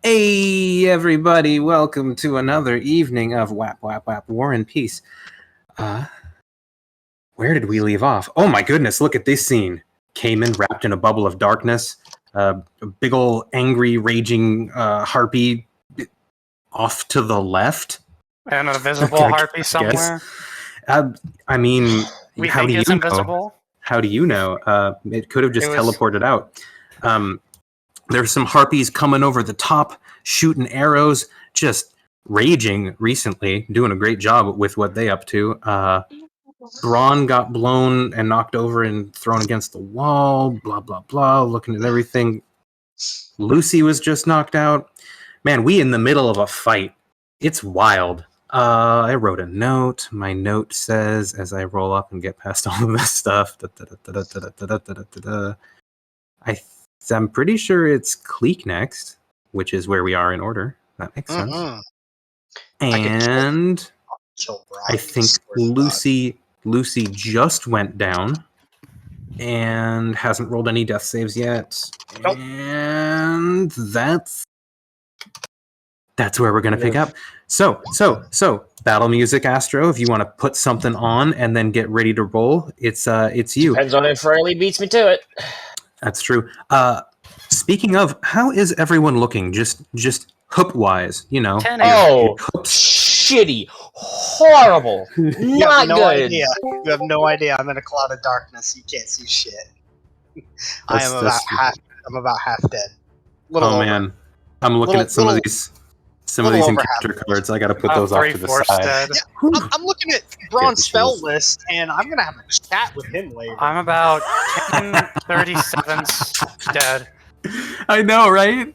Hey everybody, welcome to another evening of Wap Wap Wap War and Peace. Where did we leave off? Oh my goodness, look at this scene. Caimen wrapped in a bubble of darkness, a big ol' angry, raging harpy off to the left. And a visible harpy somewhere. I mean, how do you invisible? know? How do you know? It could have just teleported out. There's some harpies coming over the top, shooting arrows, just raging recently, doing a great job with what they up to. Braun got blown and knocked over and thrown against the wall, blah, blah, blah, looking at everything. Lucy was just knocked out. Man, we in the middle of a fight. It's wild. I wrote a note. My note says, as I roll up and get past all of this stuff, I'm pretty sure it's Kleeck next, which is where we are in order. That makes sense. And I think Lucy just went down and hasn't rolled any death saves yet. Nope. And that's where we're going to pick up. So, battle music, Astro, if you want to put something on and then get ready to roll, it's you. Depends on if Riley beats me to it. That's true. Speaking of, how is everyone looking? Just hoop-wise, you know. Shitty. Horrible. Not good. Idea. You have no idea. I'm in a cloud of darkness. You can't see shit. I'm about half dead. Man. I'm looking at some of these encounter cards. I gotta put those off to the side. Yeah, I'm looking at Braun's spell list, and I'm gonna have a chat with him later. I'm about 37 dead. I know, right?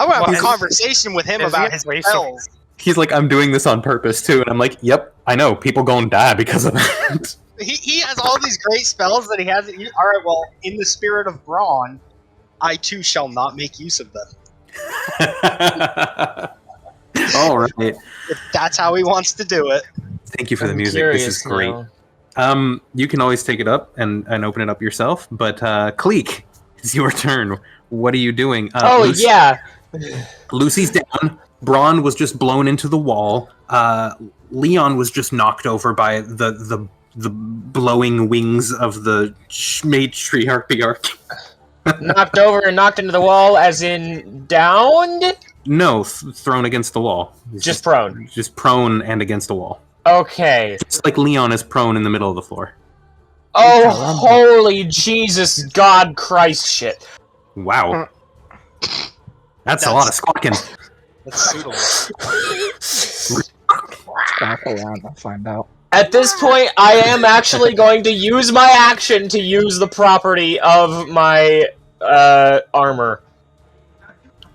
I'm gonna have a conversation with him about his spells. He's like, I'm doing this on purpose too, and I'm like, yep, I know. People gonna die because of that. He has all these great spells that he hasn't used. Alright, well, in the spirit of Braun, I too shall not make use of them. All right. If that's how he wants to do it. Thank you for the music. This is great. You can always take it up and open it up yourself, but Kleeck, it's your turn. What are you doing? Lucy's down. Braun was just blown into the wall. Leon was just knocked over by the blowing wings of the Matriarch. Knocked over and knocked into the wall, as in downed? No, thrown against the wall. Just prone. Just prone and against the wall. Okay. It's like Leon is prone in the middle of the floor. Oh, holy Jesus, God, Christ shit. Wow. That's a lot of squawking. That's suitable. Back around and find out. At this point, I am actually going to use my action to use the property of my armor.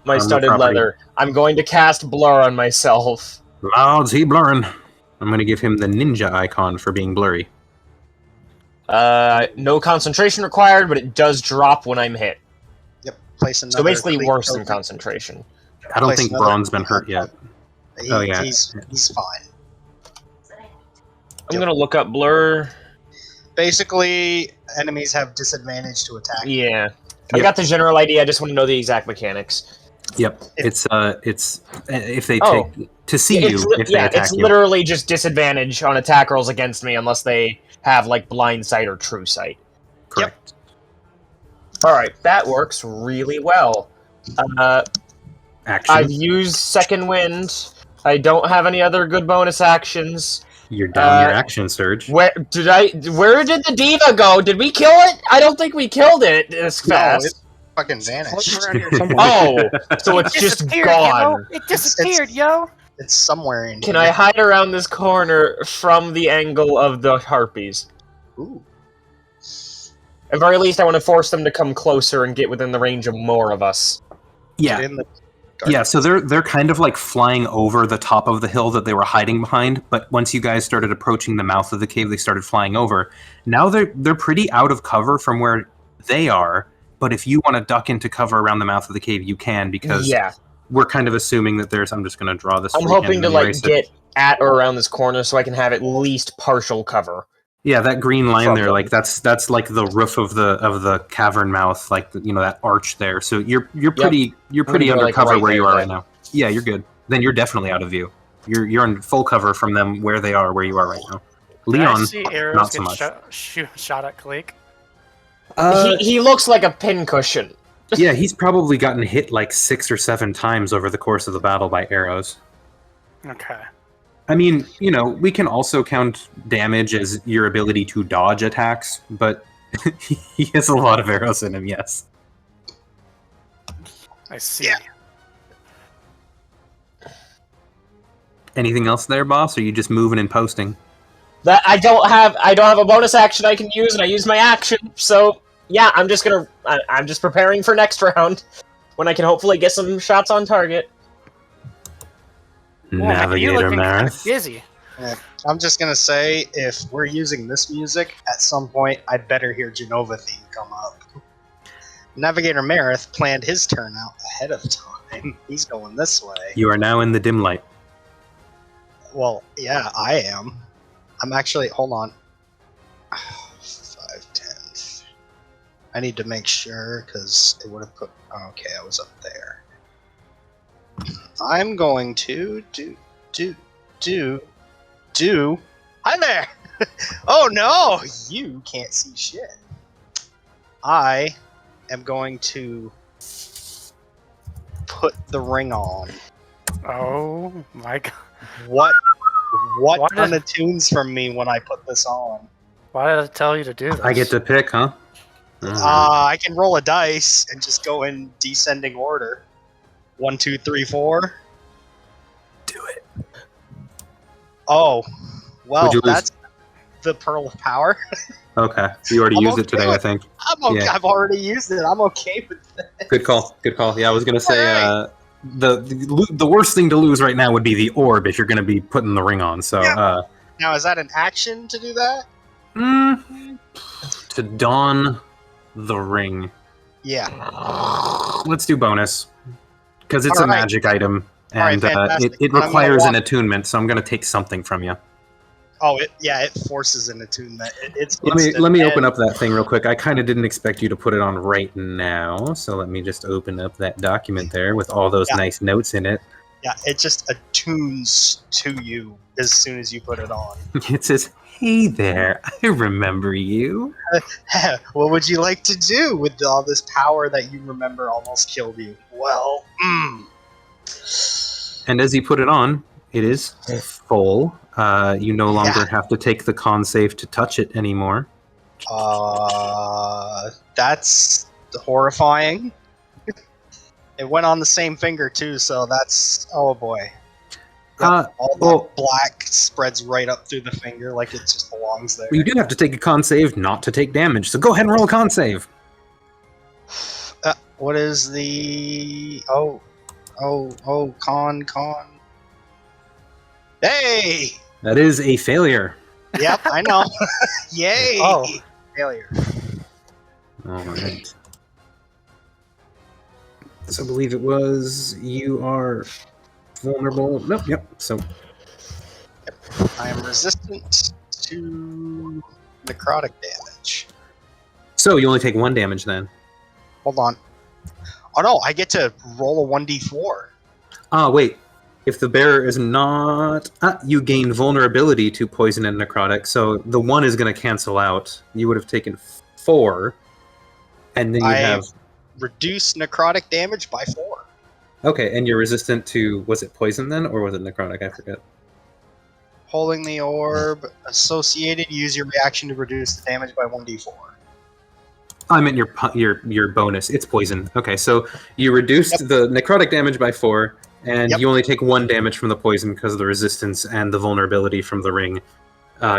My studded leather. I'm going to cast Blur on myself. How's he blurring? I'm going to give him the ninja icon for being blurry. No concentration required, but it does drop when I'm hit. Yep. Place another. So basically worse than concentration. I don't think Braun's been hurt yet. He's fine. I'm gonna look up Blur. Basically, enemies have disadvantage to attack. Yeah. I got the general idea, I just want to know the exact mechanics. Yep. It's if they take to see you if they attack it's literally just disadvantage on attack rolls against me unless they have like blind sight or true sight. Correct. Yep. Alright, that works really well. Action. I've used Second Wind. I don't have any other good bonus actions. You're down your action surge. Where did the Deva go? Did we kill it? I don't think we killed it this fast. No, it fucking vanished. Oh, so it's just gone. It disappeared, yo! It's somewhere in here. Can I hide around this corner from the angle of the harpies? Ooh. At very least, I want to force them to come closer and get within the range of more of us. Yeah. Yeah, so they're kind of like flying over the top of the hill that they were hiding behind, but once you guys started approaching the mouth of the cave, they started flying over. Now they're pretty out of cover from where they are, but if you want to duck into cover around the mouth of the cave, you can, because we're kind of assuming that there's... I'm just going to draw this. I'm hoping to like get at or around this corner so I can have at least partial cover. Yeah, that green line there, like that's like the roof of the cavern mouth, like you know that arch there. So you're pretty undercover where you are right now. Yeah, you're good. Then you're definitely out of view. You're in full cover from them where they are, where you are right now. Leon, I see arrows not so get much. shot at Kleeck. He looks like a pincushion. Yeah, he's probably gotten hit like 6 or 7 times over the course of the battle by arrows. Okay. I mean, we can also count damage as your ability to dodge attacks, but he has a lot of arrows in him, yes. I see. Yeah. Anything else there, boss? Or are you just moving and posting? That I don't have a bonus action I can use, and I used my action, so yeah, I'm just preparing for next round, when I can hopefully get some shots on target. Navigator Marith. Busy. Yeah. I'm just gonna say, if we're using this music, at some point, I'd better hear Genova theme come up. Navigator Marith planned his turn out ahead of time. He's going this way. You are now in the dim light. Well, yeah, I am. I'm actually, hold on. 5, 10. I need to make sure, because it would have put, okay, I was up there. I'm going to hi there! Oh no! You can't see shit. I am going to put the ring on. Oh my god. What kind of tunes from me when I put this on? Why did I tell you to do this? I get to pick, huh? I can roll a dice and just go in descending order. 1, 2, 3, 4. Do it. Oh, well, Would you lose? that's the Pearl of Power. Okay. You already used it today, I think. I'm okay. Yeah. I've already used it. I'm okay with that. Good call. Good call. Yeah, I was going to say Alright. the worst thing to lose right now would be the orb if you're going to be putting the ring on. So, Yeah. Now, is that an action to do that? To don the ring. Yeah. Let's do bonus. Because it's a Alright. magic item, Alright, and fantastic. it I'm gonna requires an walk- attunement, so I'm going to take something from you. Oh, it forces an attunement. It's Let me instant, open and- up that thing real quick. I kind of didn't expect you to put it on right now, so let me just open up that document there with all those Yeah. nice notes in it. Yeah, it just attunes to you as soon as you put it on. It says, "Hey there, I remember you." What would you like to do with all this power that you remember almost killed you? Well, And as you put it on, it is full. You no longer have to take the con save to touch it anymore. That's horrifying. It went on the same finger too, so that's, oh boy. All the black spreads right up through the finger like it just belongs there. Well, you do have to take a con save not to take damage, so go ahead and roll a con save. What is the con? Hey! That is a failure. Yep, I know. Yay! Oh. Failure. All right. So I believe it was you are vulnerable. Nope. Yep. So I am resistant to necrotic damage. so you only take 1 damage then. Hold on. Oh no, I get to roll a 1d4. Ah, wait. If the bearer is not... you gain vulnerability to poison and necrotic, so the 1 is going to cancel out. You would have taken 4, and then you have... Reduce necrotic damage by 4. Okay, and you're resistant to... Was it poison then, or was it necrotic? I forget. Holding the orb associated, use your reaction to reduce the damage by 1d4. I meant your bonus. It's poison. Okay, so you reduced the necrotic damage by 4, and you only take 1 damage from the poison because of the resistance and the vulnerability from the ring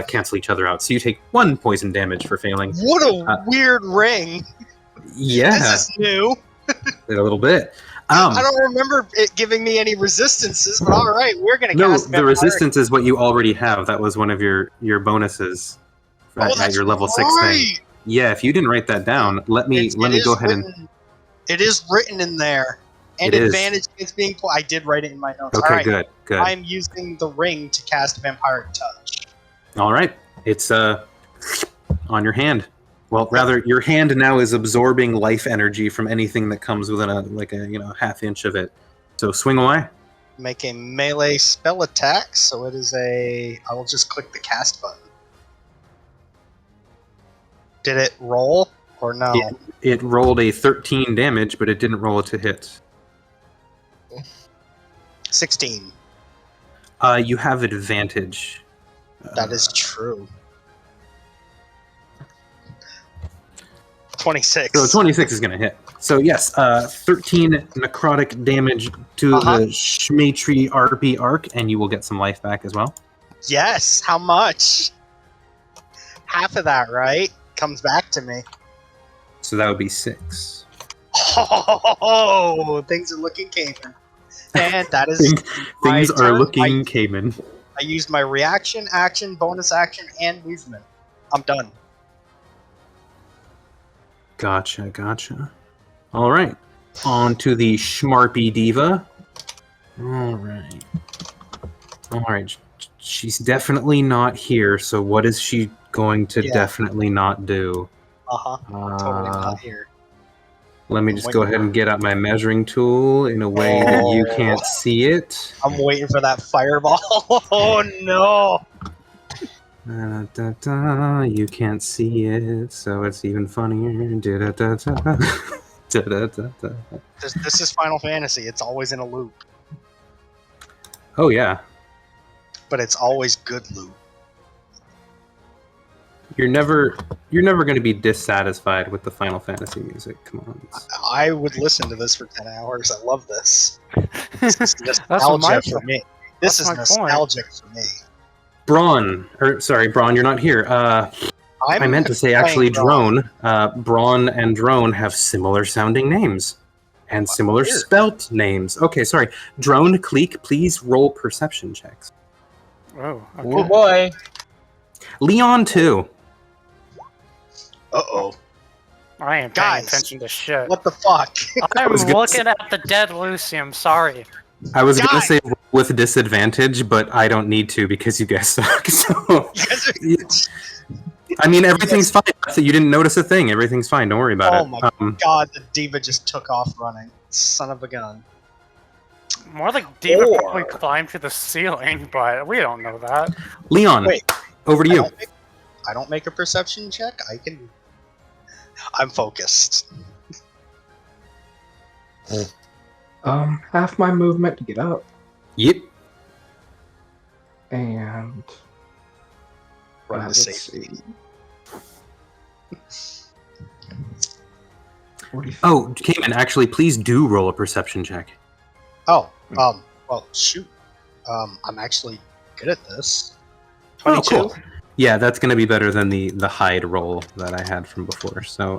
cancel each other out. So you take 1 poison damage for failing. What a weird ring! Yeah, This is new. a little bit. I don't remember it giving me any resistances, but alright, we're gonna No, cast the Vampire. resistance is what you already have. That was one of your bonuses at your level 6 thing. Yeah, if you didn't write that down, let me go ahead and... It is written in there. And It is. advantage against being... I did write it in my notes. Okay, Alright, good. I'm using the ring to cast Vampiric Touch. All right, it's on your hand. Well, rather, your hand now is absorbing life energy from anything that comes within a half inch of it. So swing away. make a melee spell attack, so it is a... I will just click the cast button. Did it roll, or no? It rolled a 13 damage, but it didn't roll it to hit. 16. You have advantage. That is true. 26. So 26 is going to hit. So yes, 13 necrotic damage to the Shmarpy Matriarch, and you will get some life back as well. Yes, how much? Half of that, right? Comes back to me. So that would be 6. Oh, things are looking Caimen. And that is things are turn. looking Caimen. I used my reaction, action, bonus action, and movement. I'm done. Gotcha. All right. On to the Shmarpy Deva. All right. She's definitely not here, so what is she going to definitely not do? Totally not here. Let me just go ahead and get out my measuring tool in a way that you can't see it. I'm waiting for that fireball. Oh no! You can't see it, so it's even funnier. This is Final Fantasy. It's always in a loop, Oh yeah. but it's always good loop. You're never going to be dissatisfied with the Final Fantasy music. Come on. I would listen to this for 10 hours. I love this. This is That's nostalgia for me. This is That's my point. nostalgic for me. Braun, you're not here. I meant to say actually Drone. Braun and Drone have similar sounding names. And similar spelt names. Okay, sorry. Drone, Kleeck, please roll perception checks. Oh, okay. Oh boy. Leon, too. Uh-oh. I ain't paying Guys, attention to shit. What the fuck? I'm was gonna looking at the dead Lucy. I'm sorry. I was going to Guys! say with disadvantage, but I don't need to because you guys suck. So, I mean, everything's fine. You didn't notice a thing. Everything's fine. Don't worry about Oh it. my god, the Deva just took off running. Son of a gun. More like Deva Or- probably climbed to the ceiling, but we don't know that. Leon, Wait, over to you. I don't make a perception check? I'm focused. Half my movement to get up, Yep. and Run to let's safety. see. 45. Oh, Caimen, actually, please do roll a perception check. Oh, well, shoot. I'm actually good at this. Oh, 22. cool. Yeah, that's going to be better than the hide roll that I had from before. So,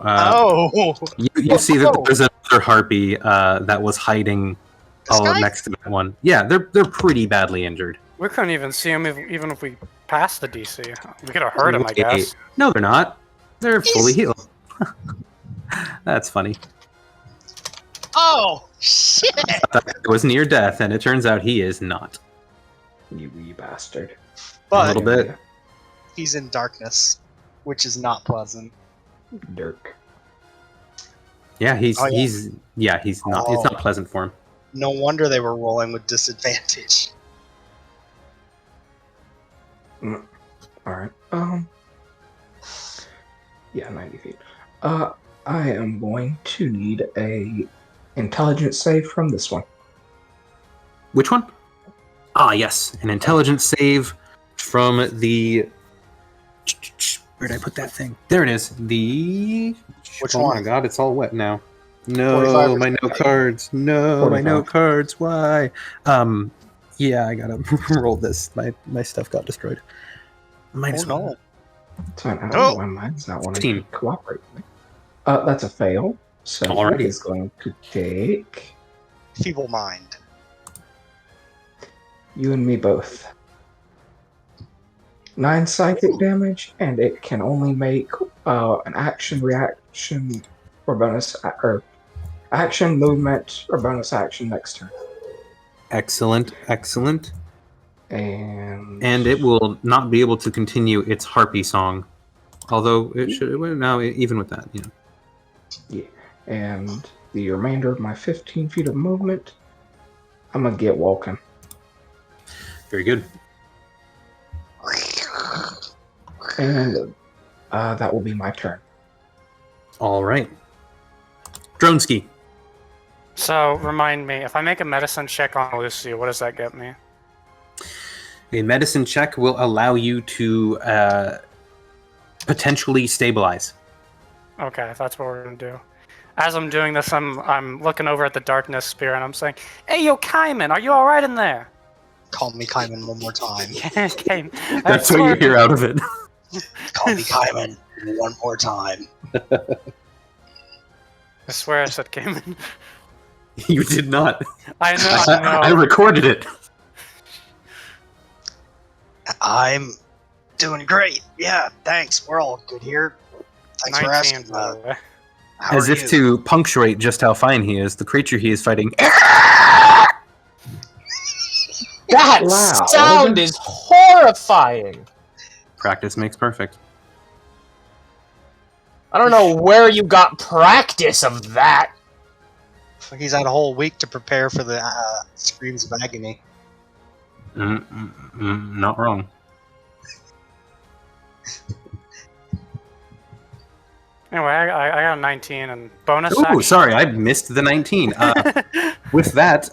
you see that there's another harpy that was hiding This guy? next to that one. Yeah, they're pretty badly injured. We couldn't even see him even if we passed the DC. We could have heard him, I guess. No, they're not. They're fully healed. That's funny. Oh, shit! It was near death, and it turns out he is not. You wee bastard. A But little bit. he's in darkness, which is not pleasant. Dirk. Yeah, he's Oh, yeah. he's not. It's not pleasant for him. No wonder they were rolling with disadvantage. Alright. Yeah, 90 feet. I am going to need a intelligence save from this one. Which one? Ah, yes, an intelligence save from the. Where did I put that thing? There it is. The. Which Oh one? my god, it's all wet now. No, 45 or my note 50? cards. No, my 45. note cards. Why? Yeah, I gotta roll this. My stuff got destroyed. Minus Oh, one. no. It's fine. I don't Oh! know why mine's not wanting 15. to cooperate with me. That's a fail. So Alrighty. he is going to take Feeble mind. you and me both 9 psychic damage, and it can only make an action, reaction, or bonus, or action, movement, or bonus action next turn. Excellent, excellent. And And it will not be able to continue its harpy song. Although it should. Well, no, even with that, yeah. And the remainder of my 15 feet of movement, I'm gonna get walking. Very good. And that will be my turn. All right. Dronski. So, remind me, if I make a medicine check on Lucy, what does that get me? A medicine check will allow you to potentially stabilize. Okay, if that's what we're gonna do. As I'm doing this, I'm looking over at the darkness spear and I'm saying, "Hey, yo, Caimen, are you all right in there?" Call me Caimen one more time. Yeah, Caimen. That's what you hear out of it. Call me Caimen one more time. I swear I said Caimen. You did not. I know. I recorded it. I'm doing great. Yeah, thanks. We're all good here. Thanks for 19, asking. by the way. How As are if you? to punctuate just how fine he is, the creature he is fighting. That Loud. sound is horrifying. Practice makes perfect. I don't know where you got practice of that. He's had a whole week to prepare for the screams of agony. Not wrong. Anyway, I got a 19 and bonus Ooh, action. sorry, I missed the 19. With that,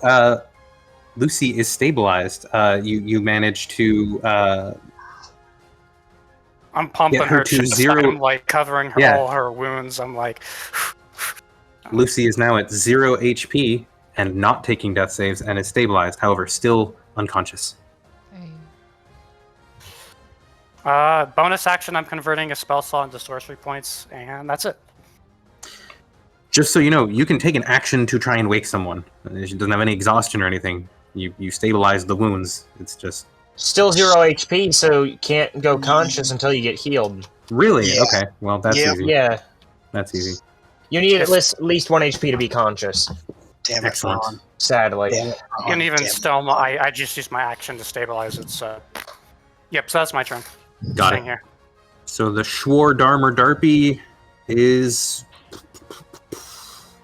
Lucy is stabilized. You manage to I'm pumping get her her to chest. 0. I'm like covering her, Yeah. all her wounds. I'm like, Lucy is now at 0 HP and not taking death saves and is stabilized, however, still unconscious. bonus action. I'm converting a spell slot into sorcery points, and that's it. Just so you know, you can take an action to try and wake someone. She doesn't have any exhaustion or anything. You stabilize the wounds. It's just... Still 0 HP, so you can't go conscious until you get healed. Really? Yeah. Okay, well, that's Yep. easy. Yeah. That's easy. You need at least 1 HP to be conscious. Damn it, Excellent. Ron. Sadly. Damn it, Ron. And even Damn it. still, I just used my action to stabilize it. So, yep. So that's my turn. Got Staying it. here. So the Schwar Dharma Darpy is...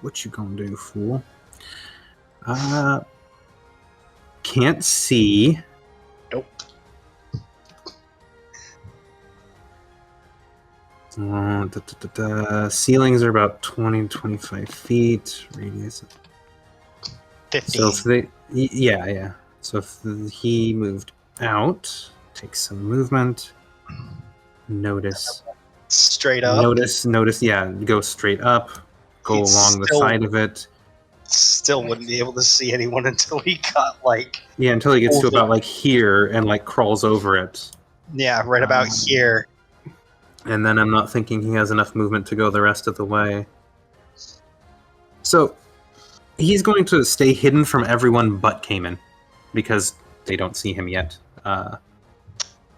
What you gonna do, fool? Can't see. Nope. Ceilings are about 20-25 feet. Radius. 15. So if they... Yeah. So if he moved out, take some movement. Notice. Straight up. Notice, yeah, go straight up. Go He's along the still- side of it. Still wouldn't be able to see anyone until he got, like... Yeah, until he gets to Over. about, like, here and, like, crawls over it. Yeah, right about here. And then I'm not thinking he has enough movement to go the rest of the way. So, he's going to stay hidden from everyone but Caimen, because they don't see him yet.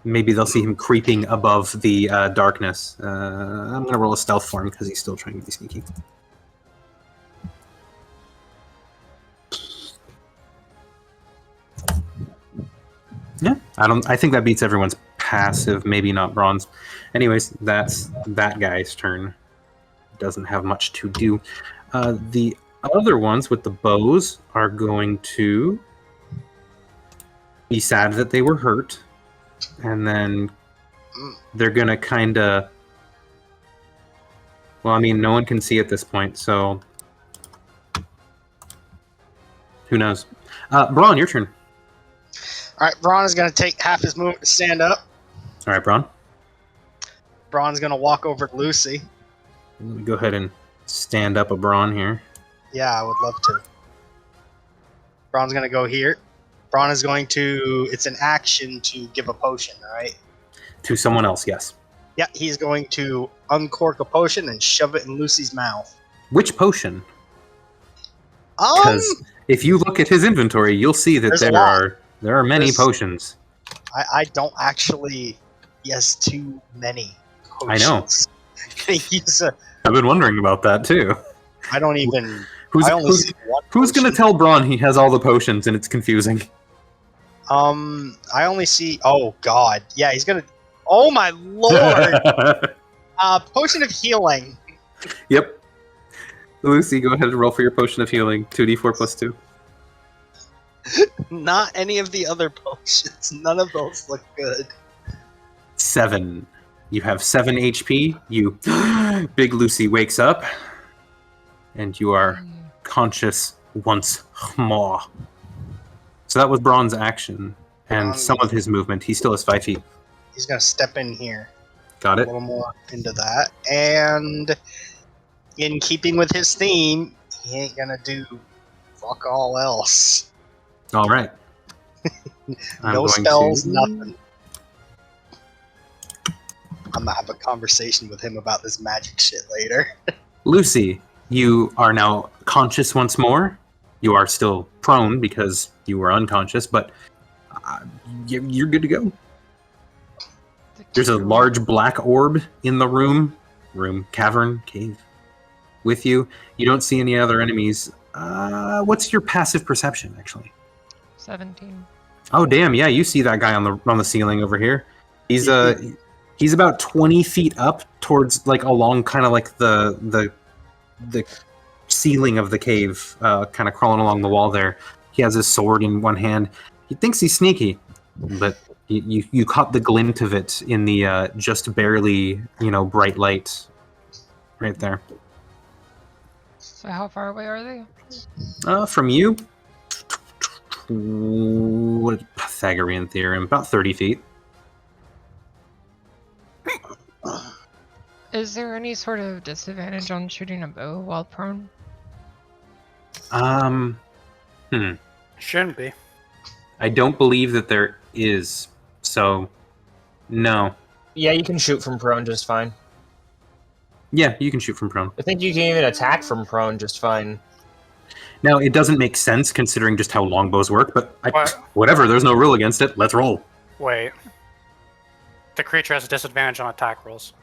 Maybe they'll see him creeping above the darkness. I'm going to roll a stealth for him, because he's still trying to be sneaky. Yeah, I think that beats everyone's passive, maybe not bronze. Anyways, that's that guy's turn. Doesn't have much to do. The other ones with the bows are going to be sad that they were hurt, and then they're gonna kind of... Well, I mean, no one can see at this point, so who knows? Braun, your turn. Alright, Braun is going to take half his movement to stand up. All right, Braun. Braun's going to walk over to Lucy. Let me go ahead and stand up a Braun here. Yeah, I would love to. Braun's going to go here. Braun is going to... It's an action to give a potion, right? To someone else, yes. Yeah, he's going to uncork a potion and shove it in Lucy's mouth. Which potion? Because if you look at his inventory, you'll see that There's a lot. there are many There's- potions. I don't actually... He has too many I know. potions. He's a... I've been wondering about that too. I don't even... Who's I only see one who's potion. gonna tell Braun he has all the potions and it's confusing? I only see... Oh, God. Yeah, he's gonna... Oh, my Lord! Potion of healing. Yep. Lucy, go ahead and roll for your potion of healing. 2d4 plus 2. Not any of the other potions. options. None of those look good. 7. You have 7 HP. You, Big Lucy wakes up, and you are conscious once more. So that was Braun's action, and some of his movement. He still has 5 feet. He's gonna step in here. Got A it. little more into that, and in keeping with his theme, he ain't gonna do fuck all else. All right. No spells, nothing. I'm gonna have a conversation with him about this magic shit later. Lucy, you are now conscious once more. You are still prone because you were unconscious, but you're good to go. There's a large black orb in the room, cavern, cave, with you. You don't see any other enemies. What's your passive perception, actually? 17. Oh, damn, yeah, you see that guy on the ceiling over here. He's about 20 feet up towards, like, along kind of like the ceiling of the cave, kind of crawling along the wall there. He has his sword in one hand. He thinks he's sneaky, but you caught the glint of it in the just barely, bright light right there. So how far away are they? From you, what Pythagorean theorem? About 30 feet. Is there any sort of disadvantage on shooting a bow while prone? Shouldn't be. I don't believe that there is. So, no. Yeah, you can shoot from prone just fine. Yeah, you can shoot from prone. I think you can even attack from prone just fine. Now, it doesn't make sense considering just how longbows work, but whatever, there's no rule against it. Let's roll. Wait. The creature has a disadvantage on attack rolls.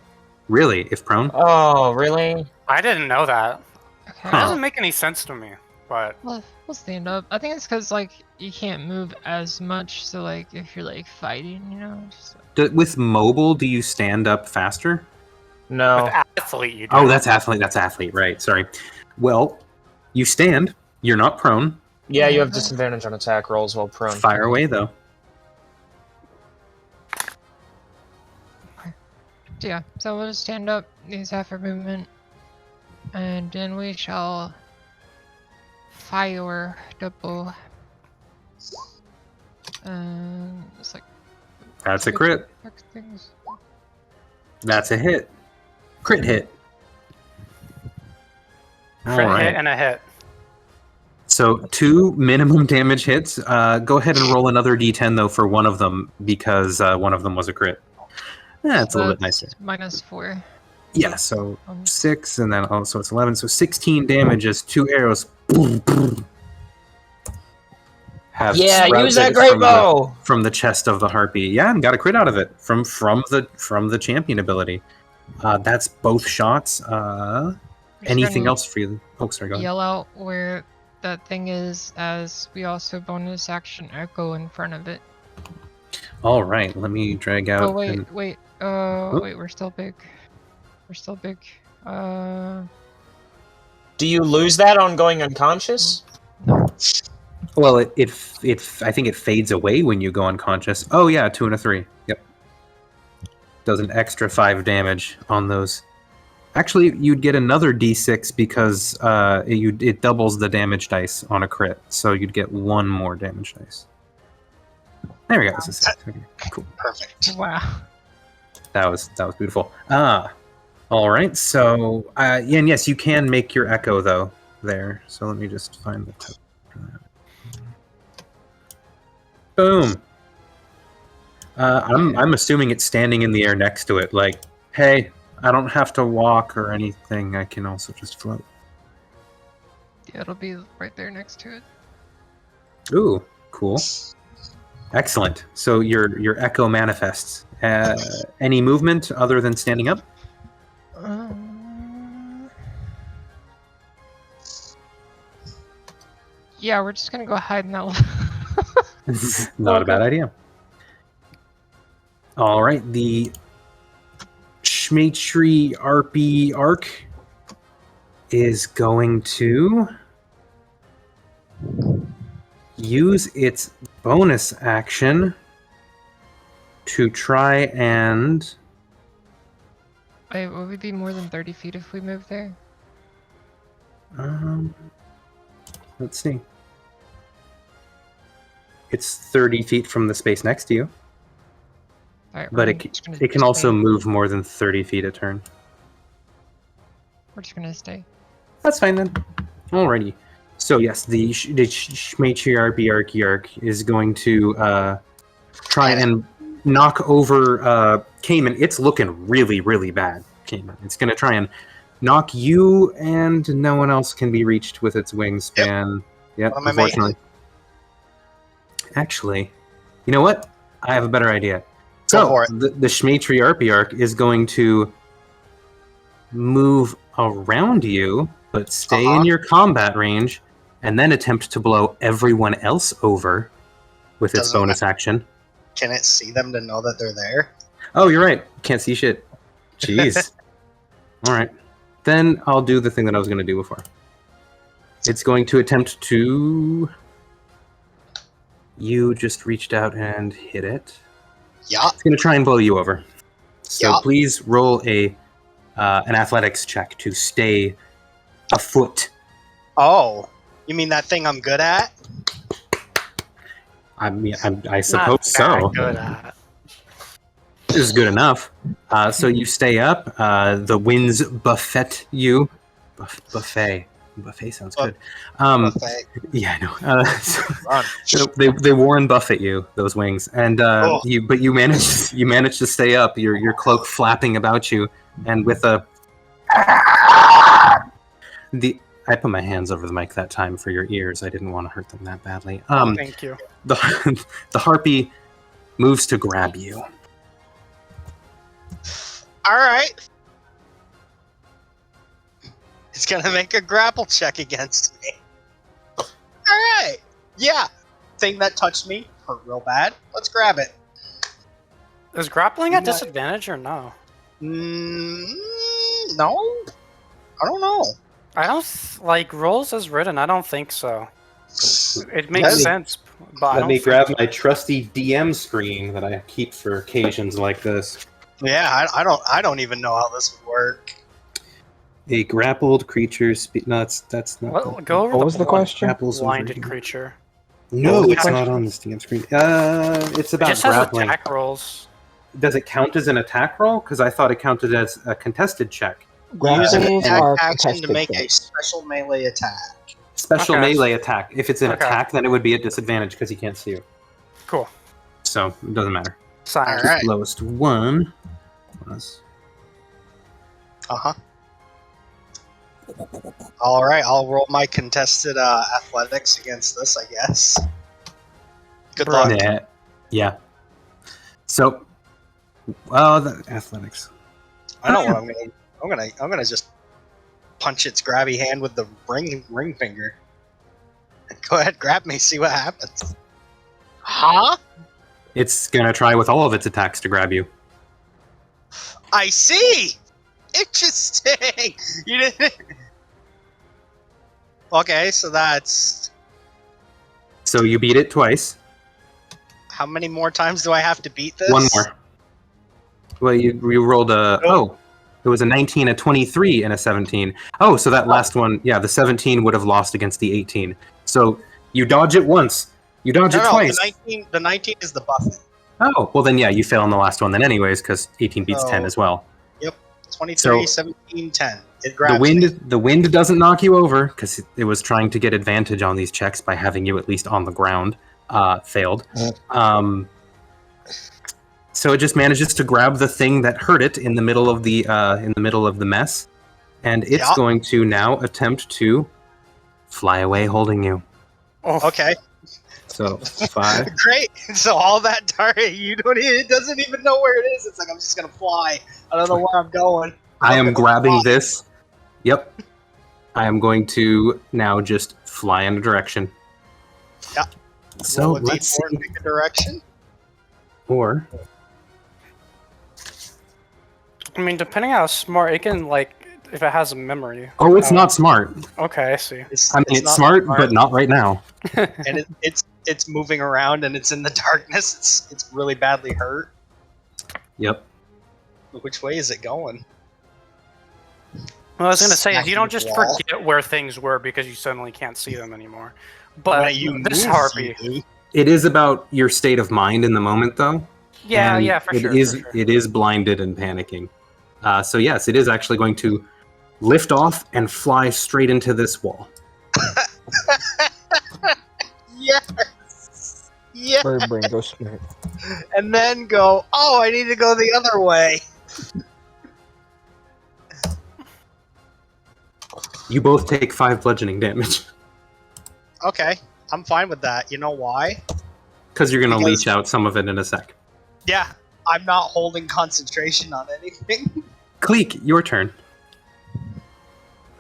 Really? If prone? Oh, really? I didn't know that. Okay. It doesn't make any sense to me, but... We'll stand up. I think it's because, like, you can't move as much, so, like, if you're, like, fighting, just... With mobile, do you stand up faster? No. With athlete, you do. Oh, that's athlete, right, sorry. Well, you stand. You're not prone. Yeah, you have disadvantage on attack rolls while prone. Fire away, though. Yeah, so we'll just stand up, use half our movement, and then we shall fire double. It's like... That's a crit. Things. That's a hit. Crit hit. Crit hit and a hit. So 2 minimum damage hits. Go ahead and roll another d10, though, for one of them, because one of them was a crit. Yeah, it's a little bit nicer. -4. Yeah, so 6, and then also it's 11. So 16 damage as 2 arrows. Boom, boom, have use that great bow from the chest of the harpy. Yeah, and got a crit out of it from the champion ability. That's both shots. Anything else for you? Oh, sorry, go ahead. Yell out where that thing is, as we also bonus action echo in front of it. All right, let me drag out. Oh wait. Wait, we're still big. Do you lose that on going unconscious? Well, I think it fades away when you go unconscious. Oh yeah, 2 and a 3. Yep. Does an extra 5 damage on those. Actually, you'd get another d6 because it doubles the damage dice on a crit, so you'd get 1 more damage dice. There we go. This is okay, cool. Perfect. Wow. That was beautiful. All right. So, and yes, you can make your echo though there. So let me just find the tip for that. Boom. I'm assuming it's standing in the air next to it. Like, hey, I don't have to walk or anything. I can also just float. Yeah, it'll be right there next to it. Ooh, cool. Excellent. So your echo manifests. Any movement other than standing up? Yeah, we're just gonna go hide in that. Not a bad idea. All right, the Shmarpy Matriarch is going to use its bonus action to try and... Wait, would we be more than 30 feet if we move there? Let's see. It's 30 feet from the space next to you. Alright, But it can also move more than 30 feet a turn. We're just gonna stay. That's fine then. Alrighty. So yes, the Shmarpy is going to try and knock over Caimen. It's looking really, really bad, Caimen. It's going to try and knock you, and no one else can be reached with its wingspan. Yep, unfortunately. Actually, you know what? I have a better idea. So the Matriarch is going to move around you, but stay in your combat range, and then attempt to blow everyone else over with its bonus action. Can it see them to know that they're there? Oh, you're right. Can't see shit. Jeez. All right. Then I'll do the thing that I was going to do before. It's going to attempt to... You just reached out and hit it. Yeah. It's going to try and blow you over. So please roll an athletics check to stay afoot. Oh, you mean that thing I'm good at? I mean, I suppose so. Good at. This is good enough. So you stay up. The winds buffet you. Buffet. Buffet sounds good. Buffet. Yeah, I know. So they Warren Buffett you, those wings, and you manage to stay up. Your cloak flapping about you, and with a I put my hands over the mic that time for your ears. I didn't want to hurt them that badly. Thank you. The harpy moves to grab you. All right. It's gonna make a grapple check against me. All right. Yeah. Thing that touched me hurt real bad. Let's grab it. Is grappling at disadvantage or no? No. I don't know. I don't like rolls as written. I don't think so. It makes sense, but Let me grab my trusty DM screen that I keep for occasions like this. Yeah, I don't even know how this would work. A grappled creature. No, that's not. Well, go over What was the question? Blinded creature. No, the it's question? not on this DM screen. It's It about just has grappling. attack rolls. Does it count as an attack roll? Because I thought it counted as a contested check. Use an Grapples attack are action to contested make a checks. special melee attack. Special Okay. melee attack. If it's an Okay. attack, then it would be at disadvantage because he can't see you. Cool. So it doesn't matter. Science. All right. Lowest one was. Uh-huh. All right, I'll roll my contested athletics against this, I guess. Good luck. Yeah. So, well, the athletics. I know what I'm gonna. I'm gonna just punch its grabby hand with the ring finger. Go ahead, grab me. See what happens. Huh? It's gonna try with all of its attacks to grab you. I see. Interesting. You didn't. Okay, so that's So you beat it twice. how many more times do I have to beat this? One more. Well, you rolled a... Oh. It was a 19, a 23, and a 17. Oh, so that last one... Yeah, the 17 would have lost against the 18. So you dodge it once. You dodge it twice. The 19 is the buffet. Oh, well then, yeah, you fail on the last one then anyways, because 18 beats 10 as well. 23, So- 17, 10. It grabs The wind doesn't knock you over, because it was trying to get advantage on these checks by having you at least on the ground. Failed. So it just manages to grab the thing that hurt it in the middle of the mess, and it's going to now attempt to fly away, holding you. Oh, Okay, So 5. great. So all that target, it doesn't even know where it is. It's like I'm just gonna fly. I don't know where I'm going. I am grabbing this. Yep. I am going to now just fly in a direction. Yeah. So Roll a let's D4 see. and pick a direction. Or I mean, depending how smart it can, like, if it has a memory. it's not smart. Okay, I see. I mean, it's smart, but not right now. And it's it's moving around and it's in the darkness. It's really badly hurt. Yep. Which way is it going? Well, I was going to say, Smacking you don't the just wall. forget where things were because you suddenly can't see them anymore. But When you this move, harpy, you do. It is about your state of mind in the moment, though. yeah, And yeah, for it sure. is for sure. it is blinded and panicking. So yes, it is actually going to lift off and fly straight into this wall. Yes! Yes! Bird brain, go smack. And then go, oh, I need to go the other way. You both take 5 bludgeoning damage Okay, I'm fine with that. You know why? because you're going to Because- leech out some of it in a sec. Yeah, I'm not holding concentration on anything. Kleeck, your turn.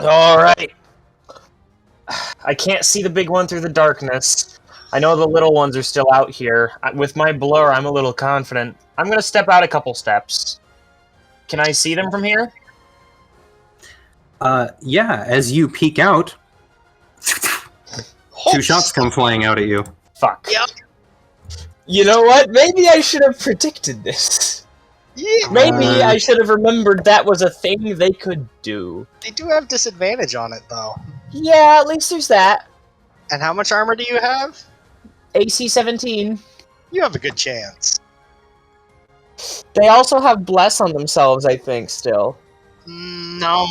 Alright. I can't see the big one through the darkness. I know the little ones are still out here. With my blur, I'm a little confident. I'm gonna step out a couple steps. Can I see them from here? Yeah, as you peek out, 2 shots come flying out at you. Fuck. Yep. You know what? Maybe I should have predicted this. Yeah, Maybe I should have remembered that was a thing they could do. they do have disadvantage on it, though. Yeah, at least there's that. And how much armor do you have? AC 17. You have a good chance. They also have Bless on themselves, I think, still. No.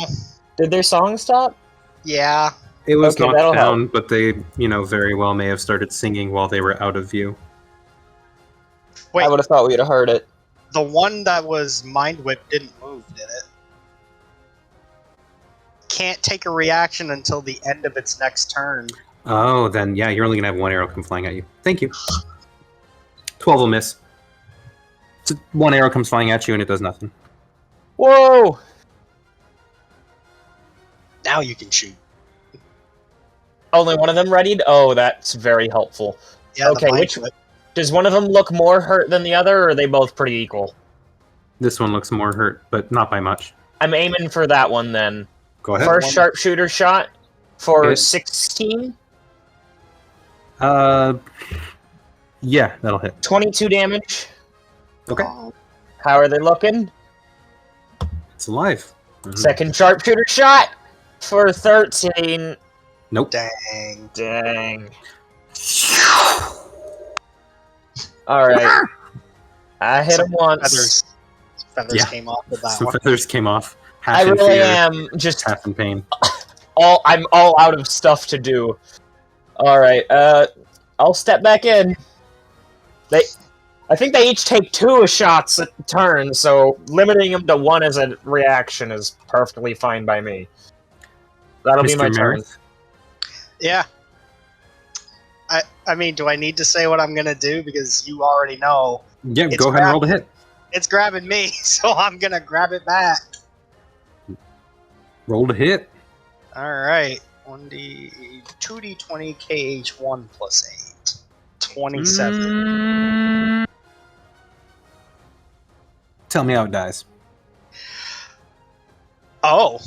Did their song stop? Yeah. It was Okay, knocked that'll down, but they, very well may have started singing while they were out of view. Wait, I would have thought we'd have heard it. the one that was Mind Whip didn't move, did it? Can't take a reaction until the end of its next turn. Oh, then yeah, you're only going to have 1 arrow come flying at you. Thank you. 12 will miss. So 1 arrow comes flying at you and it does nothing. Whoa! Now you can shoot. Only one of them readied? Oh, that's very helpful. Yeah, Okay, the Mind which- Whip. Does one of them look more hurt than the other, or are they both pretty equal? This one looks more hurt, but not by much. I'm aiming for that one then. Go ahead. First sharpshooter shot for Hit. 16. Yeah, that'll hit. 22 damage. Okay. How are they looking? It's alive. Mhm. Second sharpshooter shot for 13. Nope. Dang. Dang. Alright. I hit him once. Feathers Yeah. came off with that Some one. feathers came off. Half I in really fear, am just half in pain. I'm all out of stuff to do. Alright, I'll step back in. I think they each take 2 shots a turn, so limiting them to 1 as a reaction is perfectly fine by me. That'll be my Mr. turn. Marith? Yeah. I mean, do I need to say what I'm gonna do? Because you already know. Yeah, It's go ahead and roll the hit. It's grabbing me, so I'm gonna grab it back. Roll the hit. Alright. 2d20 KH1 plus 8. 27. Tell me how it dies. Oh,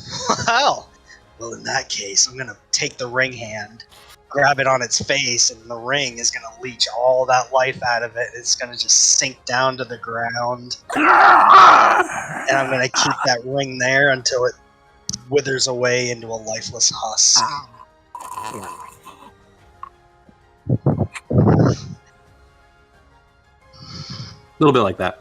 well. Well, in that case, I'm gonna take the ring hand, grab it on its face, and the ring is gonna leech all that life out of it. It's gonna just sink down to the ground. And I'm gonna keep that ring there until it withers away into a lifeless husk. A little bit like that.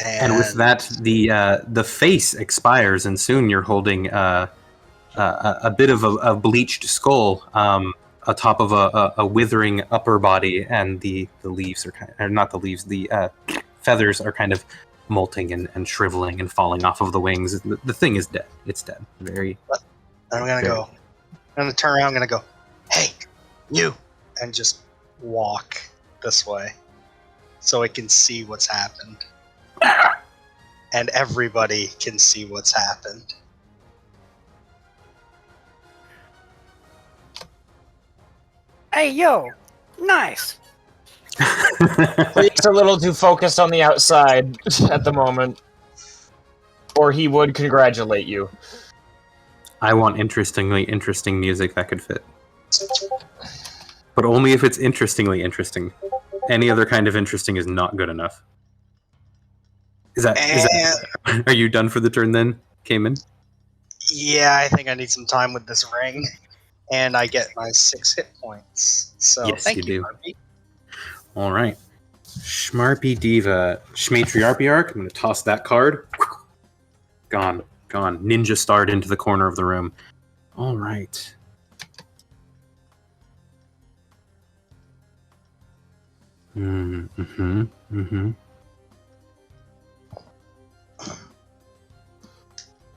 And with that, the face expires, and soon you're holding a bit of a bleached skull atop of a withering upper body, and the leaves are not the leaves, the feathers are kind of molting and shriveling and falling off of the wings. The thing is dead. It's dead. Very. I'm gonna go. I'm gonna turn around. I'm gonna go. Hey, you, and just walk this way, so it can see what's happened, and everybody can see what's happened. Hey, yo, nice. He's a little too focused on the outside at the moment. Or he would congratulate you. I want interesting music that could fit. but only if it's interestingly interesting. Any other kind of interesting is not good enough. Is that are you done for the turn then, Caimen? Yeah, I think I need some time with this ring, and I get my 6 hit points. So Yes, thank you do. Shmarpy. All right. Shmarpy Deva. Matriarch. I'm going to toss that card. Gone. Ninja starred into the corner of the room. All right.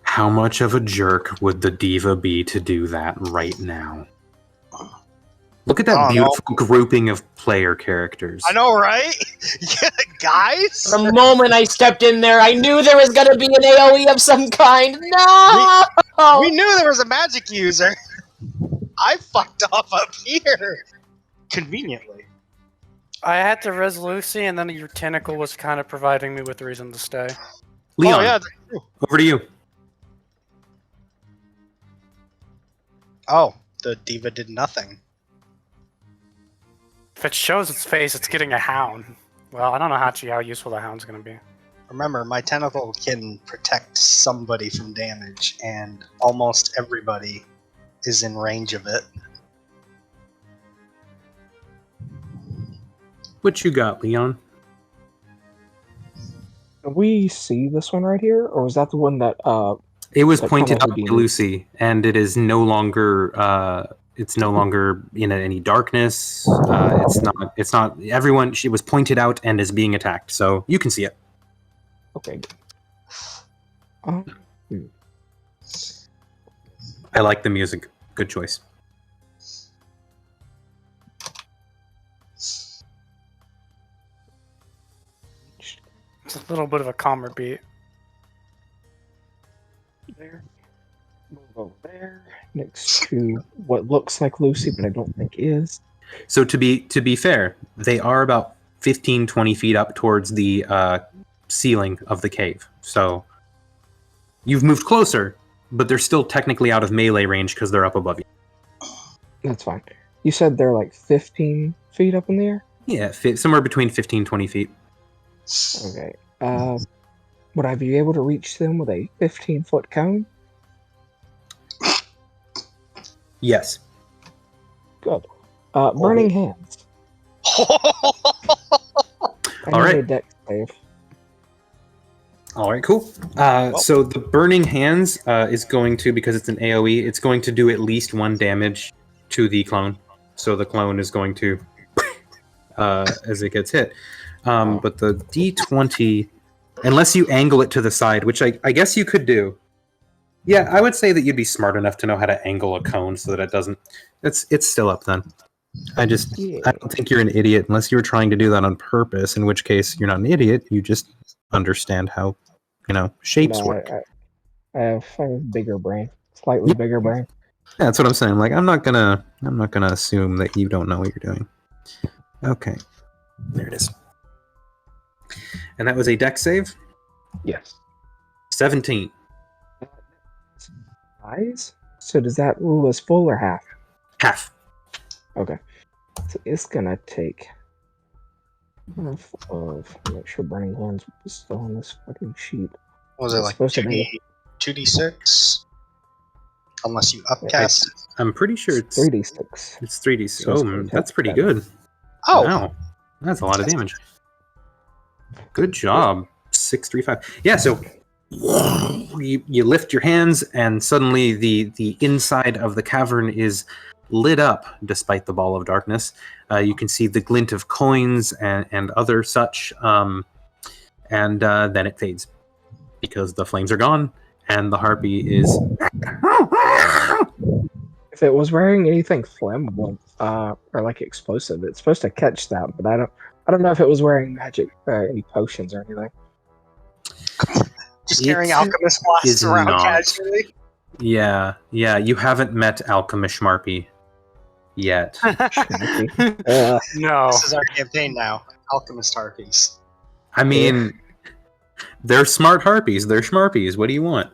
How much of a jerk would the diva be to do that right now? Look at that beautiful grouping of player characters. I know, right? Yeah, guys? The moment I stepped in there, I knew there was gonna be an AoE of some kind. No! We knew there was a magic user. I fucked off up here. Conveniently. I had to res Lucy, and then your tentacle was kind of providing me with a reason to stay. Leon, Oh, yeah. over to you. Oh, the diva did nothing. If it shows its face, it's getting a hound. Well, I don't know how useful the hound's going to be. Remember, my tentacle can protect somebody from damage, and almost everybody is in range of it. What you got, Leon? Can we see this one right here, or was that the one that It was that pointed come out up to with Lucy, and it is no longer. It's no longer in any darkness. It's not. Everyone. She was pointed out and is being attacked, so you can see it. Okay. I like the music. Good choice. It's a little bit of a calmer beat. There. Move over there. Next to what looks like Lucy, but I don't think is. So to be fair, they are about 15, 20 feet up towards the ceiling of the cave. So you've moved closer, but they're still technically out of melee range because they're up above you. That's fine. You said they're like 15 feet up in the air? Yeah, somewhere between 15, 20 feet. Okay. Would I be able to reach them with a 15-foot cone? Yes. Good. Burning Hands. All right. A dex save. All right, cool. So the Burning Hands is going to, because it's an AoE, it's going to do at least 1 damage to the clone. So the clone is going to, as it gets hit. But the D20, unless you angle it to the side, which I guess you could do. Yeah, I would say that you'd be smart enough to know how to angle a cone so that it doesn't. It's still up then. I don't think you're an idiot unless you were trying to do that on purpose. In which case, you're not an idiot. You just understand how, shapes work. I have a bigger brain, slightly bigger brain. Yeah, that's what I'm saying. Like, I'm not gonna assume that you don't know what you're doing. Okay, there it is. And that was a dex save. Yes. 17. Eyes? So does that rule as full or half? Half. Okay. So it's gonna take half of. Make sure Burning Hands is still on this fucking sheet. Was it like 2d6? Unless you upcast it. I'm pretty sure it's 3d6. It's 3d6. So Oh, that's pretty good. Oh, wow, that's a lot of damage. Good job. 635. Yeah. So you lift your hands, and suddenly the inside of the cavern is lit up, despite the ball of darkness. You can see the glint of coins and other such, and then it fades because the flames are gone, and the harpy is. If it was wearing anything flammable or like explosive, it's supposed to catch that. But I don't know if it was wearing magic, any potions or anything. Just carrying alchemist blasts around casually. Yeah. You haven't met Alchemist Shmarpy yet. No. This is our campaign now. Alchemist harpies. I mean, they're smart harpies. They're Shmarpies. What do you want?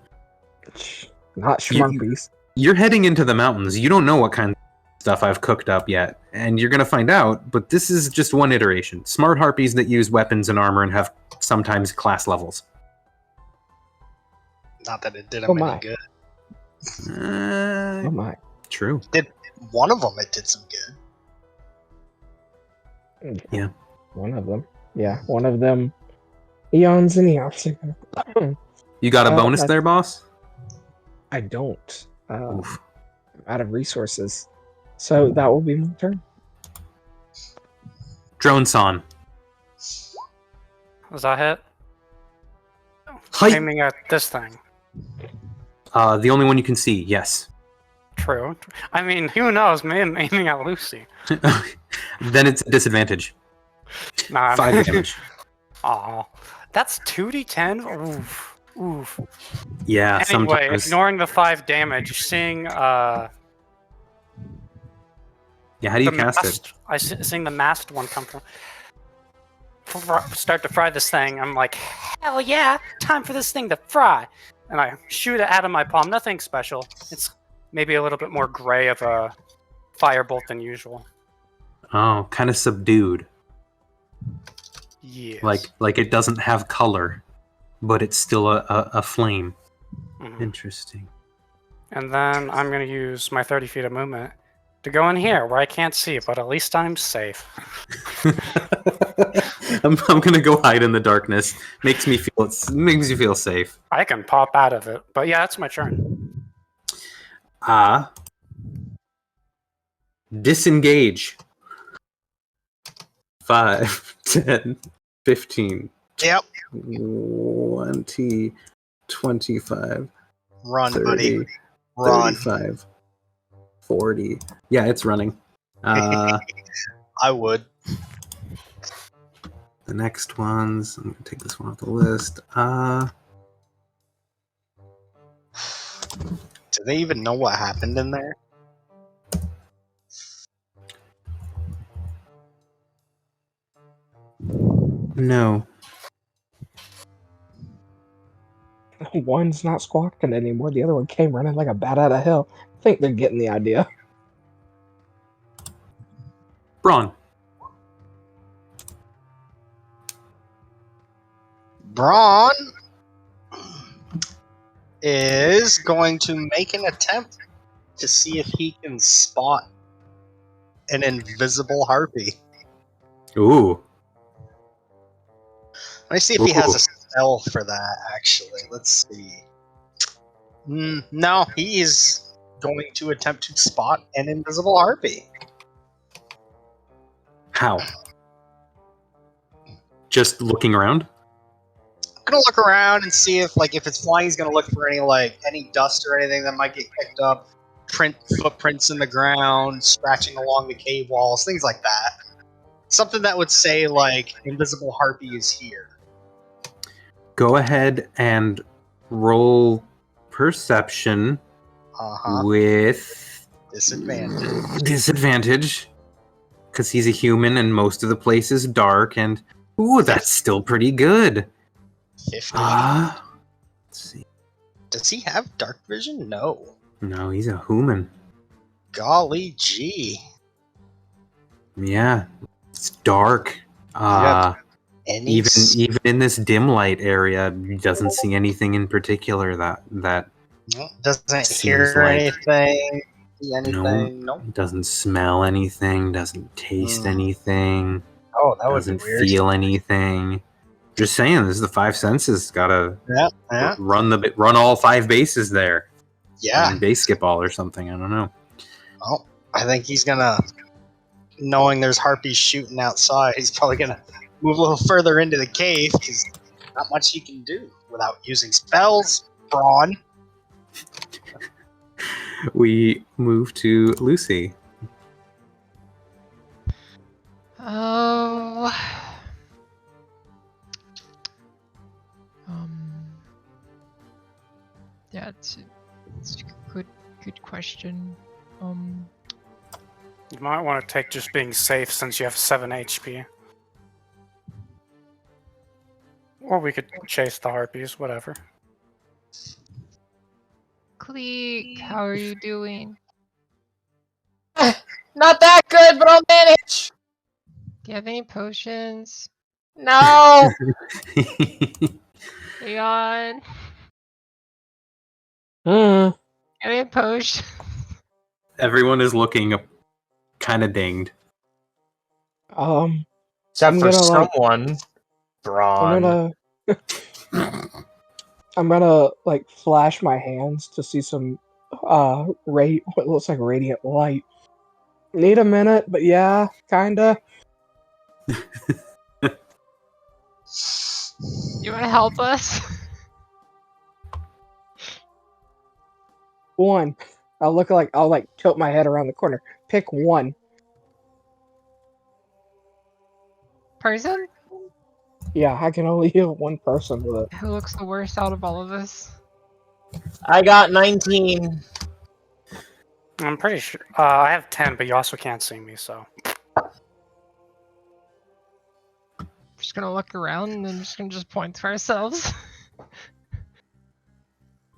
Not Shmarpies. You're heading into the mountains. You don't know what kind of stuff I've cooked up yet, and you're going to find out, but this is just one iteration. Smart harpies that use weapons and armor and have sometimes class levels. Not that it did him any good. Oh my. True. Did one of them, it did some good. Yeah. One of them. Yeah, one of them. Eons and eons ago. You got a bonus there, boss? I don't. I'm out of resources. So that will be my turn. Drone-san. Was that hit? Hi. Aiming at this thing. The only one you can see, yes. True. I mean, who knows? Maybe I'm aiming at Lucy. Then it's a disadvantage. Nah, 5 damage. Aw. That's 2d10? Oof. Oof. Yeah, Anyway, sometimes. ignoring the 5 damage, seeing Yeah, how do you cast it? Seeing the masked one come from start to fry this thing, I'm like, hell yeah, time for this thing to fry. And I shoot it out of my palm. Nothing special. It's maybe a little bit more gray of a firebolt than usual. Oh, kind of subdued. Yes. Like it doesn't have color, but it's still a flame. Mhm. Interesting. And then I'm going to use my 30 feet of movement to go in here where I can't see, but at least I'm safe. I'm gonna go hide in the darkness. Makes you feel safe. I can pop out of it. But yeah, that's my turn. Disengage. 5, 10, 15, Yep. 20, 25, Run, 30, buddy. Run. 35, 40. Yeah, it's running. I would. The next ones, I'm going to take this one off the list. Do they even know what happened in there? No. One's not squawking anymore. The other one came running like a bat out of hell. I think they're getting the idea. Braun. Braun is going to make an attempt to see if he can spot an invisible harpy. Ooh. Let me see if he has a spell for that, actually. Let's see. No, he is going to attempt to spot an invisible harpy. How? Just looking around? I'm gonna look around and see if it's flying, he's gonna look for any dust or anything that might get picked up, footprints in the ground, scratching along the cave walls, things like that. Something that would say invisible harpy is here. Go ahead and roll perception with disadvantage, because he's a human and most of the place is dark. And ooh, that's still pretty good. 50. Let's see. Does he have dark vision? No. No, he's a human. Golly gee. Yeah, it's dark. Even in this dim light area, he doesn't see anything in particular that doesn't seems hear like- anything, see anything. Nope. doesn't smell anything, doesn't taste anything, Oh, that would be doesn't weird. feel anything. Just saying, this is the 5 senses. Gotta Yeah. run all 5 bases there. Yeah. Base skip all or something. I don't know. Oh, I think he's gonna, knowing there's harpies shooting outside, he's probably gonna move a little further into the cave because not much he can do without using spells. Braun. We move to Lucy. Oh. Yeah, it's a good question. You might want to take just being safe since you have 7 HP. Or we could chase the harpies, whatever. Kleeck, how are you doing? Not that good, but I'll manage. Do you have any potions? No. Leon. Any potion? Everyone is looking kind of dinged. Except I'm for gonna, like- someone. Braun. I'm gonna like flash my hands to see some what looks like radiant light. Need a minute, but yeah, kinda. You wanna help us? One. I'll like tilt my head around the corner. Pick one. Person? Yeah, I can only heal one person with it. Who looks the worst out of all of us? I got 19. I'm pretty sure. I have 10, but you also can't see me, so. Just gonna look around and then just gonna point to ourselves.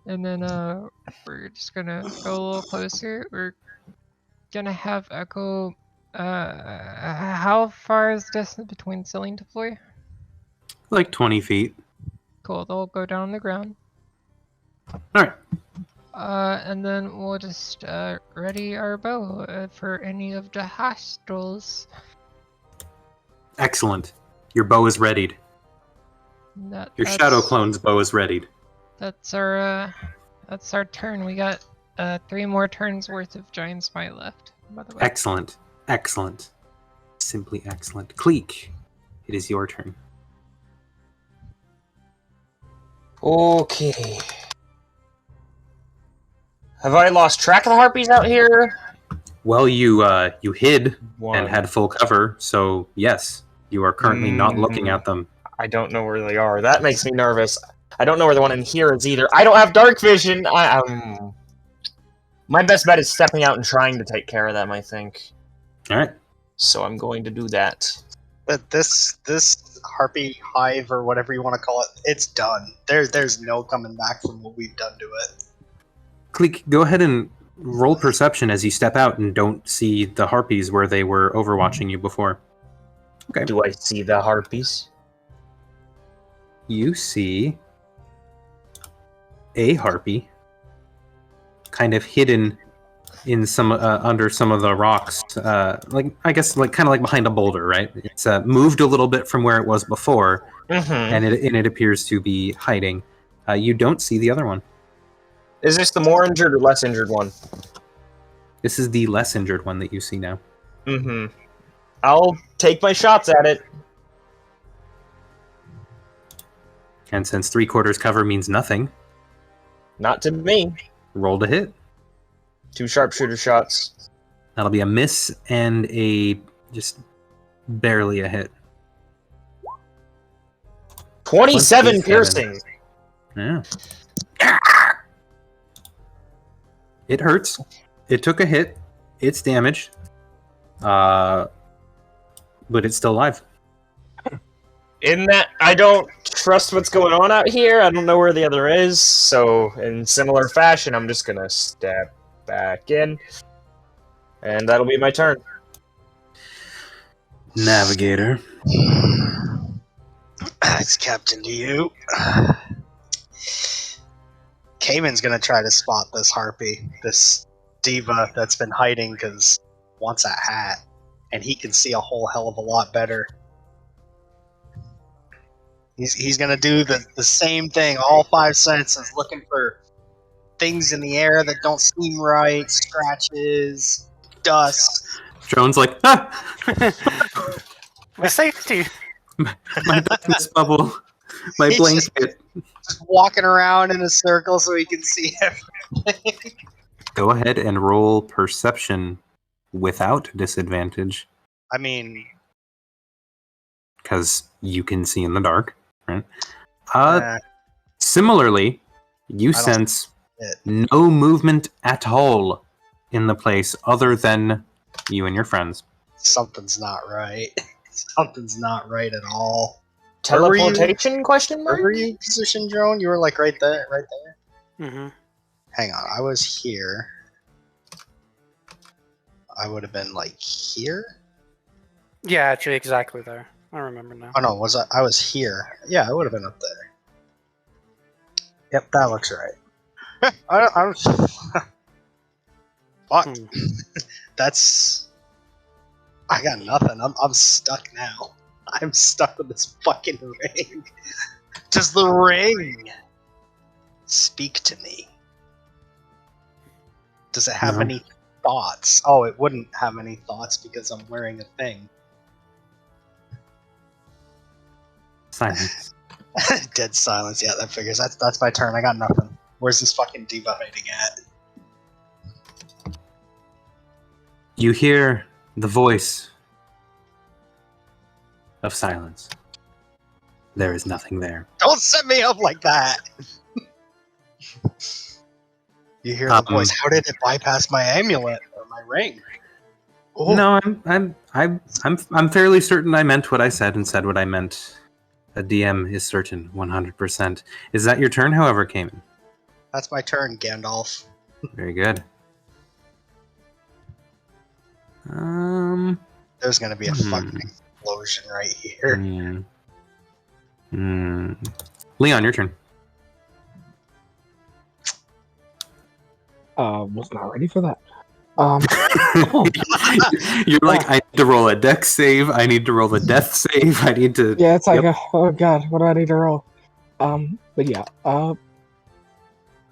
And then we're just gonna go a little closer. We're gonna have Echo. How far is the distance between ceiling to floor? Like 20 feet. Cool. They'll go down on the ground. Alright. And then we'll just ready our bow for any of the hostiles. Excellent. Your bow is readied. Your shadow clone's bow is readied. That's our turn. We got 3 more turns worth of Giant Smite left, by the way. Excellent. Excellent. Simply excellent. Kleeck, it is your turn. Okay. Have I lost track of the harpies out here? Well, you hid One. and had full cover, so yes, you are currently not looking at them. I don't know where they are. That makes me nervous. I don't know where the one in here is either. I don't have dark vision. My best bet is stepping out and trying to take care of them, I think. Alright. So I'm going to do that. But this harpy hive or whatever you want to call it, it's done. There's no coming back from what we've done to it. Kleeck, go ahead and roll perception as you step out and don't see the harpies where they were overwatching you before. Okay. Do I see the harpies? You see a harpy kind of hidden in some under some of the rocks, like I guess like kind of like behind a boulder, right? It's moved a little bit from where it was before, and it appears to be hiding. You don't see the other one. Is this the more injured or less injured one? This is the less injured one that you see now. I'll take my shots at it. And since 3/4 cover means nothing, Not to me. roll to hit. 2 sharpshooter shots. That'll be a miss and a just barely a hit. 27 27. piercing. Yeah. It hurts. It took a hit. It's damaged. But it's still alive. In that, I don't trust what's going on out here. I don't know where the other is. So, in similar fashion, I'm just gonna step back in. And that'll be my turn. Navigator. It's Captain to you. Caimen's gonna try to spot this harpy, this Deva that's been hiding because wants a hat, and he can see a whole hell of a lot better. He's gonna do the same thing, all 5 senses, looking for things in the air that don't seem right, scratches, dust. Drone's like, My safety! my darkness bubble, my He's blanket. Just walking around in a circle so he can see everything. Go ahead and roll perception without disadvantage, I mean, because you can see in the dark, right? uh, Similarly, you I don't sense it. no movement at all in the place other than you and your friends. Something's not right. Something's not right at all. Where were you? Teleportation, question Where mark? were you positioned, Drone? You were like right there, right there. Mm-hmm. Hang on, I was here. I would have been like here. Yeah, actually, exactly there. I remember now. Oh no, was I was here? Yeah, I would have been up there. Yep, that looks right. I'm fuck. That's. I got nothing. I'm stuck now. I'm stuck with this fucking ring. Does the ring speak to me? Does it have any thoughts? Oh, it wouldn't have any thoughts because I'm wearing a thing. Silence. Dead silence. Yeah, that figures. That's my turn. I got nothing. Where's this fucking Deva hiding at? You hear the voice of silence. There is nothing there. Don't set me up like that. You hear the voice. How did it bypass my amulet or my ring? Oh. No, I'm fairly certain I meant what I said and said what I meant. A DM is certain, 100%. Is that your turn, however, Caimen? That's my turn, Gandalf. Very good. There's gonna be a fucking explosion right here. Leon, your turn. Was not ready for that. You're like, I need to roll a dex save, I need to roll a death save, I need to... Yeah, it's like, oh god, what do I need to roll? But yeah,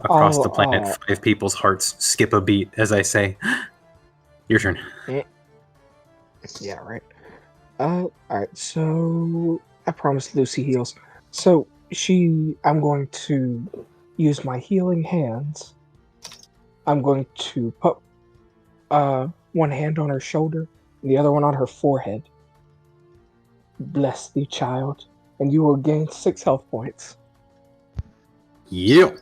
Across the planet, 5 people's hearts skip a beat as I say, your turn. Yeah, right. Alright, so I promised Lucy heals. So I'm going to use my healing hands. I'm going to put one hand on her shoulder and the other one on her forehead. Bless thee, child, and you will gain 6 health points. Yep.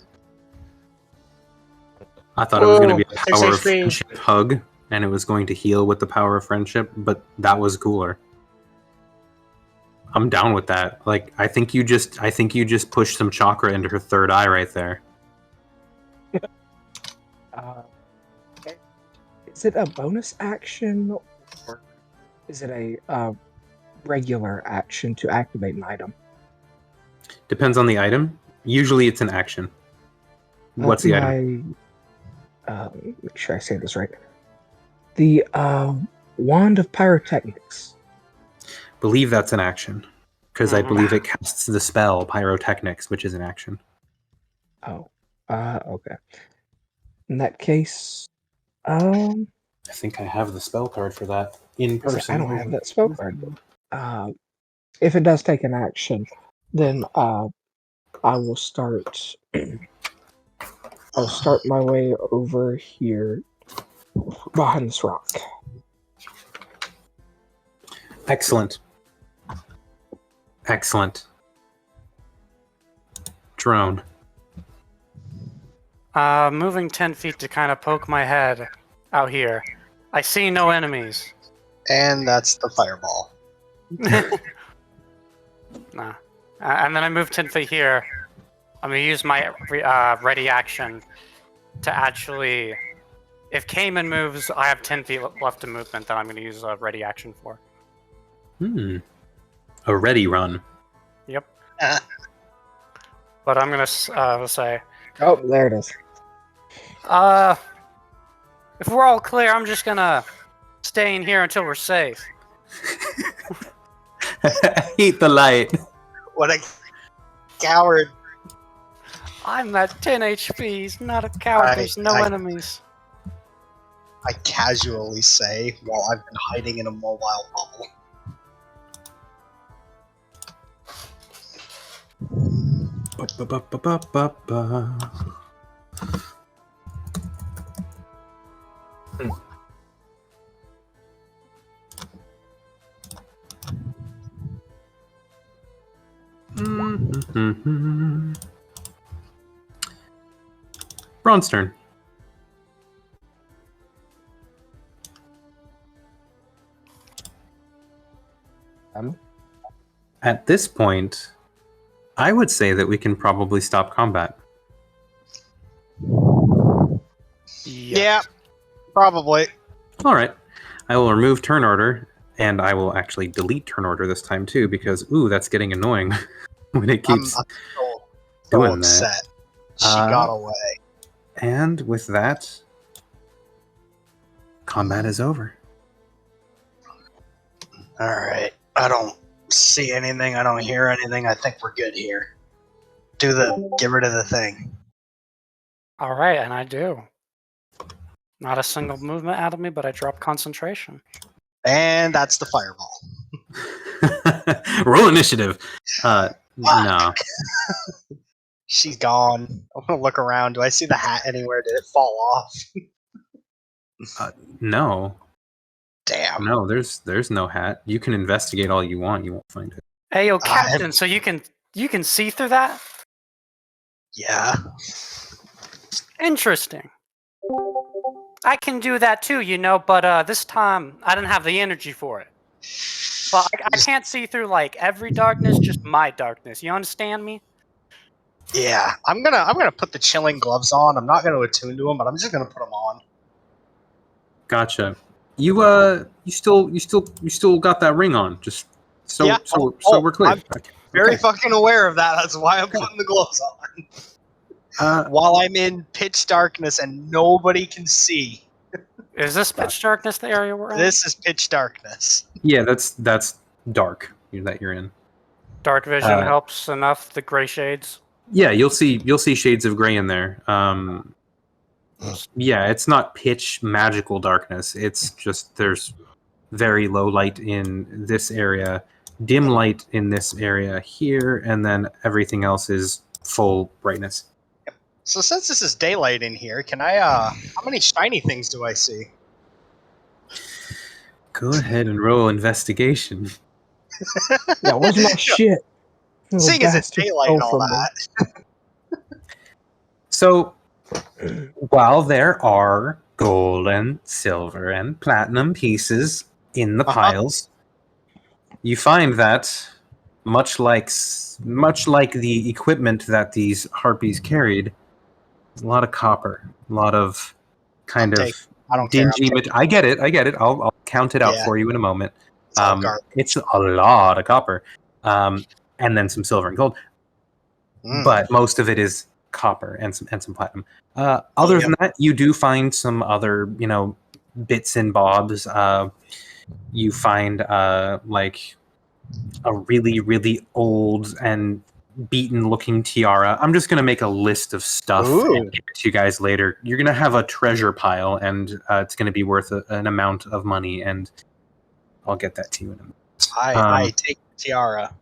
I thought it was going to be a power of friendship hug, and it was going to heal with the power of friendship, but that was cooler. I'm down with that. Like, I think you just pushed some chakra into her third eye right there. Is it a bonus action, or is it a regular action to activate an item? Depends on the item. Usually it's an action. What's the item? Make sure I say this right. The Wand of Pyrotechnics. Believe that's an action. Because I believe it casts the spell Pyrotechnics, which is an action. Oh. Okay. In that case... I think I have the spell card for that in person. I don't have that spell card. If it does take an action, then I will start. I'll start my way over here behind this rock. Excellent. Excellent. Drone. Moving 10 feet to kind of poke my head out here. I see no enemies. And that's the fireball. Nah. And then I move 10 feet here. I'm going to use my ready action to actually... If Caimen moves, I have 10 feet left of movement that I'm going to use a ready action for. A ready run. Yep. But I'm going to say... Oh, there it is. If we're all clear, I'm just gonna stay in here until we're safe. Eat the light. What a coward. I'm at 10 HP. He's not a coward. There's no enemies. I casually say while I've been hiding in a mobile bubble. Braun's turn. At this point, I would say that we can probably stop combat. Yeah, probably. All right. I will remove turn order, and I will actually delete turn order this time too, because that's getting annoying when it keeps I'm so doing upset. She that. got away. And with that, combat is over. Alright. I don't see anything. I don't hear anything. I think we're good here. Get rid of the thing. All right, and I do. Not a single movement out of me, but I drop concentration. And that's the fireball. Roll initiative. No. She's gone. I'm gonna look around. Do I see the hat anywhere? Did it fall off? No. Damn. No, there's no hat. You can investigate all you want. You won't find it. Hey, yo, Captain. So you can see through that? Yeah. Interesting. I can do that too, but this time I didn't have the energy for it. But I can't see through like every darkness, just my darkness. You understand me? Yeah. I'm gonna put the chilling gloves on. I'm not gonna attune to them, but I'm just gonna put them on. Gotcha. You still got that ring on. Just so Yeah. so we're clear. I'm very fucking aware of that. That's why I'm putting the gloves on. While I'm in pitch darkness and nobody can see. Is this pitch darkness the area we're in? This is pitch darkness. Yeah, that's dark that you're in. Dark vision helps enough. The gray shades. Yeah, you'll see shades of gray in there. Yeah, it's not pitch magical darkness. It's just there's very low light in this area, dim light in this area here, and then everything else is full brightness. So since this is daylight in here, can I, how many shiny things do I see? Go ahead and roll investigation. Yeah, where's my shit? Seeing as it's daylight and all that. So, while there are gold and silver and platinum pieces in the piles, you find that, much like the equipment that these harpies carried, a lot of copper, a lot of kind of dingy. I get it. I'll count it out for you in a moment. It's a lot of copper, and then some silver and gold. But most of it is copper and some platinum. Other than that, you do find some other bits and bobs. You find like a really, really old and beaten looking tiara. I'm just going to make a list of stuff and give it to you guys later. You're going to have a treasure pile, and it's going to be worth an amount of money, and I'll get that to you in a minute. I take the tiara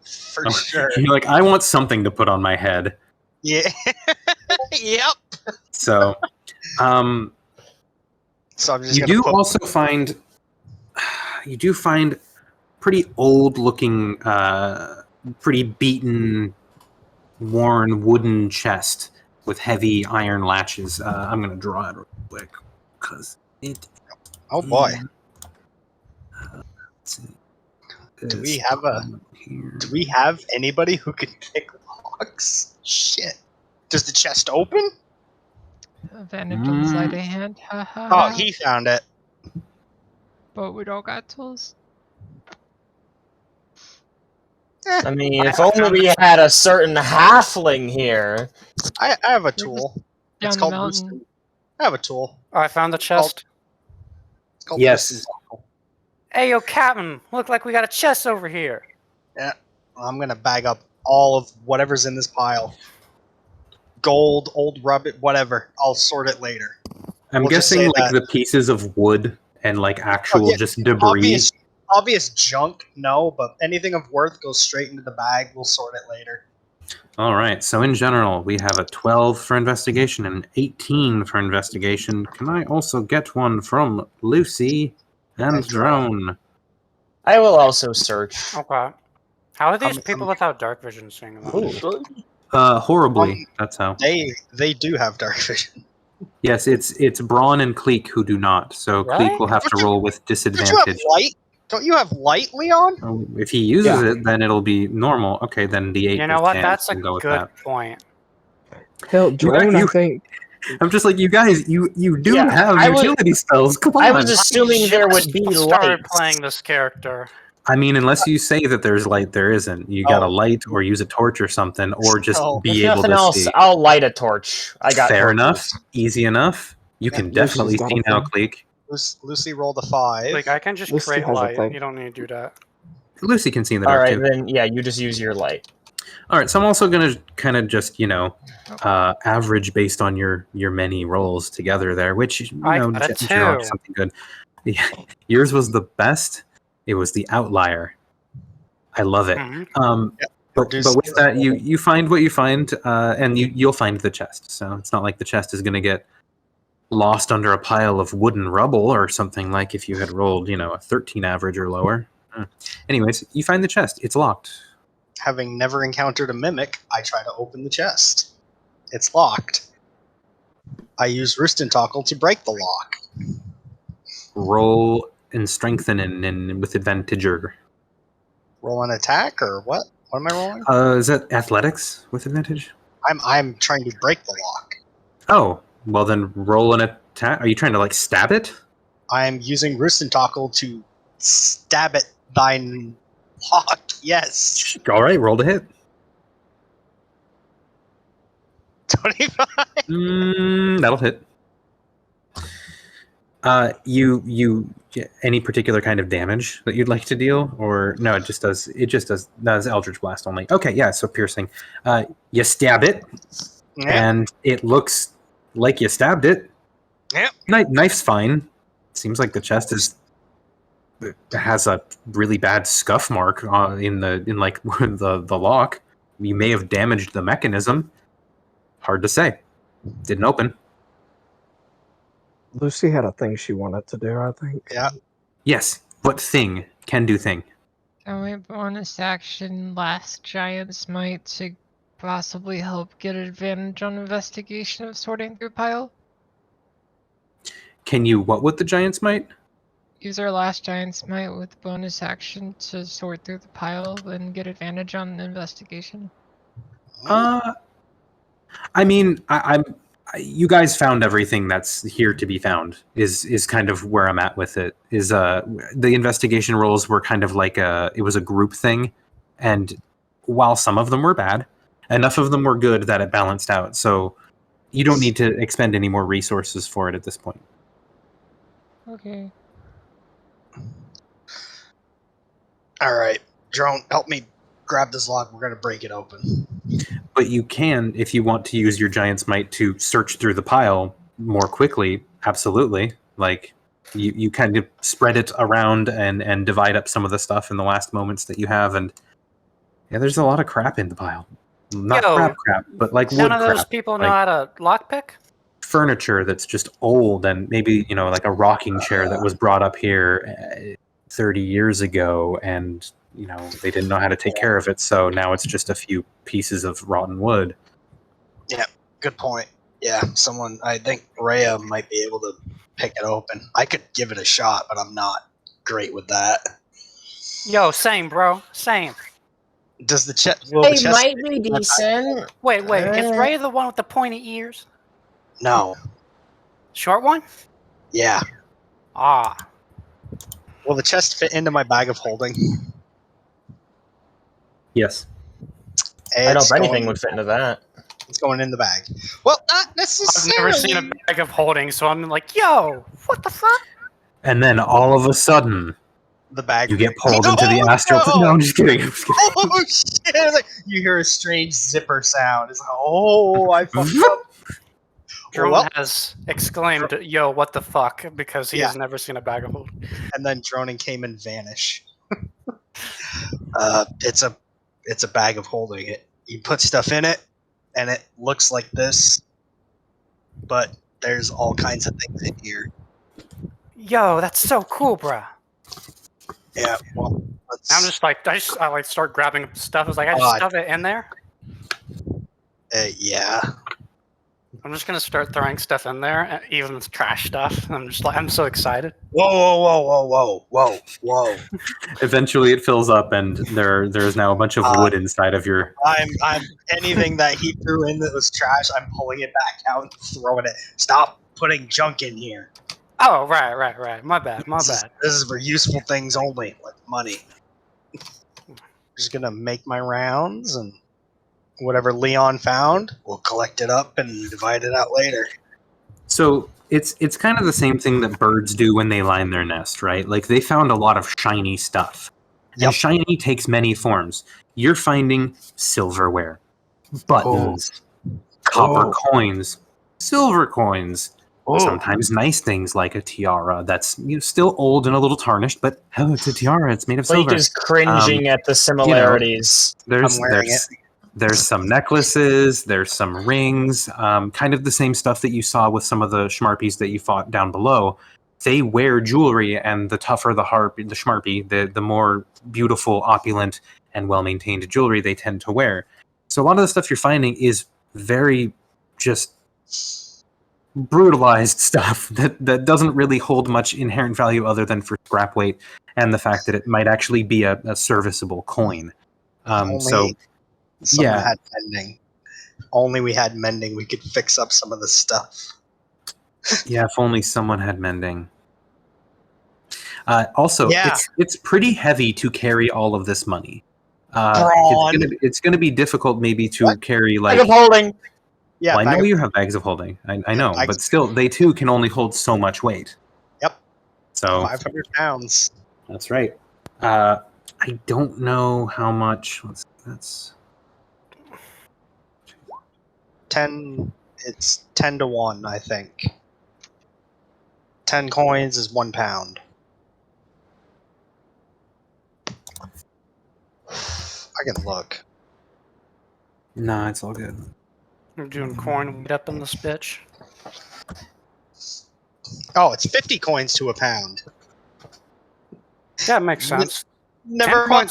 for sure. You're like, I want something to put on my head. Yeah. Yep. So I'm just you do also find pretty old looking, pretty beaten, worn wooden chest with heavy iron latches. I'm gonna draw it real quick because it. Oh boy. Do we have anybody who can pick locks? Shit. Does the chest open? Advantage on sleight of hand. Oh, he found it. But we don't got tools. I mean, if only we had a certain halfling here. I have a tool. Down It's the called mountain. boosting. I have a tool. I found the chest. It's called Yes. boosting. Hey, yo, Captain. Look like we got a chest over here. Yeah. I'm gonna bag up all of whatever's in this pile. Gold, old rubbish, whatever. I'll sort it later. I'm We'll just guessing say like that- the pieces of wood and like actual just debris. Obvious junk, no, but anything of worth goes straight into the bag. We'll sort it later. All right. So in general, we have a 12 for investigation and an 18 for investigation. Can I also get one from Lucy and Drone? I will also search. Okay. How are these people without dark vision seeing them? Horribly. That's how. They do have dark vision. Yes, it's Braun and Kleeck who do not. So Really? Kleeck will have to roll with Don't you have disadvantage. light? Don't you have light, Leon? Oh, if he uses it, then it'll be normal. Okay, then the 8. You know what? with That's a we'll go with good that. point. Hell, Drone, I think I'm just like, you guys, you do Yeah, have utility spells. Come on. I was assuming there would be started lights. playing this character. I mean, unless you say that there's light, there isn't. You got to light or use a torch or something, or just If be able nothing to else, see. I'll light a torch. I got Fair torches. enough. Easy enough. You can definitely Lucy's got see a now, thing. Kleeck. Lucy rolled a 5. Like I can just Lucy create has a light. thing. You don't need to do that. Lucy can see in the All dark right, too. then yeah, you just use your light. All right, so I'm also gonna kind of just average based on your many rolls together there, which I got a generally 2. something good. Yeah, yours was the best. It was the outlier. I love it. Mhm. But with that, you find what you find, and you'll find the chest. So it's not like the chest is gonna get lost under a pile of wooden rubble or something like if you had rolled, a 13 average or lower. Anyways, you find the chest. It's locked. Having never encountered a mimic, I try to open the chest. It's locked. I use Roostentockle to break the lock. Roll and strengthen and with advantager. Roll an attack or what? What am I rolling? Is that athletics with advantage? I'm trying to break the lock. Oh, well then roll an attack. Are you trying to stab it? I'm using Roostentockle to stab at thine lock. Yes. All right, roll to hit. 25. That'll hit. You any particular kind of damage that you'd like to deal, or no? It just does. That's Eldritch Blast only. Okay, yeah. So piercing. You stab it, and it looks like you stabbed it. Yep. Knife's fine. Seems like the chest has a really bad scuff mark in the lock. You may have damaged the mechanism. Hard to say. Didn't open. Lucy had a thing she wanted to do, I think. Yeah. Yes. What thing? Can do thing. Can we bonus action last giant smite to possibly help get advantage on investigation of sorting through pile? Can you what with the giant smite? Use our last giant smite with bonus action to sort through the pile and get advantage on the investigation. I mean, you guys found everything that's here to be found. Is kind of where I'm at with it. Is the investigation rolls were kind of like it was a group thing, and while some of them were bad, enough of them were good that it balanced out. So you don't need to expend any more resources for it at this point. Okay. All right, Drone, help me grab this lock. We're gonna break it open. But you can, if you want to use your giant smite to search through the pile more quickly, absolutely. You kind of spread it around and divide up some of the stuff in the last moments that you have, and yeah, there's a lot of crap in the pile. Not crap, but wood None of those crap. people know how to lockpick? Furniture that's just old, and maybe, like a rocking chair that was brought up here 30 years ago, and they didn't know how to take care of it, so now it's just a few pieces of rotten wood. Yeah, good point. Yeah, I think Rhea might be able to pick it open. I could give it a shot, but I'm not great with that. Yo, same, bro. Same. Does the chest... It might be decent. Wait. Is Ray the one with the pointy ears? No. Short one? Yeah. Ah. Will the chest fit into my bag of holding? Yes. I don't know if anything would fit into that. It's going in the bag. Well, not necessarily. I've never seen a bag of holding, so I'm like, yo, what the fuck? And then all of a sudden, the bag. You get pulled into the astral. No, I'm just kidding. Oh shit! You hear a strange zipper sound. It's like, oh, I fucked up. Drone has exclaimed, yo, what the fuck? Because he has never seen a bag of holding. And then Drone and Caimen vanish. It's a bag of holding. You put stuff in it, and it looks like this, but there's all kinds of things in here. Yo, that's so cool, bruh. Yeah, well, I'm just like, I start grabbing stuff. I was like, I just stuff it in there. Yeah. I'm just gonna start throwing stuff in there, even the trash stuff. I'm so excited. Whoa. Eventually, it fills up, and there's now a bunch of wood inside of your. I'm anything that he threw in that was trash, I'm pulling it back out and throwing it. Stop putting junk in here. Oh, right. My bad. This is for useful things only, like money. Just gonna make my rounds, and whatever Leon found, we'll collect it up and divide it out later. So it's kind of the same thing that birds do when they line their nest, right? Like they found a lot of shiny stuff. Yep. And shiny takes many forms. You're finding silverware, buttons, copper coins, silver coins, sometimes nice things like a tiara that's still old and a little tarnished, but it's a tiara. It's made of silver. Blake is cringing at the similarities. There's some necklaces, there's some rings, kind of the same stuff that you saw with some of the Shmarpies that you fought down below. They wear jewelry, and the tougher the Shmarpy, the more beautiful, opulent, and well-maintained jewelry they tend to wear. So a lot of the stuff you're finding is very just brutalized stuff that doesn't really hold much inherent value other than for scrap weight and the fact that it might actually be a serviceable coin. Someone had mending. Only we had mending, we could fix up some of the stuff. Yeah, if only someone had mending. It's pretty heavy to carry all of this money. It's gonna be difficult maybe to carry like. Bag of holding. Yeah, well, I know you have bags of holding. I know, but still, they too can only hold so much weight. Yep. So 500 pounds. That's right. I don't know how much. That's 10. It's 10 to 1, I think. 10 coins is 1 pound. I can look. Nah, it's all good. I'm doing coin weight up in this bitch. Oh, it's 50 coins to a pound. Yeah, it makes sense. Never mind.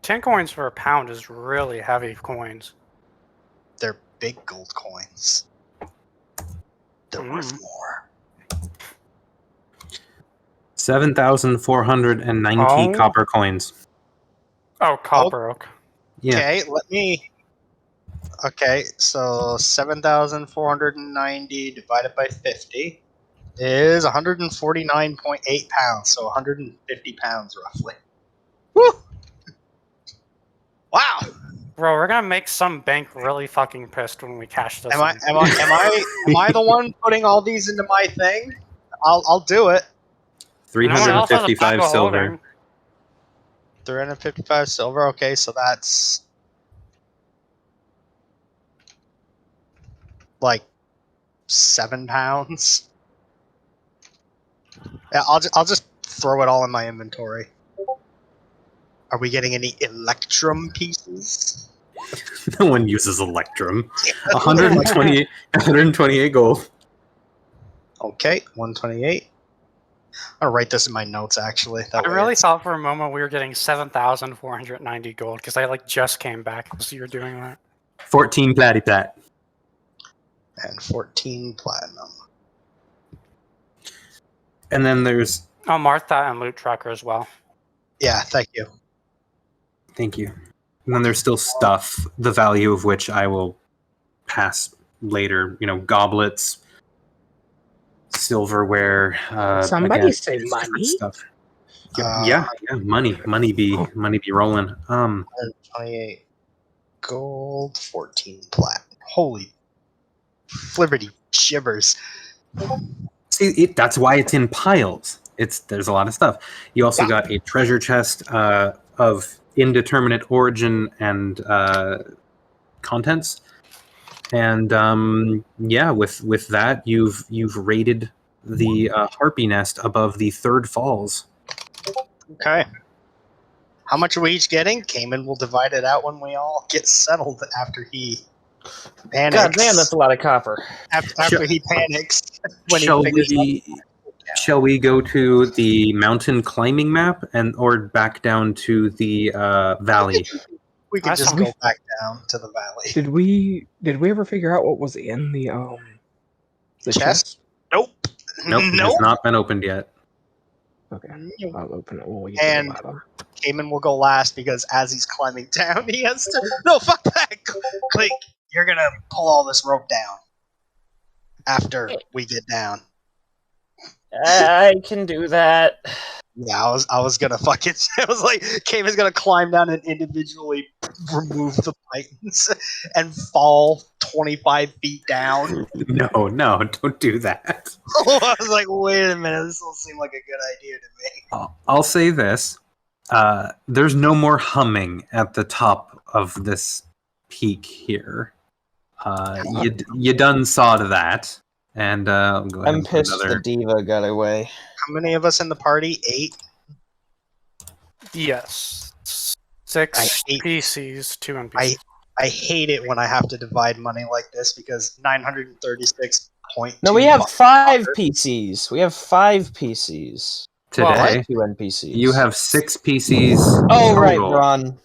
10 coins for a pound is really heavy coins. They're big gold coins. They're worth more. 7,490 copper coins. Oh, copper. Okay. Yeah. Okay, let me... Okay, so 7,490 divided by 50 is 149.8 pounds, so 150 pounds roughly. Woo! Wow! Bro, we're gonna make some bank really fucking pissed when we cash this. Am I the one putting all these into my thing? I'll do it. 355 silver. 355 silver. Okay, so that's like 7 pounds. Yeah, I'll just throw it all in my inventory. Are we getting any electrum pieces? No one uses electrum. 128 gold. Okay, 128. I'll write this in my notes, actually. I really thought for a moment we were getting 7,490 gold, because I just came back as you were doing that. 14 platyplat. And 14 platinum. And then there's... Oh, Martha and Loot Trucker as well. Yeah, thank you. Thank you. And then there's still stuff, the value of which I will pass later. Goblets, silverware. Somebody say money. Stuff. Yeah, money be rolling. 128 gold, 14 platinum. Holy flibberty shivers! See, that's why it's in piles. There's a lot of stuff. You also got a treasure chest of indeterminate origin and contents, and with that you've raided the harpy nest above the third falls. Okay. How much are we each getting? Caimen will divide it out when we all get settled after he panics. God damn, that's a lot of copper. After he panics. When Shall we go to the mountain climbing map or back down to the valley? We can just go back down to the valley. Did we ever figure out what was in the chest? Nope. Nope, it has not been opened yet. Okay, I'll open it when we get to the bottom. Caimen will go last because as he's climbing down, he has to. No, fuck that! Kleeck, you're gonna pull all this rope down after we get down. I can do that. Yeah, I was gonna fucking. I was like, Caimen's gonna climb down and individually remove the pythons and fall 25 feet down. No, don't do that. I was like, wait a minute, this will seem like a good idea to me. I'll say this: there's no more humming at the top of this peak here. You done saw to that, and I'll go ahead. I'm pissed the Deva got away. How many of us in the party? 8? Yes. 6 PCs, 2 NPCs. I hate it when I have to divide money like this because 936.2. No, we have 5 PCs. We have 5 PCs. Today, well, 2 NPCs. You have 6 PCs. Oh, right, Braun.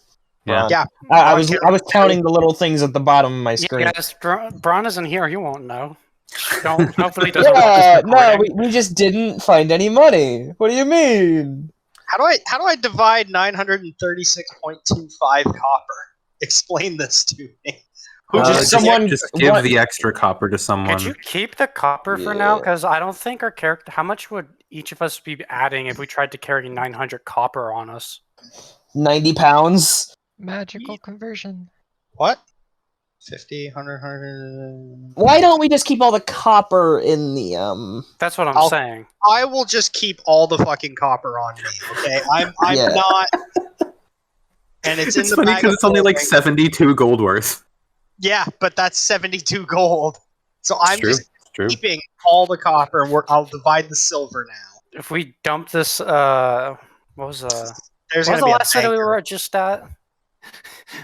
Yeah. I was counting the little things at the bottom of my screen. Yes, Braun isn't here. He won't know. Hopefully he doesn't. No, we just didn't find any money. What do you mean? How do I divide 936.25 copper? Explain this to me. Just give the extra copper to someone. Could you keep the copper for now? Because I don't think our character. How much would each of us be adding if we tried to carry 900 copper on us? 90 pounds. Magical conversion. What? 50, 100. Why don't we just keep all the copper in the That's what I'm saying. I will just keep all the fucking copper on me. Okay, I'm not. And it's in the funny because it's only like 72 gold worth. Yeah, but that's 72 gold. So I'm just keeping all the copper, and I'll divide the silver now. If we dump this, what was There's the gonna be last city we were just at?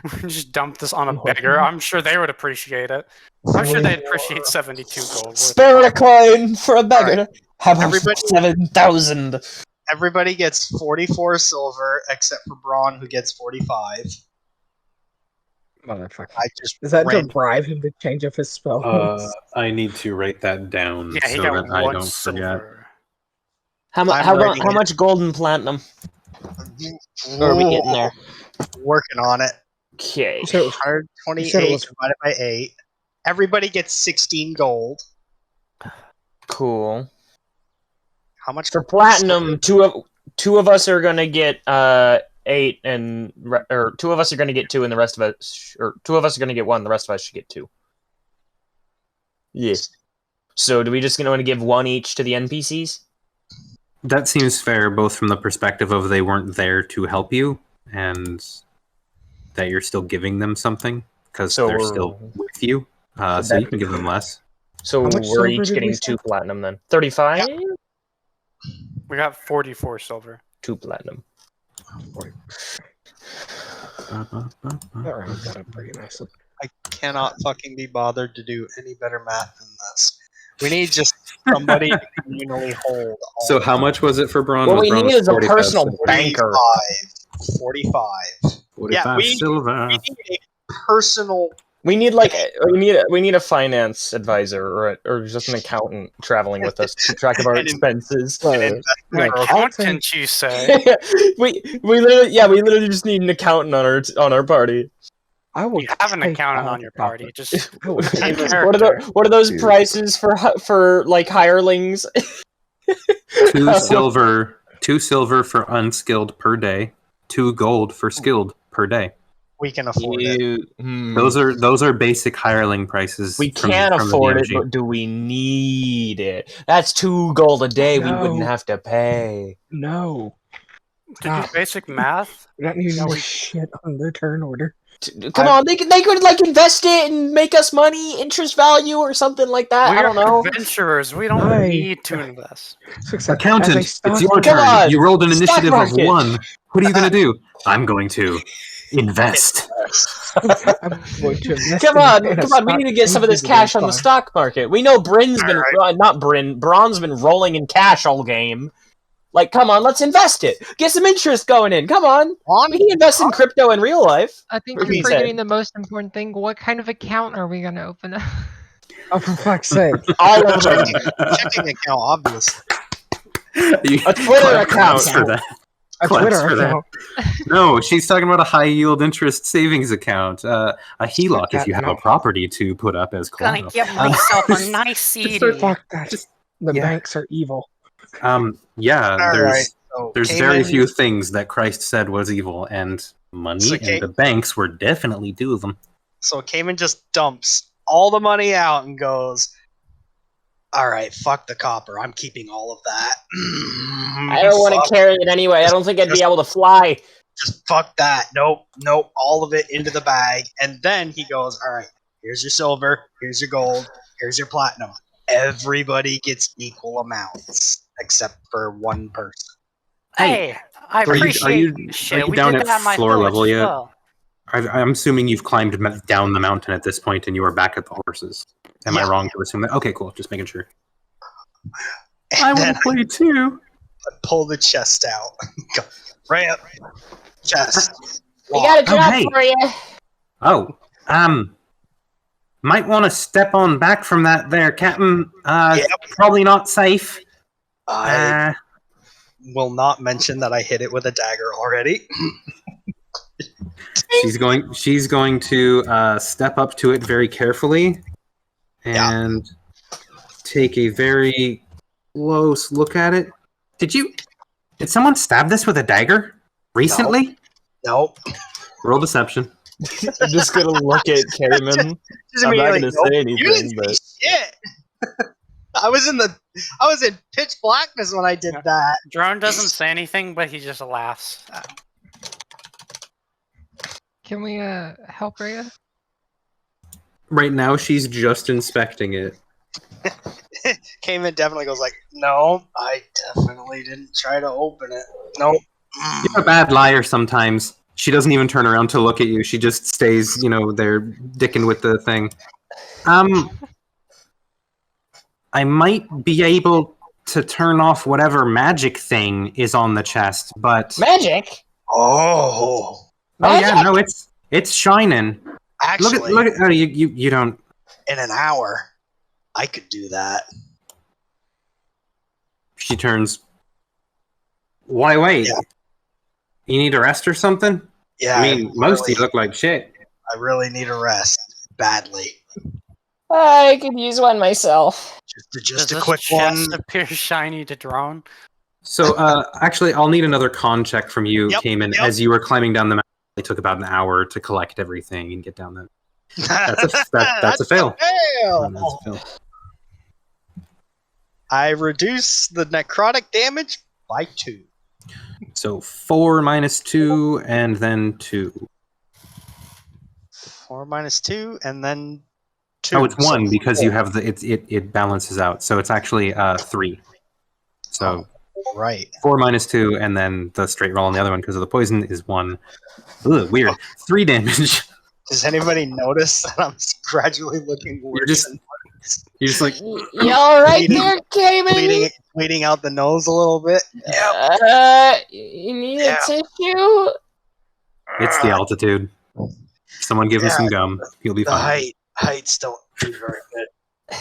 We just dump this on a beggar. I'm sure they would appreciate it. I'm sure they'd appreciate 72 gold. Spare a coin for a beggar. Right. Have everybody 7,000. Everybody gets 44 silver, except for Braun, who gets 45. Motherfucker. Is that to bribe him to change up his spell? I need to write that down so that I don't forget. How much gold and platinum? Or are we getting there? Working on it. Okay. So 128 divided by 8. Everybody gets 16 gold. Cool. How much for platinum? Two of us are gonna get 8, or 2 of us are gonna get 2, and the rest of us, or 2 of us are gonna get 1. The rest of us should get 2. Yes. So, do we just want to give 1 each to the NPCs? That seems fair, both from the perspective of they weren't there to help you, and that you're still giving them something because they're still with you. So you can give them less. So we're each getting 2 platinum then. 35. Yeah. We got 44 silver. 2 platinum. That rounds that up pretty nicely. I cannot fucking be bothered to do any better math than this. We need just somebody to communally hold. So how much was it for Braun? What we need is a personal banker. 45. 45 silver. We need a personal. We need we need a finance advisor or just an accountant traveling with us to keep track of our expenses. An accountant, you say? we literally just need an accountant on our party. You have an accountant on your party. Just what are those prices for like hirelings? 2 silver for unskilled per day. 2 gold for skilled per day. We can afford it. Those are basic hireling prices. We can't afford it, but do we need it? That's 2 gold a day. We wouldn't have to pay. No. To do basic math? We don't need more shit on the turn order. Come on, they could like invest it and make us money, interest value, or something like that. I don't know. Adventurers, we don't need to invest. Accountant, it's your turn. You rolled an initiative of 1. What are you going to do? I'm going to invest. Come on. We need to get some of this cash on the stock market. We know Braun's been rolling in cash all game. Like, come on, let's invest it. Get some interest going in. Come on. We can invest in crypto in real life. I think What you're he forgetting said. the most important thing. What kind of account are we gonna open up? Oh, for fuck's sake. All of them. Checking account, obviously. A Twitter account. For that. A Claps Twitter for that. account. No, she's talking about a high yield interest savings account, a HELOC if you have a property to put up as Gonna collateral. get myself a nice CD. Fuck that. The yeah. banks are evil. Yeah, All there's right, so there's very Caimen- few things that Christ said was evil, and money So and the banks were definitely two of them. So Caimen just dumps all the money out and goes, all right, fuck the copper. I'm keeping all of that. I don't want to carry it anyway. I don't think I'd be able to fly. Just fuck that. Nope. All of it into the bag. And then he goes, all right, here's your silver, here's your gold, here's your platinum. Everybody gets equal amounts except for one person. Hey, I Are you- appreciate are you shit. We down did at that at my floor village level as yet? well. I'm assuming you've climbed down the mountain at this point, and you are back at the horses. Am I Yeah. wrong to assume that? Okay, cool. Just making sure. And I then want to play too. I pull the chest out. Go, right up. Chest. We got a Oh, job hey. for you. Oh, might want to step on back from that there, Captain. Yep. Probably not safe. I will not mention that I hit it with a dagger already. She's going to step up to it very carefully and take a very close look at it. Did someone stab this with a dagger recently? Nope. Roll deception. I'm just gonna look at Caimen. Just I'm not immediately, gonna nope, say you anything, didn't but see shit. I was in pitch blackness when I did that. Drone doesn't say anything, but he just laughs. Can we help Rhea? Right now, she's just inspecting it. Caimen definitely goes like, no, I definitely didn't try to open it. Nope. You're a bad liar sometimes. She doesn't even turn around to look at you. She just stays, there dicking with the thing. I might be able to turn off whatever magic thing is on the chest, but magic. Oh. oh yeah, no, it's shining. Actually, Look at you don't. in an hour, I could do that. She turns. Why wait? Yeah. You need a rest or something? Yeah, I mean, most of you look like shit. I really need a rest badly. I could use one myself. Just Does a this quick chest one. appear shiny to Drone? So, actually, I'll need another con check from you, Yep, Caimen. yep. As you were climbing down the mountain, it took about an hour to collect everything and get down there. That's a fail. fail. That's a fail. I reduce the necrotic damage by 2. So 4 minus 2, and then 2. 4 minus 2, and then 2. Oh, it's 1 So because 4. you have it balances out. So it's actually 3. So Right. 4 minus 2, and then the straight roll on the other one because of the poison is 1. Ugh, weird. 3 damage. Does anybody notice that I'm gradually looking worse? You're just like, You all right there, Caimen? bleeding out the nose a little bit. You need Yeah. a tissue? it's the altitude. Someone give him some gum. He'll be The fine. heights don't do very good.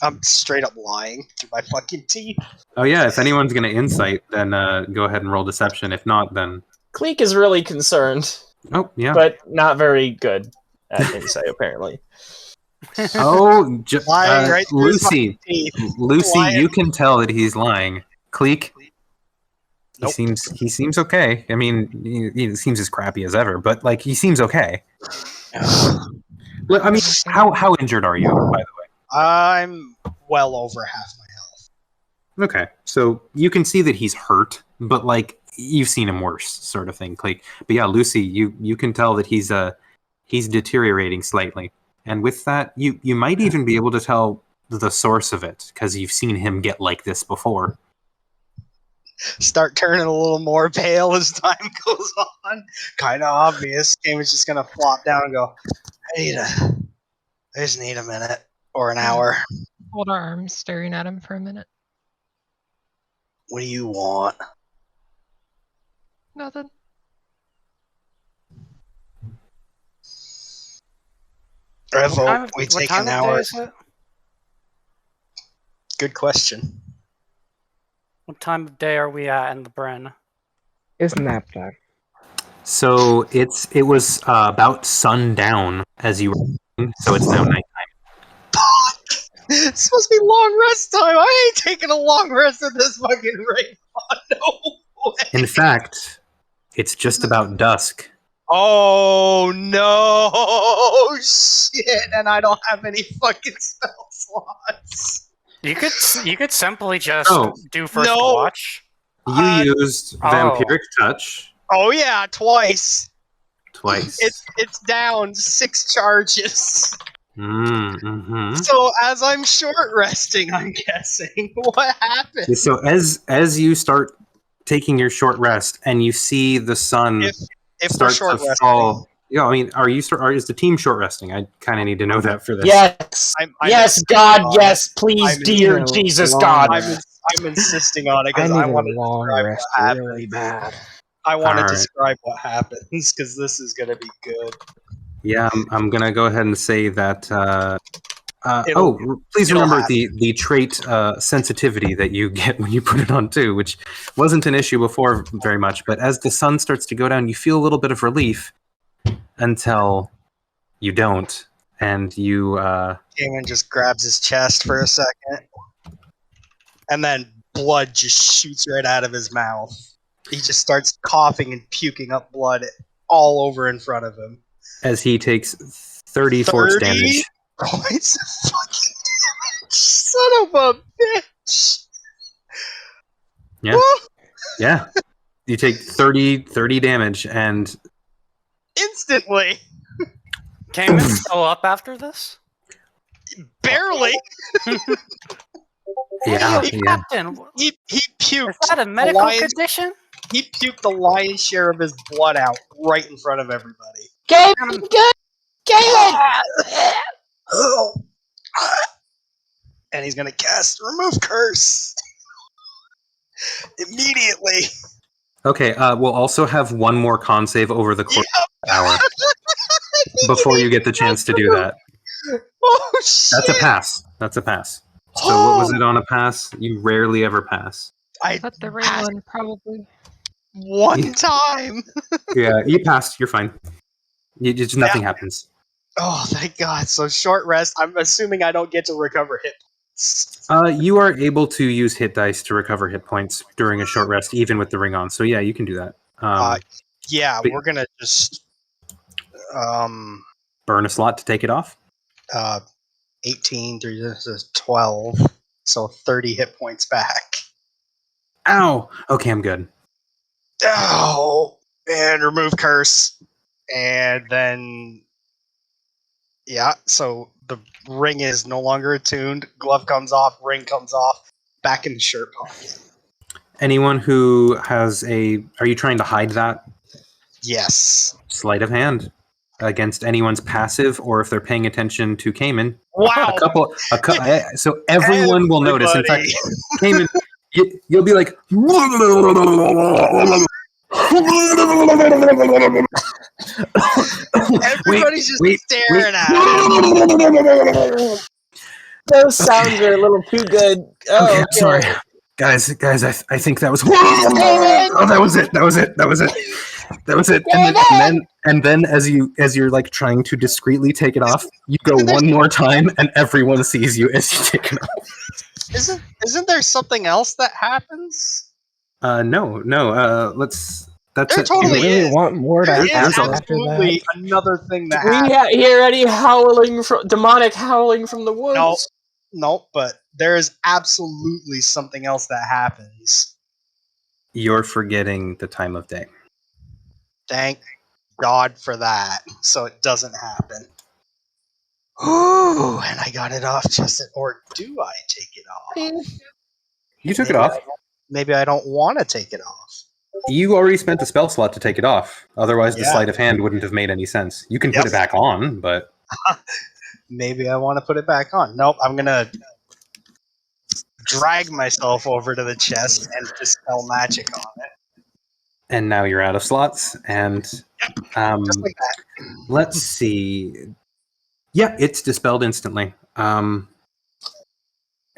I'm straight up lying through my fucking teeth. Oh yeah, if anyone's gonna insight, then go ahead and roll deception. If not, then Kleeck is really concerned, oh yeah. but not very good at insight, apparently. Oh, Lying right through his Lucy, fucking teeth. Lucy, Lying. you can tell that he's lying. Kleeck, Nope. he seems okay. I mean, he seems as crappy as ever, but like he seems okay. I mean, how injured are you, by the way? I'm well over half my health. Okay, so you can see that he's hurt, but like you've seen him worse, sort of thing, Kleeck. But yeah, Lucy, you can tell that he's deteriorating slightly, and with that, you might even be able to tell the source of it because you've seen him get like this before. Start turning a little more pale as time goes on. Kind of obvious. Game is just gonna flop down and go, I just need a minute or an hour. Hold our arms staring at him for a minute. What do you want? Nothing. Revo, we what take time an of day hour. is it? Good question. What time of day are we at in the Bryn? It's nap time. So it was about sundown as you were, so it's now nighttime. It's supposed to be long rest time. I ain't taking a long rest at this fucking rate. Oh, no way. In fact, it's just about dusk. Oh no! Shit! And I don't have any fucking spell slots. You could simply just do first No. watch. You used Vampiric Touch Oh yeah, twice. twice. It's down 6 charges. Mm-hmm. So as I'm short resting, I'm guessing what happened. So as you start taking your short rest and you see the sun If we're start short to resting, fall. Yeah, I mean, is the team short resting? I kind of need to know that for this. Yes. I'm Yes, insisting God, on yes, it. please, I'm dear in a Jesus, long God. rest. I'm insisting on it I because need I a want to long describe rest what happened. really bad. I want to Alright. describe what happens because this is going to be good. Yeah, I'm gonna go ahead and say that. Please it'll remember happen. the trait sensitivity that you get when you put it on too, which wasn't an issue before very much. But as the sun starts to go down, you feel a little bit of relief until you don't, and you. Caimen just grabs his chest for a second, and then blood just shoots right out of his mouth. He just starts coughing and puking up blood all over in front of him. As he takes 30 force damage. Points of fucking damage. Son of a bitch. Yeah. Yeah. You take 30 damage, and Instantly. Caimen still up after this? Barely. yeah, Hey, yeah. Captain, He puked. is that a medical lion's- condition? He puked the lion's share of his blood out right in front of everybody. Caimen! And he's gonna cast Remove Curse immediately. Okay, we'll also have one more con save over the course of the hour before you get the chance to do that. Oh shit! That's a pass. That's a pass. So what was it on a pass? You rarely ever pass. I But the ring one, probably. one time. Yeah, you passed. You're fine. Just nothing happens. Oh, thank God! So short rest. I'm assuming I don't get to recover hit points. You are able to use hit dice to recover hit points during a short rest, even with the ring on. So yeah, you can do that. Yeah, but- we're gonna just burn a slot to take it off. 18 through 12, so 30 hit points back. Ow! Okay, I'm good. Oh, and remove curse, and then so the ring is no longer attuned. Glove comes off, ring comes off, back in the shirt pocket. Anyone who has are you trying to hide that? Yes. Sleight of hand against anyone's passive, or if they're paying attention to Caimen. Wow. So everyone will notice. In fact, Caimen, you'll be like, everybody's just staring at him. Those sounds are a little too good. Oh, okay, sorry. Guys, I think that was. Oh, that was it. And then as you're like trying to discreetly take it off, you go one more time, and everyone sees you as you take it off. Isn't there something else that happens? No. That's There it. totally You really is. want more to There is happen after absolutely that? another thing that Do we happens. hear any demonic howling from the woods? No, but there is absolutely something else that happens. You're forgetting the time of day. Thank God for that, so it doesn't happen. Ooh, and I got it off or do I take it off? You took it off. Maybe I don't want to take it off. You already spent the spell slot to take it off. Otherwise, the Yeah. sleight of hand wouldn't have made any sense. You can put Yep. it back on, but Maybe I want to put it back on. Nope, I'm gonna drag myself over to the chest and dispel magic on it. And now you're out of slots. And Just like that. let's see. Yeah, it's dispelled instantly.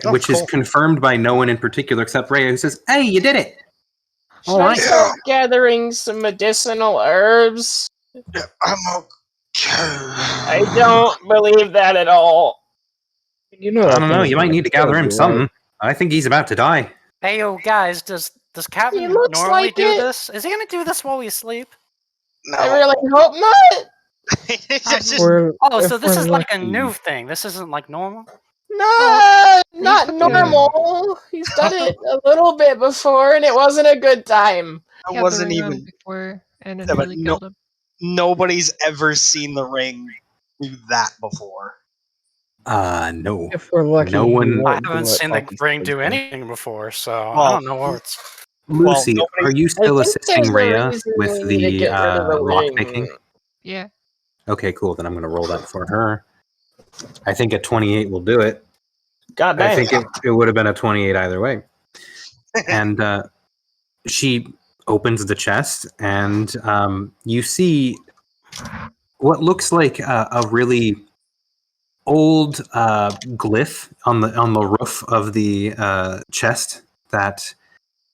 Which is cool. confirmed by no one in particular except Rhea, who says, "Hey, you did it!" Should I start gathering some medicinal herbs? I'm okay. I don't believe that at all. You know, I don't know. You might need to gather him something. I think he's about to die. Hey, yo, guys, does Captain He looks normally like do it. this? Is he gonna do this while we sleep? No. I really hope not. Oh, so this is like a lucky. new thing. This isn't like normal? No, not Yeah. normal. He's done it a little bit before, and it wasn't a good time. I Yeah, wasn't the ring even. before, and it Yeah, but really killed him. Nobody's ever seen the ring do that before. No. If we're lucky, No one- I haven't seen the ring do anything before, so I Well, don't know what's... Lucy, nobody- are you still I think assisting there's a Rhea reason with we need to the get rid of the lock ring. picking? Yeah. Okay, cool. Then I'm going to roll that for her. I think a 28 will do it. God I damn. think it would have been a 28 either way. And she opens the chest, and you see what looks like a really old glyph on the roof of the chest that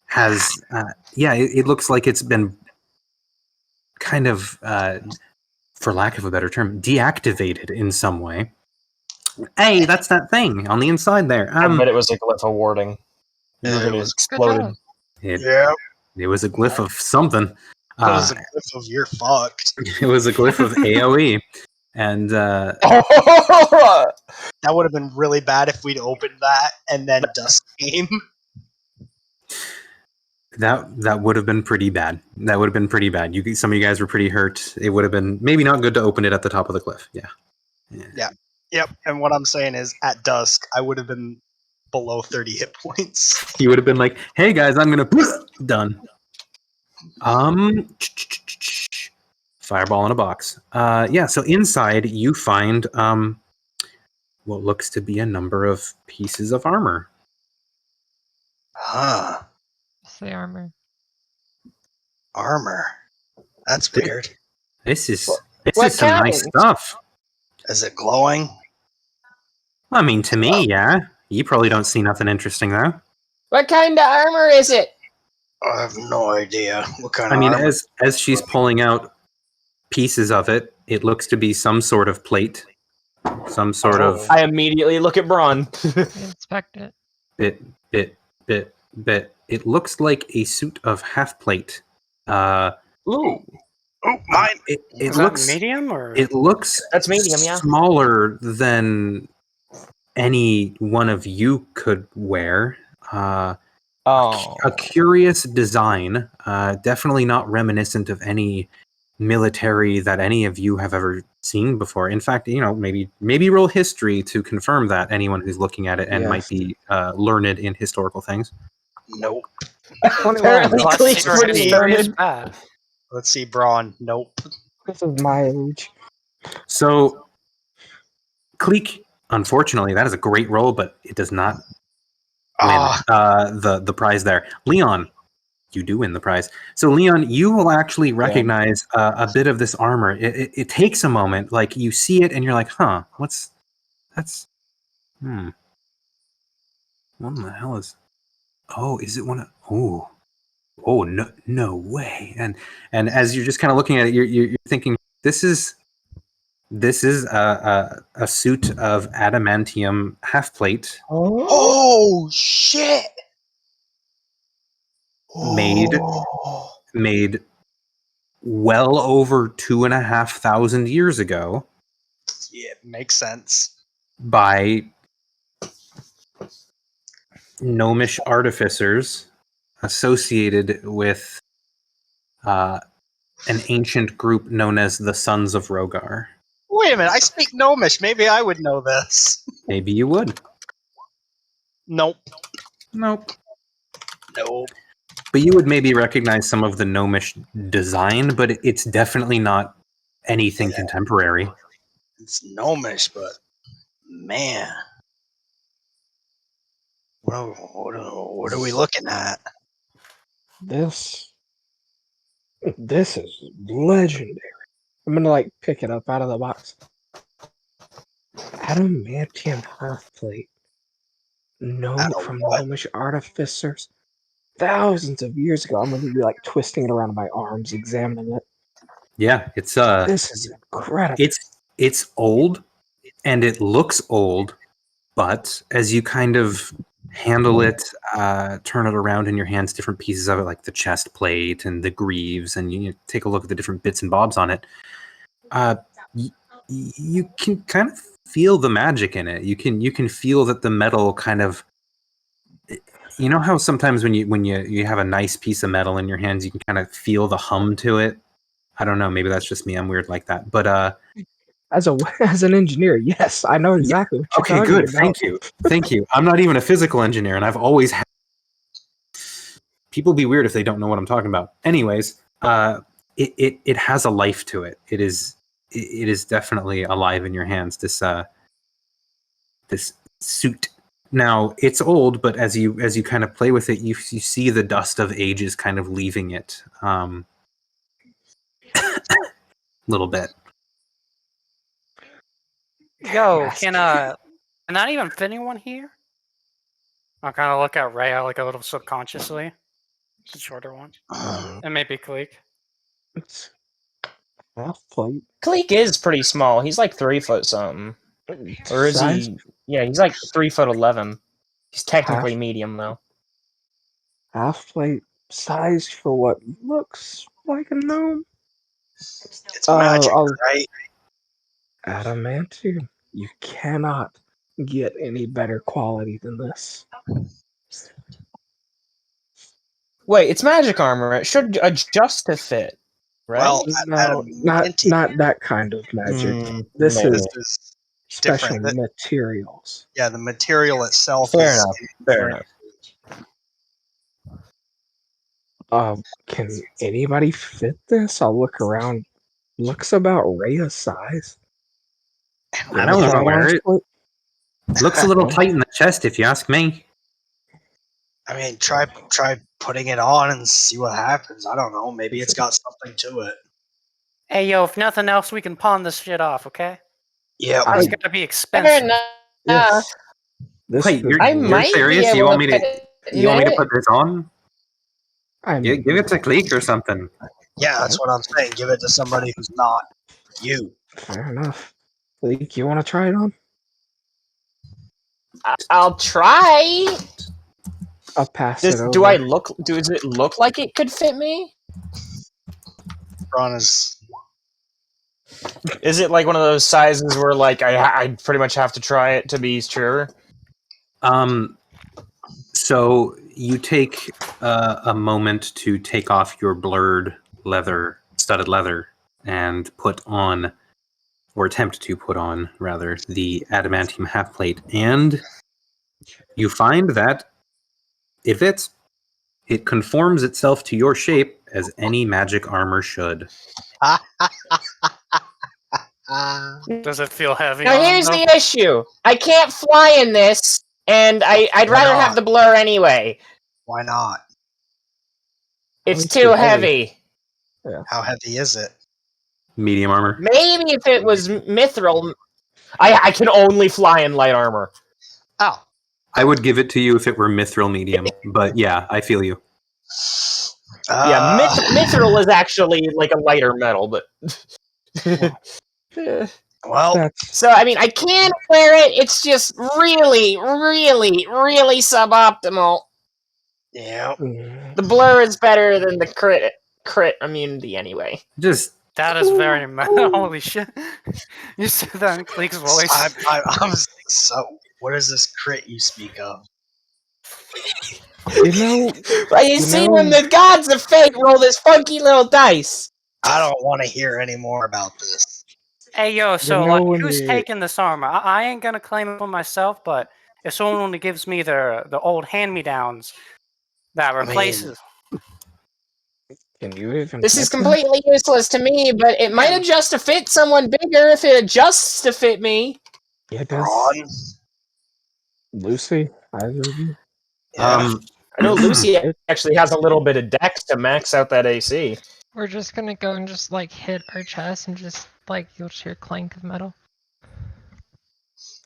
has it looks like it's been kind of for lack of a better term deactivated in some way. Hey, that's that thing on the inside there. I bet it was a glyph of warding. You were It gonna was- Good explode. job. It was a glyph of something. It was a glyph of you're fucked. It was a glyph of AoE. And That would have been really bad if we'd opened that and then dusk came. that would have been pretty bad. That would have been pretty bad. Some of you guys were pretty hurt. It would have been maybe not good to open it at the top of the cliff. Yeah. Yep, and what I'm saying is, at dusk, I would have been below 30 hit points. You would have been like, "Hey guys, I'm gonna done." Fireball in a box. So inside you find what looks to be a number of pieces of armor. Huh. Say armor. Armor. That's weird. This is what some nice kind? stuff. Is it glowing? I mean, to me, yeah. You probably don't see nothing interesting though. What kind of armor is it? I have no idea. What kind I of mean, armor? as she's pulling out pieces of it, it looks to be some sort of plate, some sort of I immediately look at Braun. Inspect it. bit. It looks like a suit of half plate. Ooh, Oh, mine! It Is looks that medium or... it looks That's medium, yeah. smaller than any one of you could wear. oh, A curious design, definitely not reminiscent of any military that any of you have ever seen before. In fact, maybe roll history to confirm that, anyone who's looking at it and Yes. might be learned in historical things. Nope. apparently Well, Kleeck's that's pretty history is learned. bad. Let's see, Braun. Nope. This is my age. So, Kleeck, unfortunately, that is a great roll, but it does not win the prize there. Leon, you do win the prize. So, Leon, you will actually recognize a bit of this armor. It takes a moment. Like, you see it and you're like, huh, what in the hell is... Oh, is it one of... Oh, no way. And as you're just kind of looking at it, you're thinking, this is a suit of adamantium half plate Oh, shit! made well over 2,500 years ago Yeah, makes sense. by gnomish artificers associated with an ancient group known as the Sons of Rogar. Wait a minute, I speak Gnomish. Maybe I would know this. Maybe you would. Nope. Nope. Nope. But you would maybe recognize some of the gnomish design, but it's definitely not anything contemporary. It's Gnomish, but man. What are we looking at? This is legendary. I'm gonna like pick it up out of the box. Adamantium Half Plate. No, from what? gnomish artificers. Thousands of years ago. I'm gonna be like twisting it around in my arms, examining it. Yeah, it's This is incredible. it's old, and it looks old, but as you kind of handle it, turn it around in your hands, different pieces of it, like the chest plate and the greaves, and you take a look at the different bits and bobs on it, you can kind of feel the magic in it. You can feel that the metal kind of, you know how sometimes when you have a nice piece of metal in your hands, you can kind of feel the hum to it. I don't know, maybe that's just me. I'm weird like that. But as an engineer, yes, I know exactly what you're okay, talking good. about. Thank you. I'm not even a physical engineer, and I've always had. People be weird if they don't know what I'm talking about. Anyways, it has a life to it. It is definitely alive in your hands. This suit. Now it's old, but as you kind of play with it, you see the dust of ages kind of leaving it. Little bit. Yo, can that even fit anyone here? I'll kind of look at Rhea like a little subconsciously. The shorter one. And maybe Kleeck. It's Half Plate. Kleeck is pretty small. He's like 3 foot something. Or is Size? he? Yeah, he's like 3'11". He's technically Half- medium though. Half Plate size for what looks like a gnome. It's magic, I'll- right? Adamantium. You cannot get any better quality than this. Wait, it's magic armor. It should adjust to fit, right? Well, No, not that kind of magic. This maybe. is this is special different. materials. Yeah, the material itself Fair is enough. Fair enough. Can anybody fit this? I'll look around. Looks about Rhea's size. I don't want to wear it. Split? Looks a little tight in the chest, if you ask me. I mean, try putting it on and see what happens. I don't know. Maybe it's got something to it. Hey, yo, if nothing else, we can pawn this shit off, okay? Yeah. It's gonna be expensive. Yes. This Wait, is- you're serious? You want me to put this on? I'm Give it to Kleeck or something. Yeah, that's what I'm saying. Give it to somebody who's not you. fair enough. Leek, you want to try it on? I'll try. I'll pass it over. Does it look like it could fit me? Ron is. Is it like one of those sizes where like I pretty much have to try it to be sure? So you take a moment to take off your blurred studded leather, and put on, or attempt to put on, rather, the Adamantium Half Plate, and you find that if it conforms itself to your shape as any magic armor should. Does it feel heavy? Now here's the issue. I can't fly in this, and I'd Why rather not? have the blur anyway. Why not? It's It's too too heavy. How heavy is it? Medium armor. Maybe if it was mithril, I can only fly in light armor. Oh. I would give it to you if it were mithril medium, but yeah, I feel you. Yeah, mithril is actually like a lighter metal, but. Well, So, I mean, I can wear it, it's just really, really, really suboptimal. yeah. Mm, The blur is better than the crit immunity anyway. Just That is very meta. Holy shit. You said that in Kleeck's voice. I was like, so, what is this crit you speak of? You know, Right, you see when the gods of fate roll this funky little dice. I don't want to hear any more about this. Hey, yo, so know when who's you- taking this armor? I ain't gonna claim it for myself, but if someone only gives me the old hand-me-downs that replaces... can you even? This is fit that? completely useless to me, but it might adjust to fit someone bigger if it adjusts to fit me. Yeah, it does. Ron? Lucy, either of you. I know Lucy actually has a little bit of dex to max out that AC. We're just gonna go and just like hit our chest and just like you'll hear clank of metal.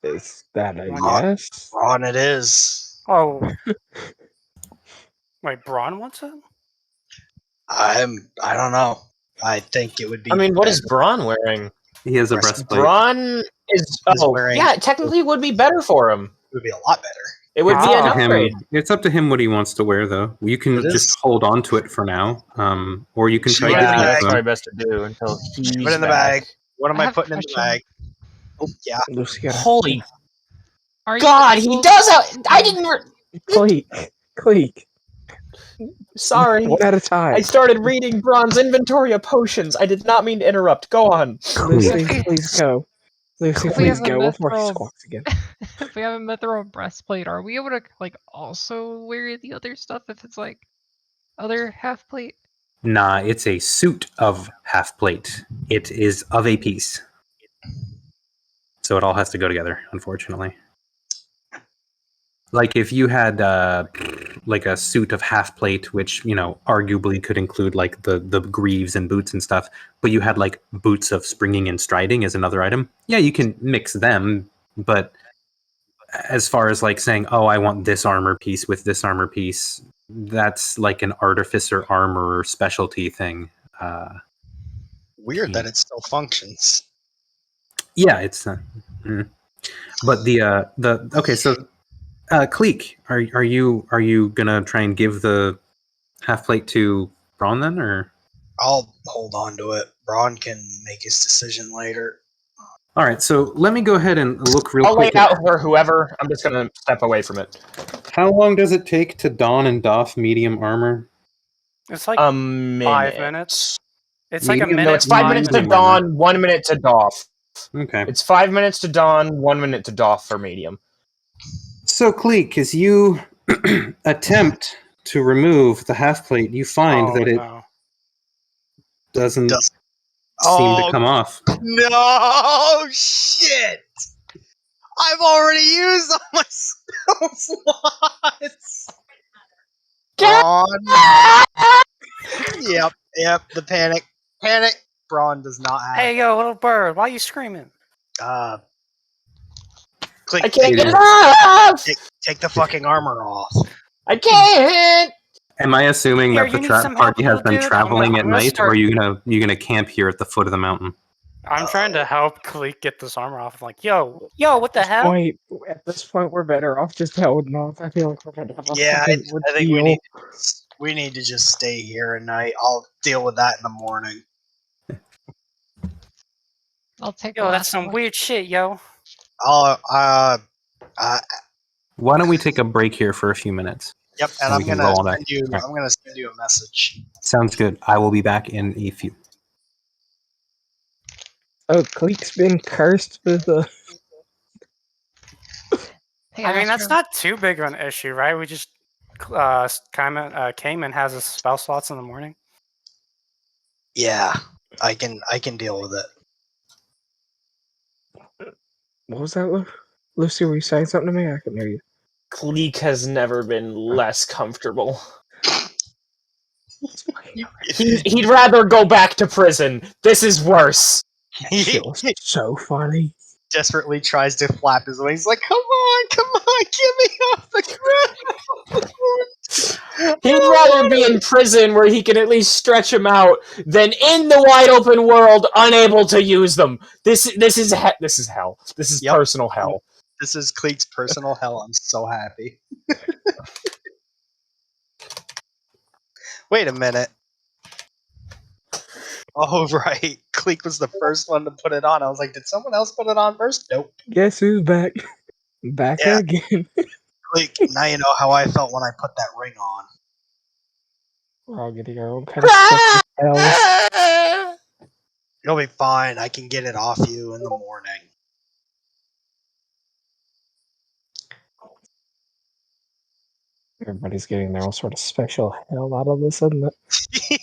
Is that a Braun. yes? Braun it is. Oh. Wait, Braun wants it? I don't know. I think it would be. I mean, what is Braun wearing? He has a Breastplate. breastplate. Braun is. He's Oh, wearing- yeah, it technically would be better for him. It would be a lot better. It would be Oh. an Up to upgrade. him, it's up to him what he wants to wear, though. You can It is. just hold on to it for now, or you can Should try we giving do it that? That's to probably him. best to do until he's Put it in the back. bag. What am I I have a putting in the question. bag? Oh yeah. Lucy got Holy Are you God, he able- does have. I didn't. Kleeck. Sorry. One at a time. I started reading Braun's inventory of potions. I did not mean to interrupt. Go on. Lucy, If we- please go. Lucy, if we please have a go before he mithril- squawks again. If we have a mithril breastplate, are we able to like also wear the other stuff if it's like other half plate? Nah, it's a suit of half plate. It is of a piece. So it all has to go together, unfortunately. Like if you had like a suit of half plate, which, you know, arguably could include like the greaves and boots and stuff, but you had like boots of springing and striding as another item, yeah, you can mix them, but as far as like saying, oh, I want this armor piece with this armor piece, that's like an artificer armor specialty thing. Weird that it still functions. Yeah, it's but the okay, so Kleeck, are you gonna try and give the half plate to Braun then, or? I'll hold on to it. Braun can make his decision later. All right, so let me go ahead and look real I'll lay quick. it out for whoever. I'm just gonna step away from it. How long does it take to don and doff medium armor? It's like A minute. 5 minutes. It's like a Medium? minute. No, it's 5 minutes to minute. dawn, 1 minute to doff. Okay. It's 5 minutes to dawn, 1 minute to doff for medium. So Kleeck, as you attempt to remove the half plate, you find that it no. doesn't Does- seem to Oh. come off. No shit! I've already used all my spell slots. Braun. Yep. The panic. Braun does not have. Hey, yo, little bird, why are you screaming? Kleeck, I can't get it Dude. off! take the fucking armor off. I can't! Am I assuming Here, that you the need trap some party help, has been dude? I'm traveling gonna at night, start- or are you gonna camp here at the foot of the mountain? I'm trying to help Kleeck get this armor off. I'm like, yo, what the hell? Wait, at this point, we're better off just holding off. I feel like we're gonna have a Yeah, fucking I think ordeal. we need to just stay here at night. I'll deal with that in the morning. I'll take. Yo, the that's last some one. weird shit, yo. I'll Why don't we take a break here for a few minutes? Yep, and And I'm we can gonna roll that. send you. Right. I'm gonna send you a message. Sounds good. I will be back in a few. Oh, Kleeck's been cursed with the. Hey, I mean, that's Astro. not too big of an issue, right? We just Caimen has his spell slots in the morning. Yeah, I can deal with it. What was that, Lucy? Were you saying something to me? I couldn't hear you. Kleeck has never been less comfortable. He'd rather go back to prison. This is worse. He Shit was so funny. desperately tries to flap his wings, like, come on, get me off the ground. He'd rather be in prison where he can at least stretch them out than in the wide open world, unable to use them. This is hell. This is Yep. personal hell. This is Kleeck's personal hell. I'm so happy. Wait a minute. Oh, right. Kleeck was the first one to put it on. I was like, did someone else put it on first? Nope. Guess who's back? Back Yeah. again. Kleeck, now you know how I felt when I put that ring on. We're all getting our own kind of special spells. You'll be fine. I can get it off you in the morning. Everybody's getting their own sort of special hell out of this, isn't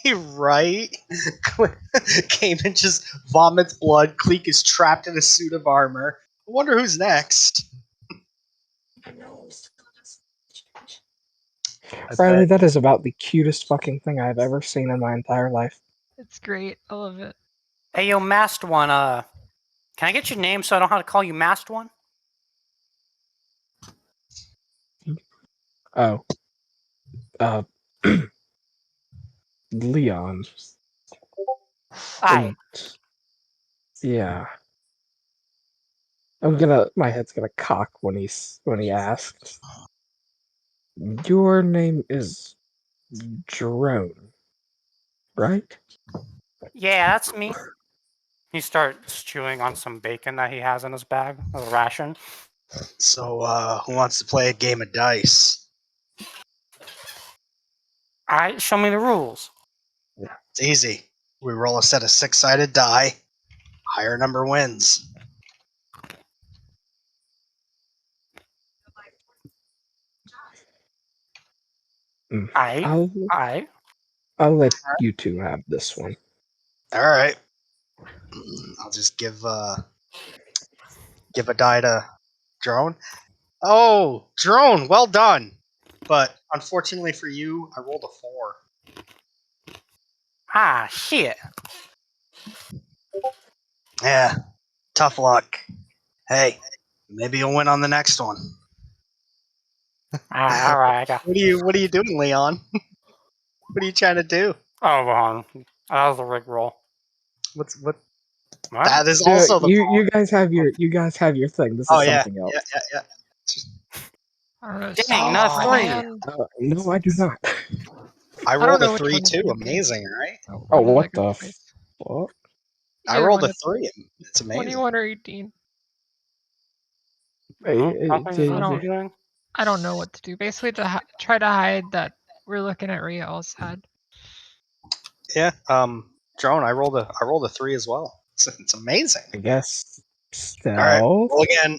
it? Right? Caimen just vomits blood. Kleeck is trapped in a suit of armor. I wonder who's next. Riley, that is about the cutest fucking thing I've ever seen in my entire life. It's great. I love it. Hey, yo, Masked One, can I get your name so I don't know how to call you Masked One? Oh. Leon. Aye. Yeah. My head's gonna cock when he asks. Your name is Drone, right? Yeah, that's me. He starts chewing on some bacon that he has in his bag, a ration. So, who wants to play a game of dice? Alright, show me the rules. It's easy. We roll a set of 6-sided die. Higher number wins. Aye. I'll let you two have this one. All right. I'll just give a die to Drone. Oh, Drone, well done. But unfortunately for you, I rolled a 4. Ah, shit. Yeah, tough luck. Hey, maybe you'll win on the next one. Alright, I got. What are you doing, Leon? What are you trying to do? Oh, well, that was a rig roll. What? What? That is also the you guys have your thing. This is something else. Yeah. I don't know. Dang, not my three. hand. No, I do not. I don't rolled know a which 3 one is too. gonna be. Amazing, right? Oh, When did I what go the twice? fuck? I Either rolled one a is 3. It's amazing. 21 or 18. I don't know what to do. Basically, to try to hide that we're looking at Riel's head. Yeah. Drone. I rolled a 3 as well. It's amazing. I guess stealth. All right. Roll again.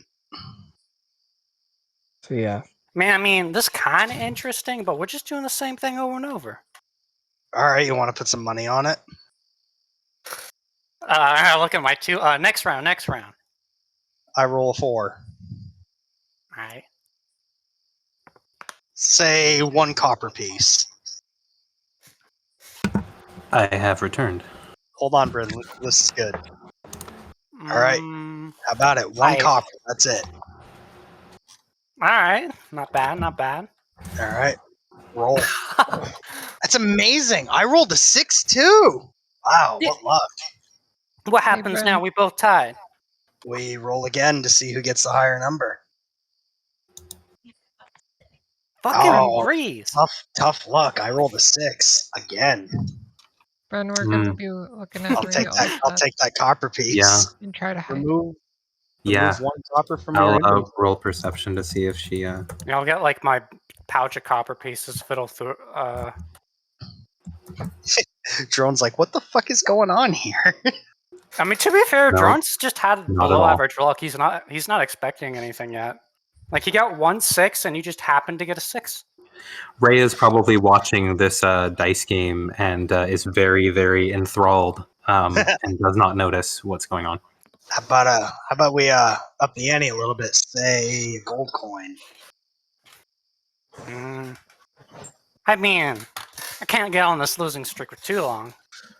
So yeah. Man, I mean, this kind of interesting, but we're just doing the same thing over and over. All right. You want to put some money on it? I look at my two. Next round. I roll a 4. Alright. Say 1 copper piece. I have returned. Hold on, Bryn. This is good. All right. How about it? 1 copper. That's it. Alright. Not bad. All right. Roll. That's amazing. I rolled a 6 too. Wow. What luck. What happens now? We both tied. We roll again to see who gets the higher number. Fucking breeze. Tough luck. I rolled a 6 again. Ben, we're gonna be looking at I'll take that copper piece. Yeah. And try to hide. Remove 1 copper from I'll your inventory. roll perception to see if she. Yeah, I'll get like my pouch of copper pieces fiddle through. Drone's like, what the fuck is going on here? I mean, to be fair, No, Drone's just had not below at all. average luck. He's not expecting anything yet. Like he got 1 6, and you just happened to get a 6. Ray is probably watching this dice game and is very, very enthralled and does not notice what's going on. How about we up the ante a little bit? Say a gold coin. I mean, I can't get on this losing streak for too long.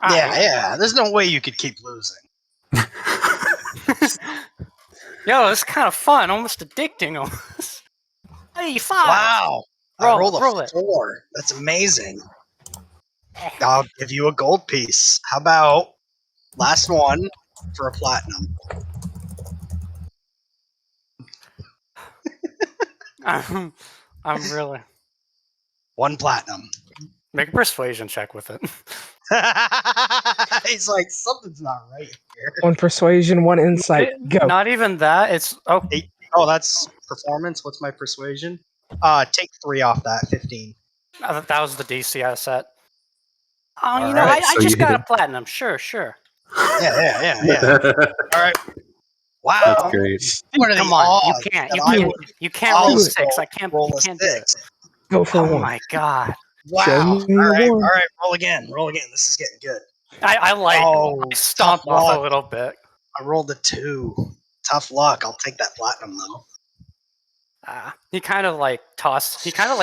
Yeah. There's no way you could keep losing. Yo, it's kind of fun, almost addicting. Almost. Hey, 5. Wow. Roll I rolled a it. 4. That's amazing. I'll give you a gold piece. How about last one for a platinum? I'm really 1 platinum. make a persuasion check with it. He's like, something's not right here. 1 persuasion, 1 insight. Go. Not even that. It's Oh, that's performance. What's my persuasion? Take 3 off that. 15. that was the DC I set. Oh, All you know, right, I so just you got hit a platinum. Sure. Yeah. All right. Wow. That's great. What are Come the on, odds you can't roll I'll 6. I can't roll you a can't do it. 6. Go for Oh 1. my god. Wow. Show All me your right. one. Roll again. This is getting good. I stomped tough off luck. a little bit. I rolled a 2. Tough luck. I'll take that platinum though. He kind of like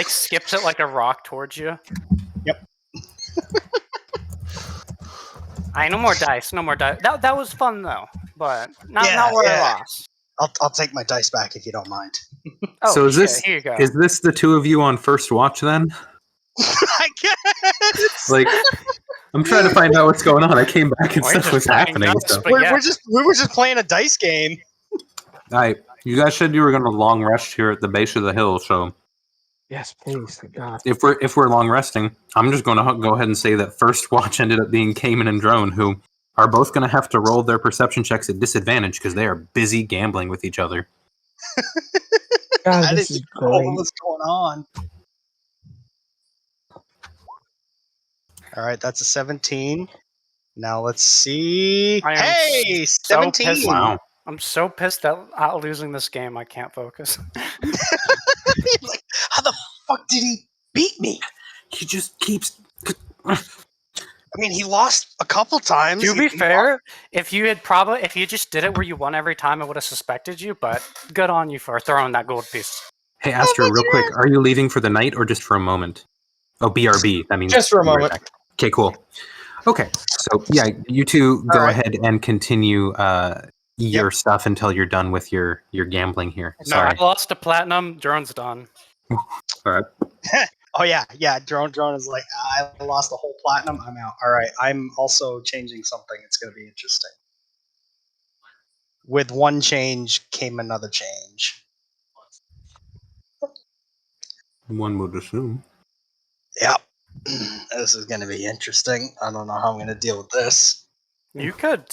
skips it like a rock towards you. Yep. No more dice. No more dice. That was fun though, but not where I lost. I'll take my dice back if you don't mind. Oh, so here you go. Is this the two of you on first watch then? I guess. Like, I'm trying to find out what's going on. I came back and stuff was happening. Dice, So. but yeah. We were just playing a dice game. You guys said you were going to long rest here at the base of the hill, so Yes, please, thank God. if we're long resting, I'm just going to go ahead and say that first watch ended up being Caimen and Drone, who are both going to have to roll their perception checks at disadvantage because they are busy gambling with each other. God, I this didn't is know great. what was going on. All right, that's a 17. Now let's see. I am Hey, so 17. pissed. Wow. I'm so pissed at losing this game. I can't focus. Like, how the fuck did he beat me? He just keeps. I mean, he lost a couple times. To be fair, if you just did it where you won every time, I would have suspected you. But good on you for throwing that gold piece. Hey, Astro, real quick, are you leaving for the night or just for a moment? Oh, BRB. That means Just for a be right moment. back. Okay, cool. Okay, so yeah, you two go All right. ahead and continue your stuff until you're done with your gambling here. No, Sorry. I lost to platinum. Drone's done. All right. Oh yeah. Drone is like, I lost the whole platinum. I'm out. All right, I'm also changing something. It's going to be interesting. With one change came another change. One would assume. Yep. This is going to be interesting. I don't know how I'm going to deal with this. You could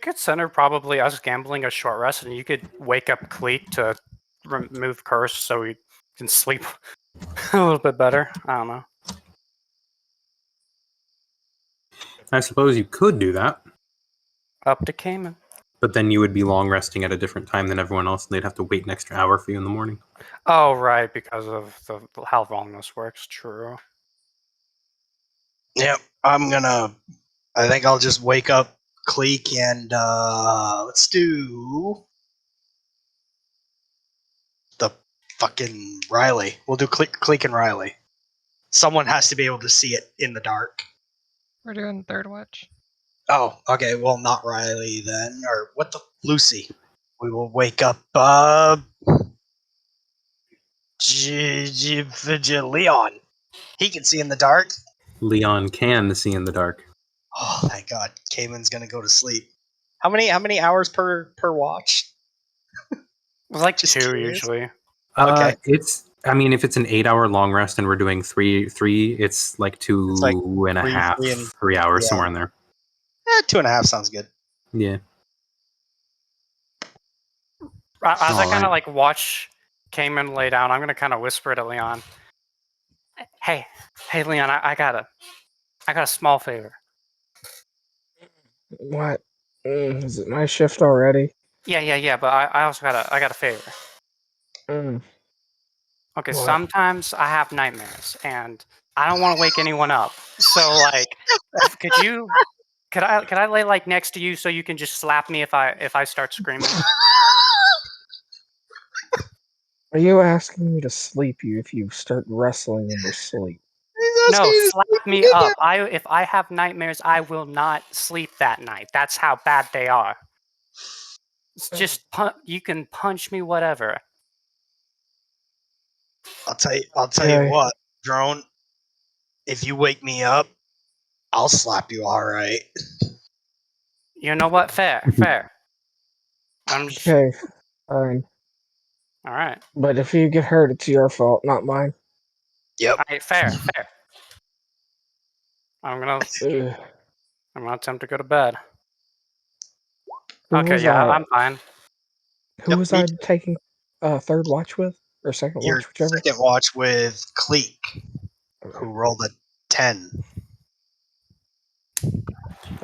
consider probably us gambling a short rest, and you could wake up Kleeck to remove curse, so we can sleep a little bit better. I don't know. I suppose you could do that, Up to Caimen. but then you would be long resting at a different time than everyone else, and they'd have to wait an extra hour for you in the morning. Oh, right, because of how long this works. True. Yep. I think I'll just wake up Kleeck and let's do the fucking Riley. We'll do Kleeck and Riley. Someone has to be able to see it in the dark. We're doing third watch. Oh, okay. Well, not Riley then. Or what the Lucy? We will wake up Leon. He can see in the dark. Leon can see in the dark. Oh, thank God. Caimen's gonna go to sleep. How many hours per watch? It's like Just 2 curious. usually. Okay. If it's an 8-hour long rest and we're doing three, it's like two It's like and a half, 3 hours, yeah. somewhere in there. 2.5 sounds good. Yeah. As I kind Alright. of like watch Caimen lay down, I'm gonna kind of whisper to Leon. Hey, Leon, I got a small favor. What? Is it my shift already? Yeah. But I also got a favor. Mm. Okay, What? sometimes I have nightmares, and I don't want to wake anyone up. So, like, could I lay like next to you so you can just slap me if I start screaming? Are you asking me to sleep you if you start wrestling in your sleep? No, slap me up. If I have nightmares, I will not sleep that night. That's how bad they are. It's just you can punch me, whatever. I'll tell you Okay. what, Drone. If you wake me up, I'll slap you. All right. You know what? Fair. I'm just Okay, fine. all right. But if you get hurt, it's your fault, not mine. Yep. All right, fair. I'm gonna Ugh. attempt to go to bed. Who Okay, was yeah, I? I'm fine. Who Yep, was me I taking third watch with? Or second Your watch, whichever? second watch with Kleeck, who rolled a 10.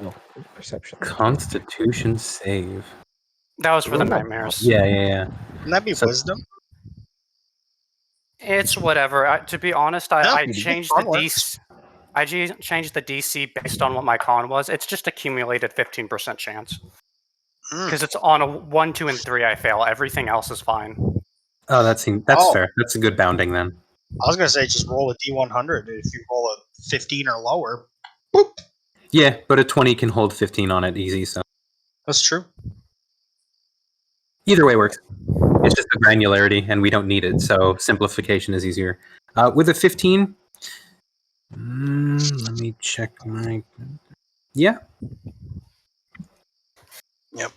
Oh, perception. Constitution save. That was for the Ooh. nightmares. Yeah. Wouldn't that be So- wisdom? It's whatever. To be honest, No, I you changed can the DC. Changed the DC based on what my con was. It's just accumulated 15% chance. Because it's on a 1, 2, and 3 I fail. Everything else is fine. Oh, that's fair. That's a good bounding then. I was gonna say just roll a D100. If you roll a 15 or lower, Yeah, but a 20 can hold 15 on it easy, so that's true. either way works. It's just the granularity, and we don't need it, so simplification is easier. With a 15, let me check my... Yeah. Yep.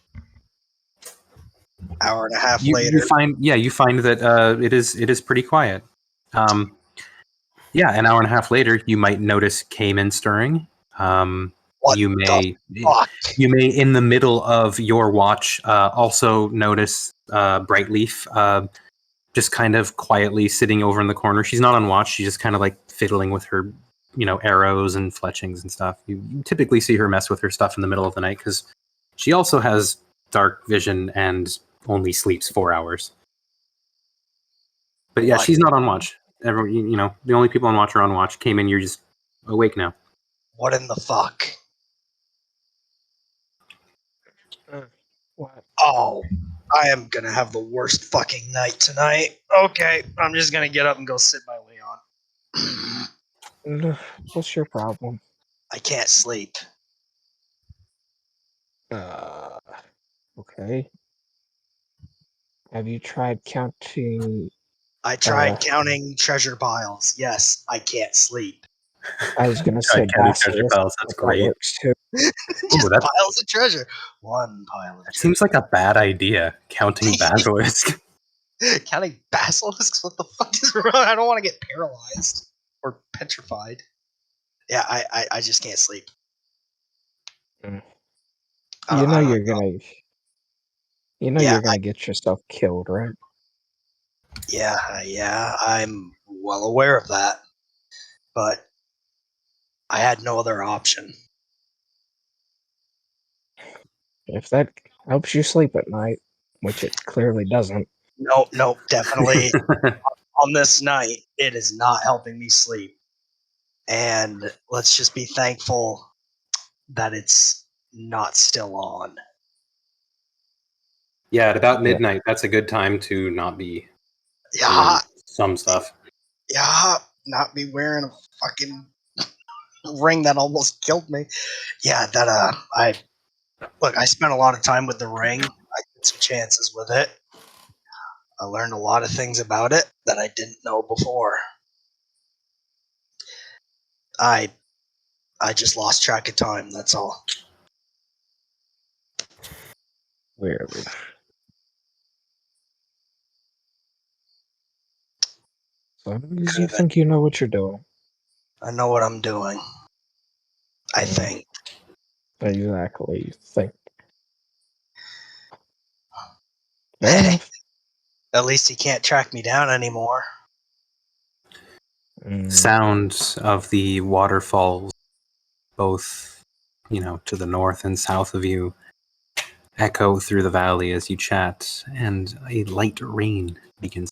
Hour and a half You later. you find that it is pretty quiet. Yeah, an hour and a half later, you might notice Caimen stirring. What you may the fuck? you may in the middle of your watch also notice Brightleaf just kind of quietly sitting over in the corner. She's not on watch. She's just kind of like fiddling with her, arrows and fletchings and stuff. You typically see her mess with her stuff in the middle of the night because she also has dark vision and only sleeps 4 hours. But yeah, she's not on watch. The only people on watch are on watch. Caimen, you're just awake now. What in the fuck? What? Oh, I am gonna have the worst fucking night tonight. Okay, I'm just gonna get up and go sit by Leon. What's your problem? I can't sleep. Okay. Have you tried counting? I tried counting treasure piles. Yes, I can't sleep. I was gonna say treasure basilisk. piles. That's That great. works too. Just that's- piles of treasure. One pile of It treasure. seems like a bad idea, counting basilisk. Counting basilisks? What the fuck is wrong? I don't want to get paralyzed or petrified. Yeah, I just can't sleep. Mm. I You don't- know I don't- you're gonna. You know Yeah, you're gonna get yourself killed, right? Yeah, I'm well aware of that. But I had no other option. If that helps you sleep at night, which it clearly doesn't. Nope, definitely. On this night, it is not helping me sleep. And let's just be thankful that it's not still on. Yeah, at about midnight, that's a good time to not be doing some stuff. Yeah, not be wearing a fucking ring that almost killed me. Yeah, I spent a lot of time with the ring. I took some chances with it. I learned a lot of things about it that I didn't know before. I just lost track of time, that's all. Weird. So long as you think you know what you're doing. I know what I'm doing. I think. Exactly. Think. Fair enough. At least he can't track me down anymore. Sounds of the waterfalls, both, to the north and south of you, echo through the valley as you chat, and a light rain begins.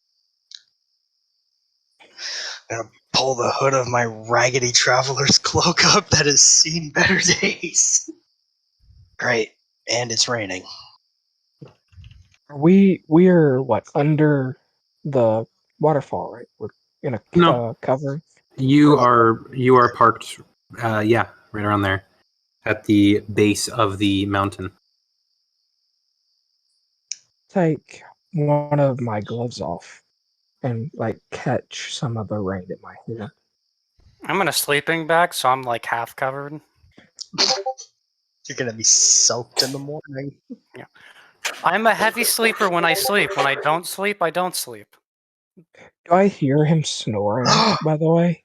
I'm gonna pull the hood of my raggedy traveler's cloak up that has seen better days. Great. And it's raining. We're what, under the waterfall, right? We're in a cover. You are parked, right around there, at the base of the mountain. Take one of my gloves off and catch some of the rain in my hand. I'm in a sleeping bag, so I'm half covered. You're gonna be soaked in the morning. Yeah. I'm a heavy sleeper when I sleep. When I don't sleep, I don't sleep. Do I hear him snoring, by the way?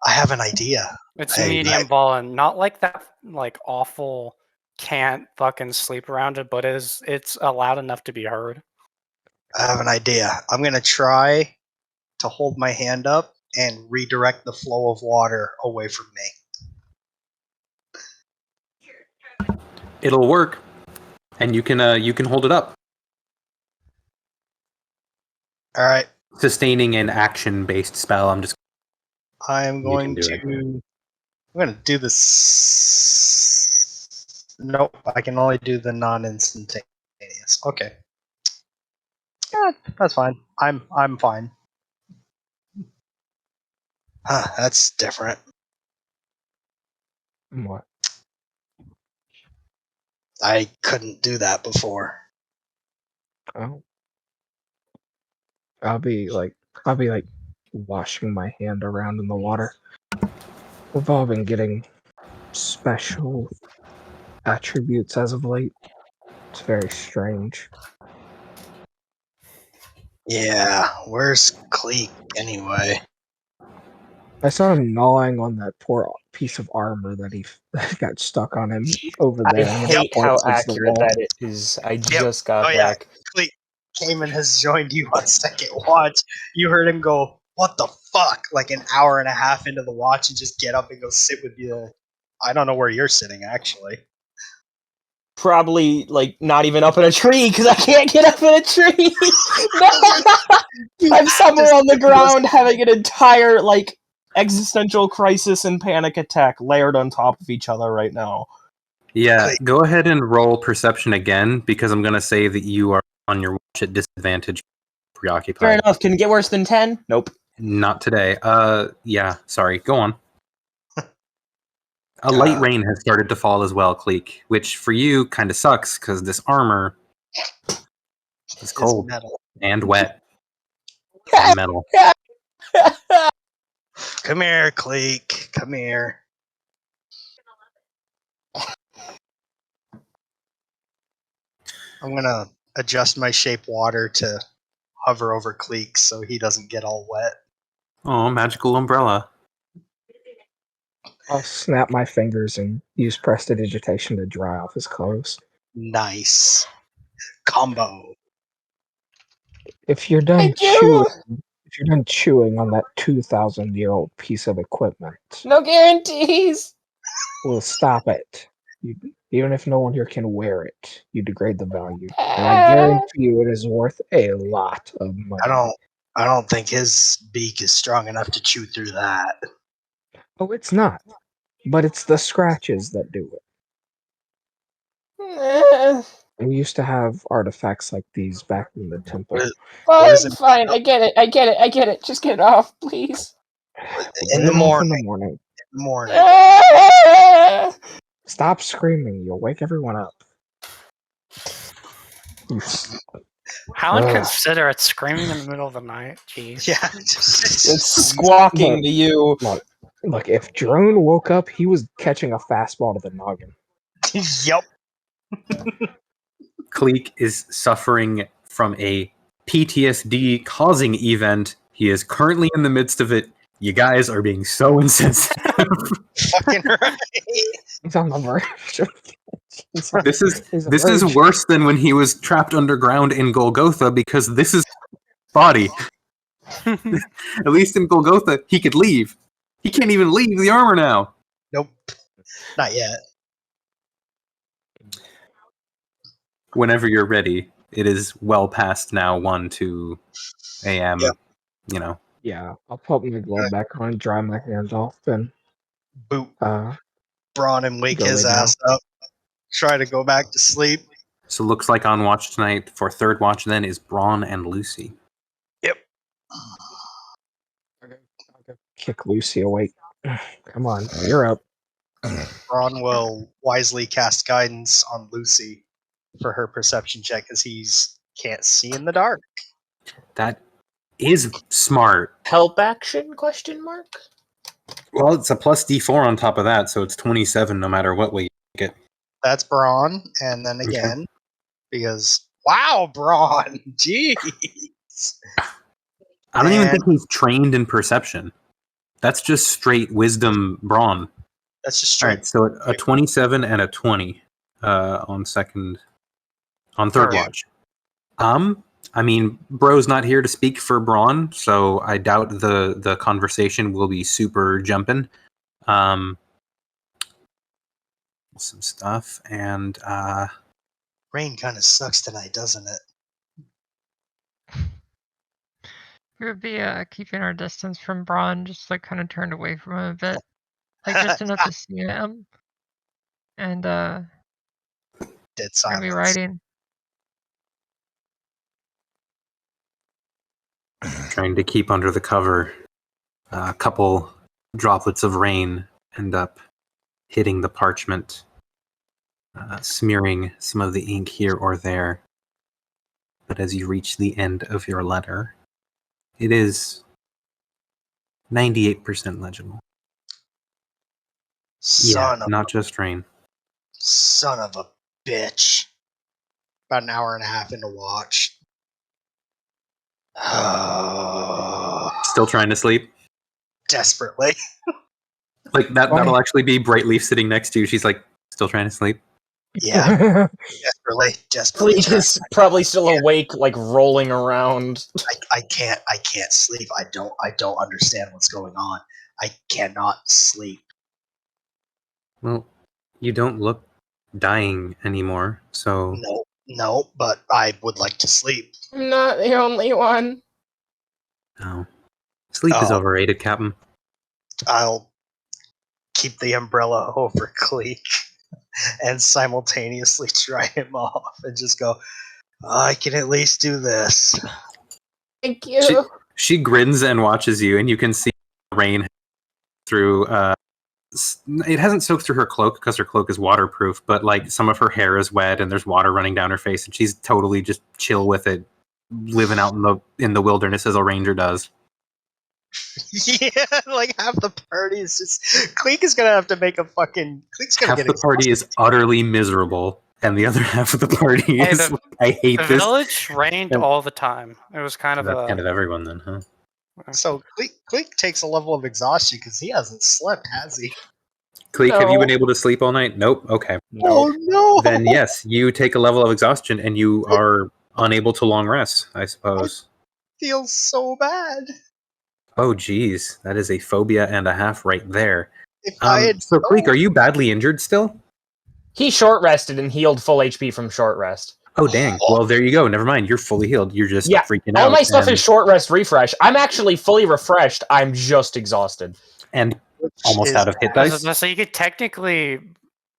I have an idea. It's medium volume, not that awful can't fucking sleep around it, but it's loud enough to be heard. I have an idea. I'm gonna try to hold my hand up and redirect the flow of water away from me. It'll work, and you can hold it up. All right. Sustaining an action-based spell. I'm going to do this. Nope, I can only do the non-instantaneous. Okay. That's fine. I'm fine. Huh, that's different. What? I couldn't do that before. Oh. I'll be like washing my hand around in the water. We've all been getting special attributes as of late. It's very strange. Yeah, where's Kleeck anyway? I saw him gnawing on that poor piece of armor that that got stuck on him over I there. and it hate how points against the accurate wall. that is. I just got Oh, yeah. back. Kleeck, Caimen has joined you on second watch. You heard him go, "What the fuck?" like an hour and a half into the watch, and just get up and go sit with you. I don't know where you're sitting, actually. Probably like not even up in a tree because I can't get up in a tree. I'm somewhere on the ground having an entire like existential crisis and panic attack layered on top of each other right now. Yeah, go ahead and roll perception again because I'm gonna say that you are on your watch at disadvantage, preoccupied. Fair enough. Can it get worse than 10? Nope. Not today. Yeah. Sorry. Go on. A light rain has started to fall as well, Kleeck, which for you kind of sucks because this armor is cold Metal. and wet and metal. Come here, Kleeck. Come here. I'm gonna adjust my shape water to hover over Kleeck so he doesn't get all wet. Oh, magical umbrella. I'll snap my fingers and use prestidigitation to dry off his clothes. Nice. Combo. If you're done chewing on that 2,000-year-old piece of equipment, No guarantees. we'll stop it. Even if no one here can wear it, you degrade the value, and I guarantee you it is worth a lot of money. I don't think his beak is strong enough to chew through that. Oh, it's not. But it's the scratches that do it. We used to have artifacts like these back in the temple. Fine. I get it. Just get it off, please. In the morning. In the morning. Stop screaming. You'll wake everyone up. How inconsiderate, screaming in the middle of the night. Jeez. Yeah. It's squawking to you. Look, if Drone woke up, he was catching a fastball to the noggin. Yup. Kleeck is suffering from a PTSD causing event. He is currently in the midst of it. You guys are being so insensitive. Fucking right. He's on the verge. This is worse than when he was trapped underground in Golgotha because this is body. At least in Golgotha, he could leave. He can't even leave the armor now. Nope. Not yet. Whenever you're ready, it is well past now 1-2 a.m. Yep. You know. Yeah, I'll put my glove back on, dry my hands off, and boot Braun and wake his ass up. Try to go back to sleep. So looks like on watch tonight for third watch then is Braun and Lucy. Yep. I'll go kick Lucy awake. Come on, you're up. Braun will wisely cast guidance on Lucy for her perception check because he's can't see in the dark. That is smart. Help action? Question mark. Well, it's a plus D4 on top of that, so it's 27 no matter what way you get. That's Braun, and then again, because wow, Braun, jeez. I don't even think he's trained in perception. That's just straight wisdom Braun. That's just straight. All right, so a 27 and a 20 on third watch. I mean, bro's not here to speak for Braun, so I doubt the conversation will be super jumping. Some stuff, and rain kind of sucks tonight, doesn't it? We would be keeping our distance from Braun, just like kind of turned away from him a bit, like just enough to see him, and dead silence. be riding. Trying to keep under the cover. A couple droplets of rain end up hitting the parchment, smearing some of the ink here or there. But as you reach the end of your letter, it is 98% legible. Not just rain. Son of a bitch. About an hour and a half into watch. Still trying to sleep? Desperately. Like that'll actually be Brightleaf sitting next to you. She's like, still trying to sleep? Yeah. Desperately. Kleeck is probably still awake, like rolling around. I can't sleep. I don't understand what's going on. I cannot sleep. Well, you don't look dying anymore, so... No, but I would like to sleep. I'm not the only one. No. Sleep is overrated, Captain. I'll keep the umbrella over Kleeck and simultaneously dry him off and just go, I can at least do this. Thank you. She grins and watches you, and you can see rain through... it hasn't soaked through her cloak because her cloak is waterproof, but like some of her hair is wet and there's water running down her face, and she's totally just chill with it, living out in the wilderness as a ranger does. Yeah, like half the party is just Kleeck is gonna have to make a fucking. Kleeck's gonna half get the party is utterly miserable, and the other half of the party is I hate the this. The village rained all the time. It was kind of kind of everyone then, huh? So Kleeck takes a level of exhaustion because he hasn't slept, has he? Kleeck, have you been able to sleep all night? Nope. Okay. Oh no! Then yes, you take a level of exhaustion and you are unable to long rest, I suppose. Feels so bad. Oh geez, that is a phobia and a half right there. So Kleeck, are you badly injured still? He short rested and healed full HP from short rest. Oh dang. Well, there you go. Never mind. You're fully healed. You're just freaking out. All my stuff is short rest refresh. I'm actually fully refreshed. I'm just exhausted. And almost out of hit dice. So you could technically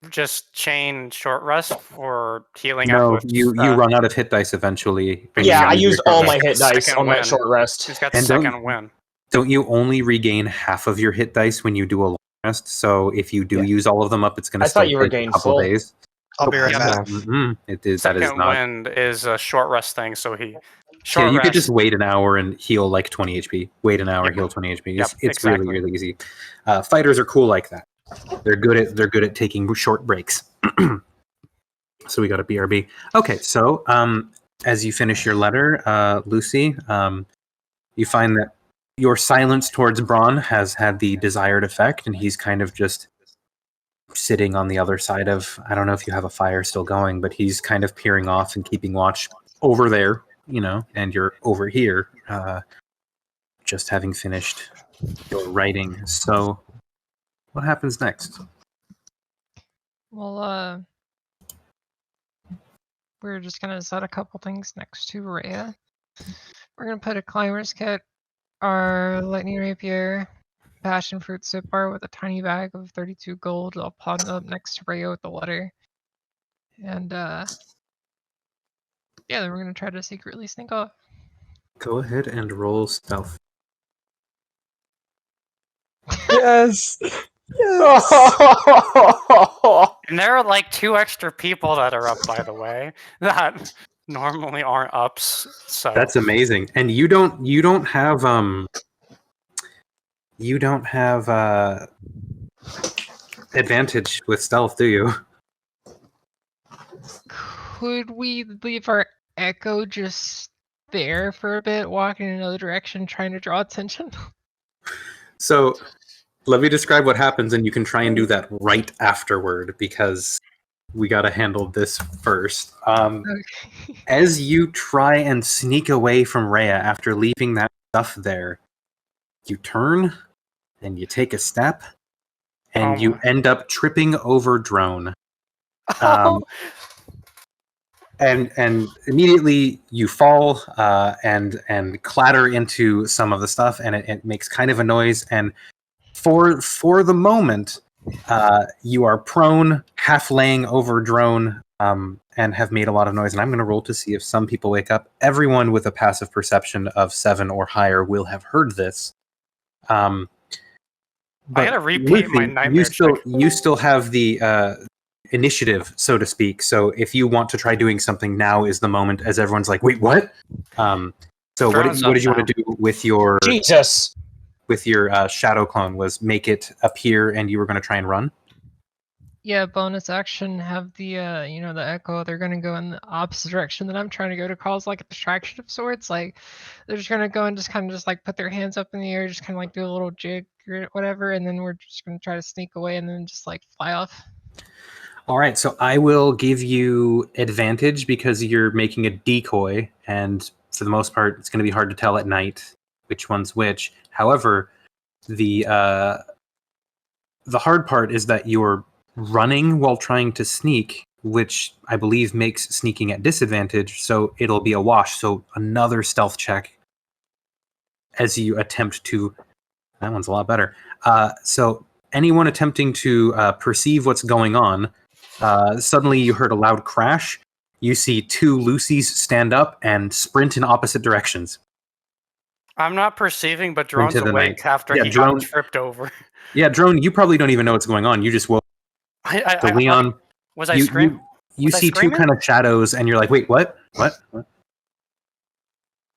just chain short rest for healing. No, you run out of hit dice eventually. Yeah, I used all my hit dice on that short rest. He's got the second win. Don't you only regain half of your hit dice when you do a long rest? So if you do use all of them up, it's going to still take a couple days. I'll be right back. It is. Second that is not. wind is a short rest thing, so you could just wait an hour and heal like 20 HP. Wait an hour, heal 20 HP. It's exactly. really easy. Fighters are cool like that. They're good at taking short breaks. So we got a BRB. Okay, so as you finish your letter, Lucy, you find that your silence towards Braun has had the desired effect, and he's kind of just sitting on the other side of, I don't know if you have a fire still going, but he's kind of peering off and keeping watch over there, and you're over here, just having finished your writing. So what happens next? Well, we're just gonna set a couple things next to Rhea. We're gonna put a climber's kit, our lightning rapier, passion fruit sip bar with a tiny bag of 32 gold. I'll pot it up next to Rhea with the letter. And then we're gonna try to secretly sneak off. Go ahead and roll stealth. Yes. And there are like 2 extra people that are up, by the way, that normally aren't ups. So that's amazing. And you don't have advantage with stealth, do you? Could we leave our echo just there for a bit, walking in another direction, trying to draw attention? So let me describe what happens, and you can try and do that right afterward, because we got to handle this first. Okay. As you try and sneak away from Rhea after leaving that stuff there, you turn and you take a step, and you end up tripping over Drone. And immediately you fall and clatter into some of the stuff, and it makes kind of a noise. And for the moment, you are prone, half laying over Drone, and have made a lot of noise. And I'm going to roll to see if some people wake up. Everyone with a passive perception of 7 or higher will have heard this. I gotta repeat my nightmare you still have the initiative, so to speak. So if you want to try doing something, now is the moment, as everyone's like, wait, what? So what did you want to do with your Jesus? With your shadow clone? Was make it appear and you were going to try and run? Yeah, bonus action, have the the echo. They're gonna go in the opposite direction that I'm trying to go to cause like a distraction of sorts. Like they're just gonna go and just kind of just like put their hands up in the air, just kind of like do a little jig or whatever, and then we're just gonna try to sneak away and then just like fly off. All right, so I will give you advantage because you're making a decoy, and for the most part, it's going to be hard to tell at night which one's which. However, the hard part is that you're running while trying to sneak, which I believe makes sneaking at disadvantage, so it'll be a wash. So another stealth check as you attempt to... That one's a lot better. So anyone attempting to perceive what's going on, suddenly you heard a loud crash. You see 2 Lucys stand up and sprint in opposite directions. I'm not perceiving, but Drone's awake after he got tripped over. Yeah, Drone, you probably don't even know what's going on. You just woke. So Leon, was I screaming? You see 2 kind of shadows, and you're like, wait, what? What?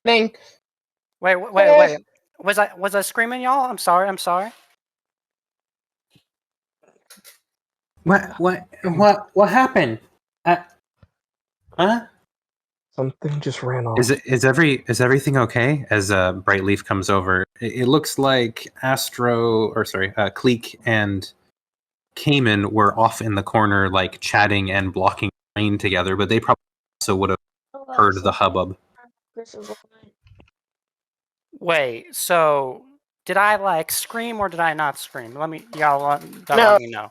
Ning. Wait. Was I screaming, y'all? I'm sorry. What happened? Huh? Something just ran off. Is everything okay? As Bright Leaf comes over, it looks like Kleeck and Caimen were off in the corner, like chatting and blocking rain together, but they probably also would have heard the hubbub. Wait, so did I like scream or did I not scream? Let me know.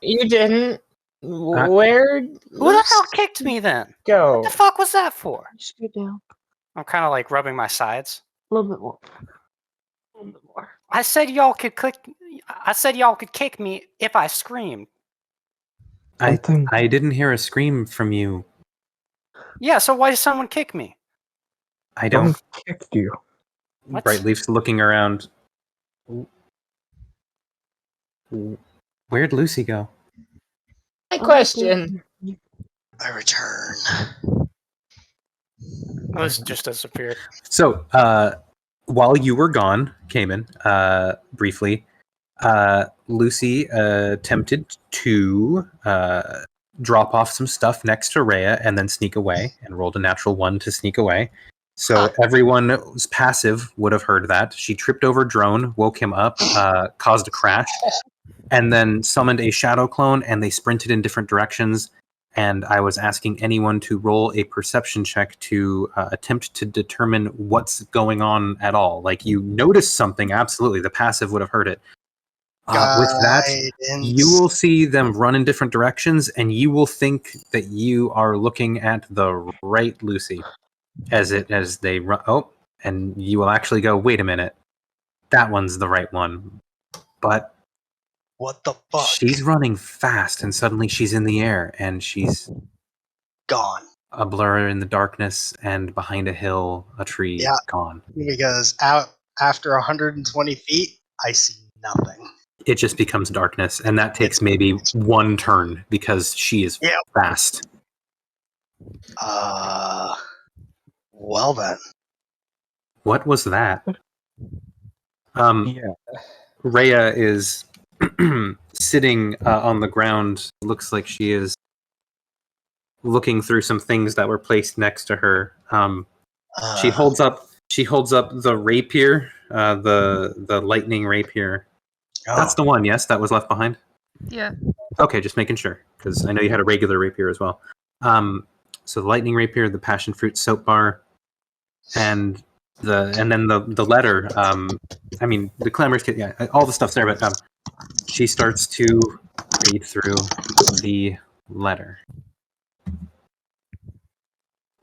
You didn't. Where? Who the hell kicked me then? Go. What the fuck was that for? Just go down I'm kind of like rubbing my sides. a little bit more. A little bit more. I said y'all could kick me if I screamed. I didn't hear a scream from you. Yeah, so why did someone kick me? I don't. Kicked you. What? Bright Leaf's looking around. Where'd Lucy go? My question. I return. This just disappeared. So, while you were gone, Caimen, briefly, Lucy attempted to drop off some stuff next to Rhea and then sneak away, and rolled a natural 1 to sneak away. So everyone who's passive would have heard that. She tripped over Drone, woke him up, caused a crash, and then summoned a shadow clone, and they sprinted in different directions. And I was asking anyone to roll a perception check to attempt to determine what's going on at all. Like, you noticed something, absolutely. The passive would have heard it. With that, you will see them run in different directions, and you will think that you are looking at the right Lucy as they run. Oh, and you will actually go, wait a minute, that one's the right one. But What the fuck? she's running fast, and suddenly she's in the air, and she's Gone. a blur in the darkness, and behind a hill, a tree, gone. Because out after 120 feet, I see nothing. It just becomes darkness, and that takes maybe 1 turn because she is fast. Well then. What was that? Rhea is sitting on the ground. Looks like she is looking through some things that were placed next to her. She holds up the rapier, the lightning rapier. Oh. That's the one, yes, that was left behind? Yeah. Okay, just making sure, because I know you had a regular rapier as well. So the lightning rapier, the passion fruit soap bar, and then the letter. I mean, the clamorous kit, yeah, all the stuff's there, but she starts to read through the letter.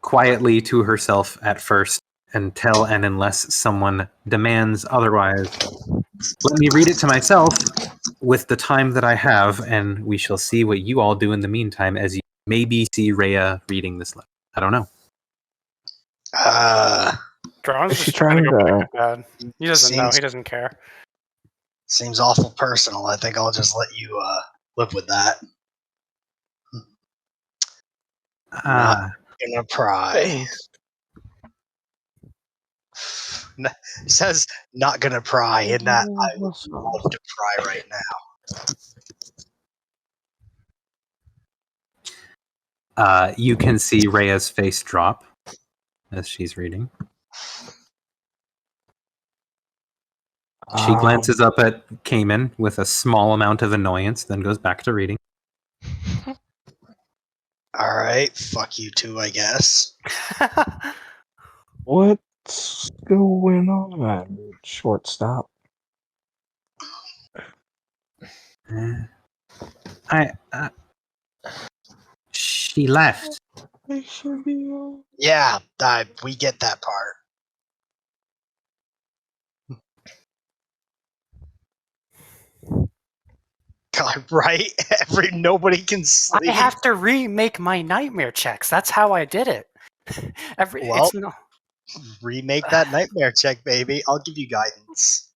Quietly to herself at first, until and unless someone demands otherwise. Let me read it to myself with the time that I have, and we shall see what you all do in the meantime as you maybe see Rhea reading this letter. I don't know. Drone's Is she just trying to trying go to- back to bed. He doesn't know. Seems- He doesn't care. Seems awful personal. I think I'll just let you live with that. Not gonna pry. It says not gonna pry in that I would love to pry right now. You can see Rhea's face drop as she's reading. She glances up at Caimen with a small amount of annoyance, then goes back to reading. Alright, fuck you too, I guess. What's going on, shortstop? She left. Yeah, we get that part. God, right? Nobody can sleep. I have to remake my nightmare checks. That's how I did it. Well- It's no. Remake that nightmare check, baby. I'll give you guidance.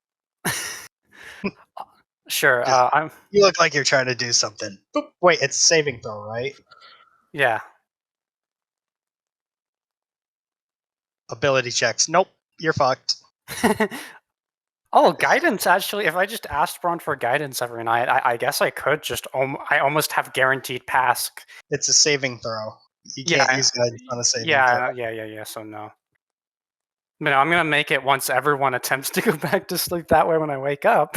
Sure. I'm. You look like you're trying to do something. Boop. Wait, it's a saving throw, right? Yeah. Ability checks. Nope, you're fucked. Oh, guidance, actually. If I just asked Braun for guidance every night, I guess I could just... I almost have guaranteed pass. It's a saving throw. You can't use guidance on a saving throw. Yeah, so no. But no, I'm going to make it once everyone attempts to go back to sleep. That way when I wake up...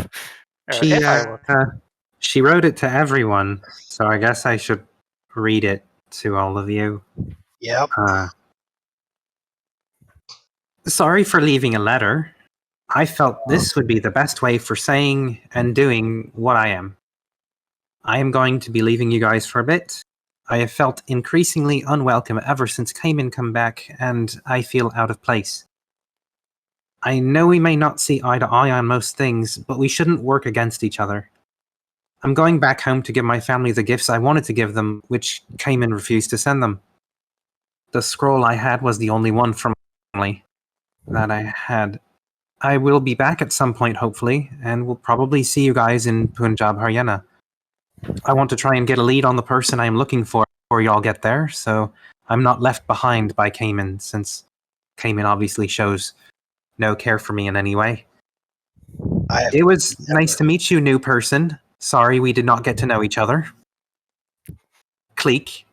She wrote it to everyone, so I guess I should read it to all of you. Yep. Sorry for leaving a letter. I felt this would be the best way for saying and doing what I am. I am going to be leaving you guys for a bit. I have felt increasingly unwelcome ever since Caimen come back, and I feel out of place. I know we may not see eye to eye on most things, but we shouldn't work against each other. I'm going back home to give my family the gifts I wanted to give them, which Caimen refused to send them. The scroll I had was the only one from my family that I had. I will be back at some point, hopefully, and we'll probably see you guys in Punjab, Haryana. I want to try and get a lead on the person I am looking for before y'all get there, so I'm not left behind by Caimen, since Caimen obviously shows no care for me in any way. It was nice to meet you, new person. Sorry we did not get to know each other. Kleeck,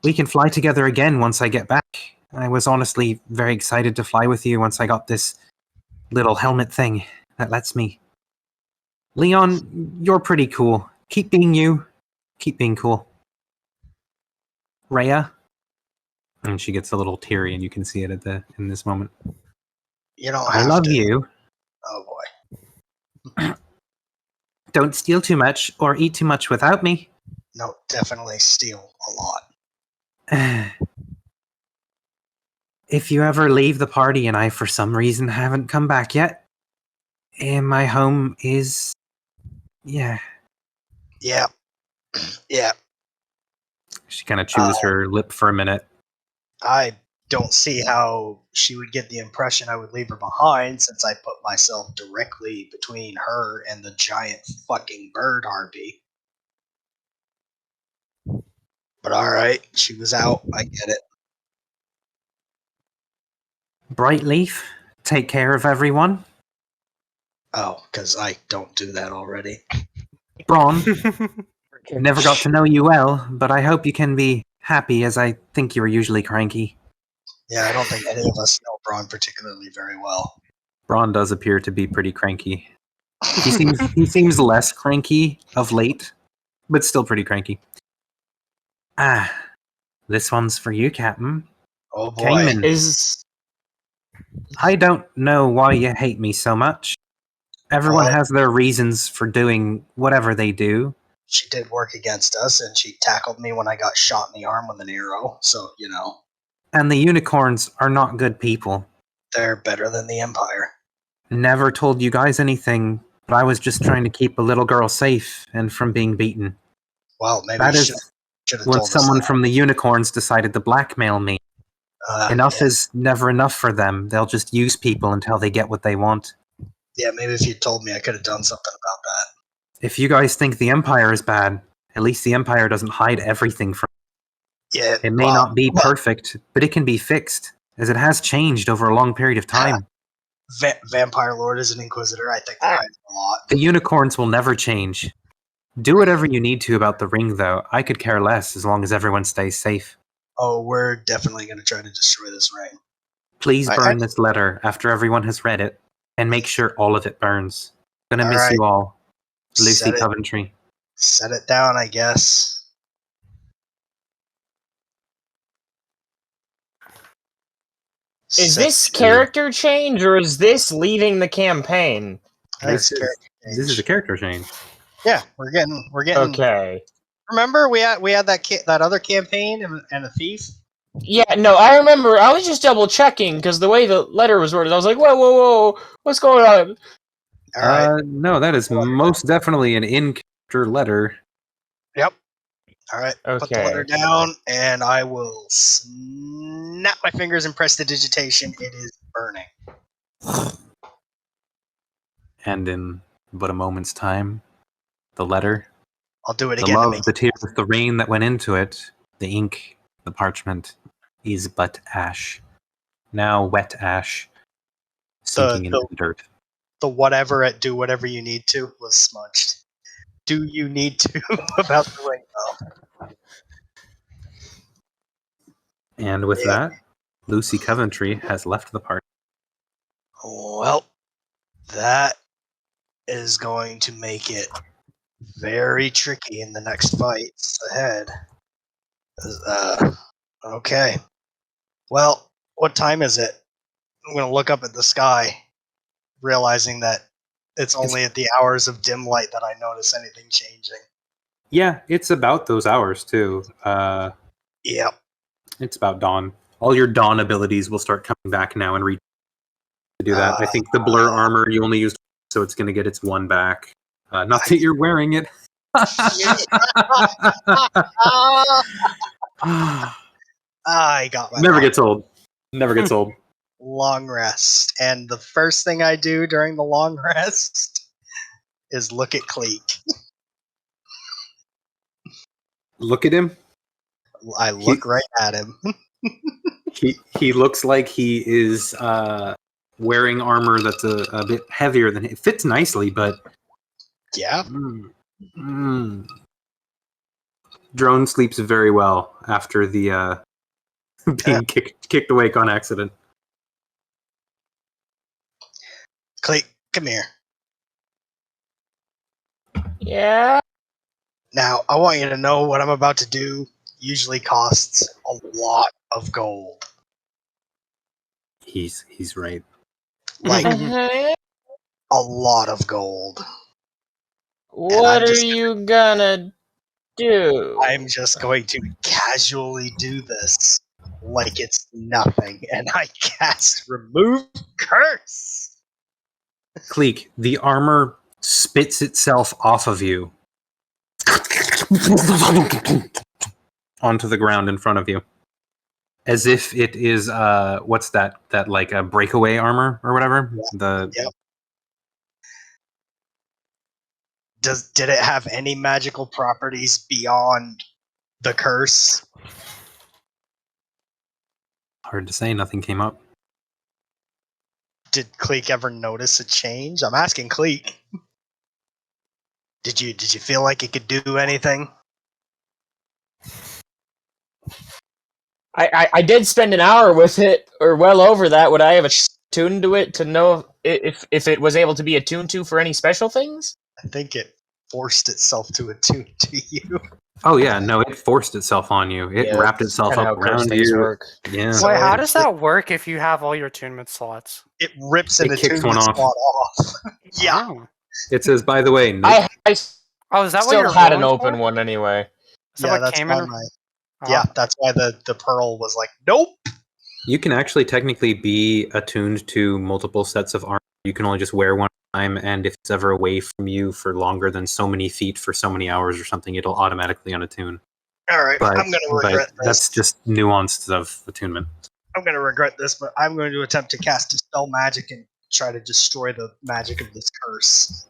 we can fly together again once I get back. I was honestly very excited to fly with you once I got this little helmet thing that lets me. Leon, you're pretty cool. Keep being you. Keep being cool. Rhea, and she gets a little teary, and you can see it in this moment. You don't I have love to. you. Oh boy. Don't steal too much or eat too much without me. No, definitely steal a lot. If you ever leave the party and I, for some reason, haven't come back yet, my home is... Yeah. Yeah. Yeah. She kind of chews her lip for a minute. I don't see how she would get the impression I would leave her behind, since I put myself directly between her and the giant fucking bird harpy. But alright, she was out. I get it. Brightleaf, take care of everyone. Oh, because I don't do that already. Braun, never got to know you well, but I hope you can be happy, as I think you are usually cranky. Yeah, I don't think any of us know Braun particularly very well. Braun does appear to be pretty cranky. He seems less cranky of late, but still pretty cranky. This one's for you, Captain. Oh boy. Caimen. I don't know why you hate me so much. Everyone has their reasons for doing whatever they do. She did work against us, and she tackled me when I got shot in the arm with an arrow, so, you know. And the unicorns are not good people. They're better than the Empire. Never told you guys anything, but I was just trying to keep a little girl safe and from being beaten. Well, maybe Once someone from the unicorns decided to blackmail me, enough is never enough for them. They'll just use people until they get what they want. Yeah, maybe if you told me, I could have done something about that. If you guys think the Empire is bad, at least the Empire doesn't hide everything from you. Yeah, It may not be perfect, but it can be fixed, as it has changed over a long period of time. Vampire Lord is an Inquisitor. I think that hides a lot. The unicorns will never change. Do whatever you need to about the ring, though. I could care less as long as everyone stays safe. Oh, we're definitely going to try to destroy this ring. Please burn this letter after everyone has read it, and make sure all of it burns. Gonna miss you all. Lucy Coventry. Set it down, I guess. Is this character change, or is this leaving the campaign? This is a character change. Yeah, we're getting. Okay. Remember, we had that other campaign and a thief. Yeah, no, I remember. I was just double checking because the way the letter was worded, I was like, whoa, what's going on? All right. No, that is most definitely an in-character letter. Yep. All right. Okay. Put the letter down, and I will snap my fingers and press the digitation. It is burning. And in but a moment's time, the letter, I'll do it the again. love, the tears, the rain that went into it, the ink, the parchment, is but ash. Now wet ash, sinking into the dirt. The whatever at do whatever you need to was smudged. Do you need to about the ring though? And with that, Lucy Coventry has left the party. Well, that is going to make it very tricky in the next fights ahead. Okay. Well, what time is it? I'm going to look up at the sky, realizing that it's only at the hours of dim light that I notice anything changing. Yeah, it's about those hours, too. Yep. It's about dawn. All your dawn abilities will start coming back now and to do that. I think the blur armor you only used, so it's going to get its one back. Not that you're wearing it. I got my Never gets old. Never gets old. Long rest. And the first thing I do during the long rest is look at Kleeck. Look at him. I look right at him. He looks like he is wearing armor that's a bit heavier than it fits nicely, but yeah. Drone sleeps very well after the being kicked awake on accident. Kleeck, come here. Yeah. Now, I want you to know what I'm about to do usually costs a lot of gold. He's right. Like, a lot of gold. What are you gonna do? I'm just going to casually do this like it's nothing, and I cast Remove Curse! Kleeck, the armor spits itself off of you onto the ground in front of you, as if it is what's that like a breakaway armor or whatever. Yep. Did it have any magical properties beyond the curse? Hard to say. Nothing came up. Did Kleeck ever notice a change? I'm asking Kleeck. Did you feel like it could do anything? I did spend an hour with it, or well over that. Would I have attuned to it to know if it was able to be attuned to for any special things? I think it forced itself to attune to you. Oh yeah, no, it forced itself on you. It wrapped itself up around you. Work. Yeah. Wait, how does that work if you have all your attunement slots? It rips an kicks one attunement off. slot off. Yeah. Oh. It says, by the way, I Is that what still you're had an rolling open for? one anyway. Is that Yeah, what that's Caimen? why yeah, that's why the pearl was like, nope. you can actually technically be attuned to multiple sets of armor. You can only just wear one at a time, and if it's ever away from you for longer than so many feet for so many hours or something, it'll automatically unattune. All right, but, I'm going to regret this. that's just nuances of attunement. I'm going to regret this, but I'm going to attempt to cast Dispel Magic and try to destroy the magic of this curse.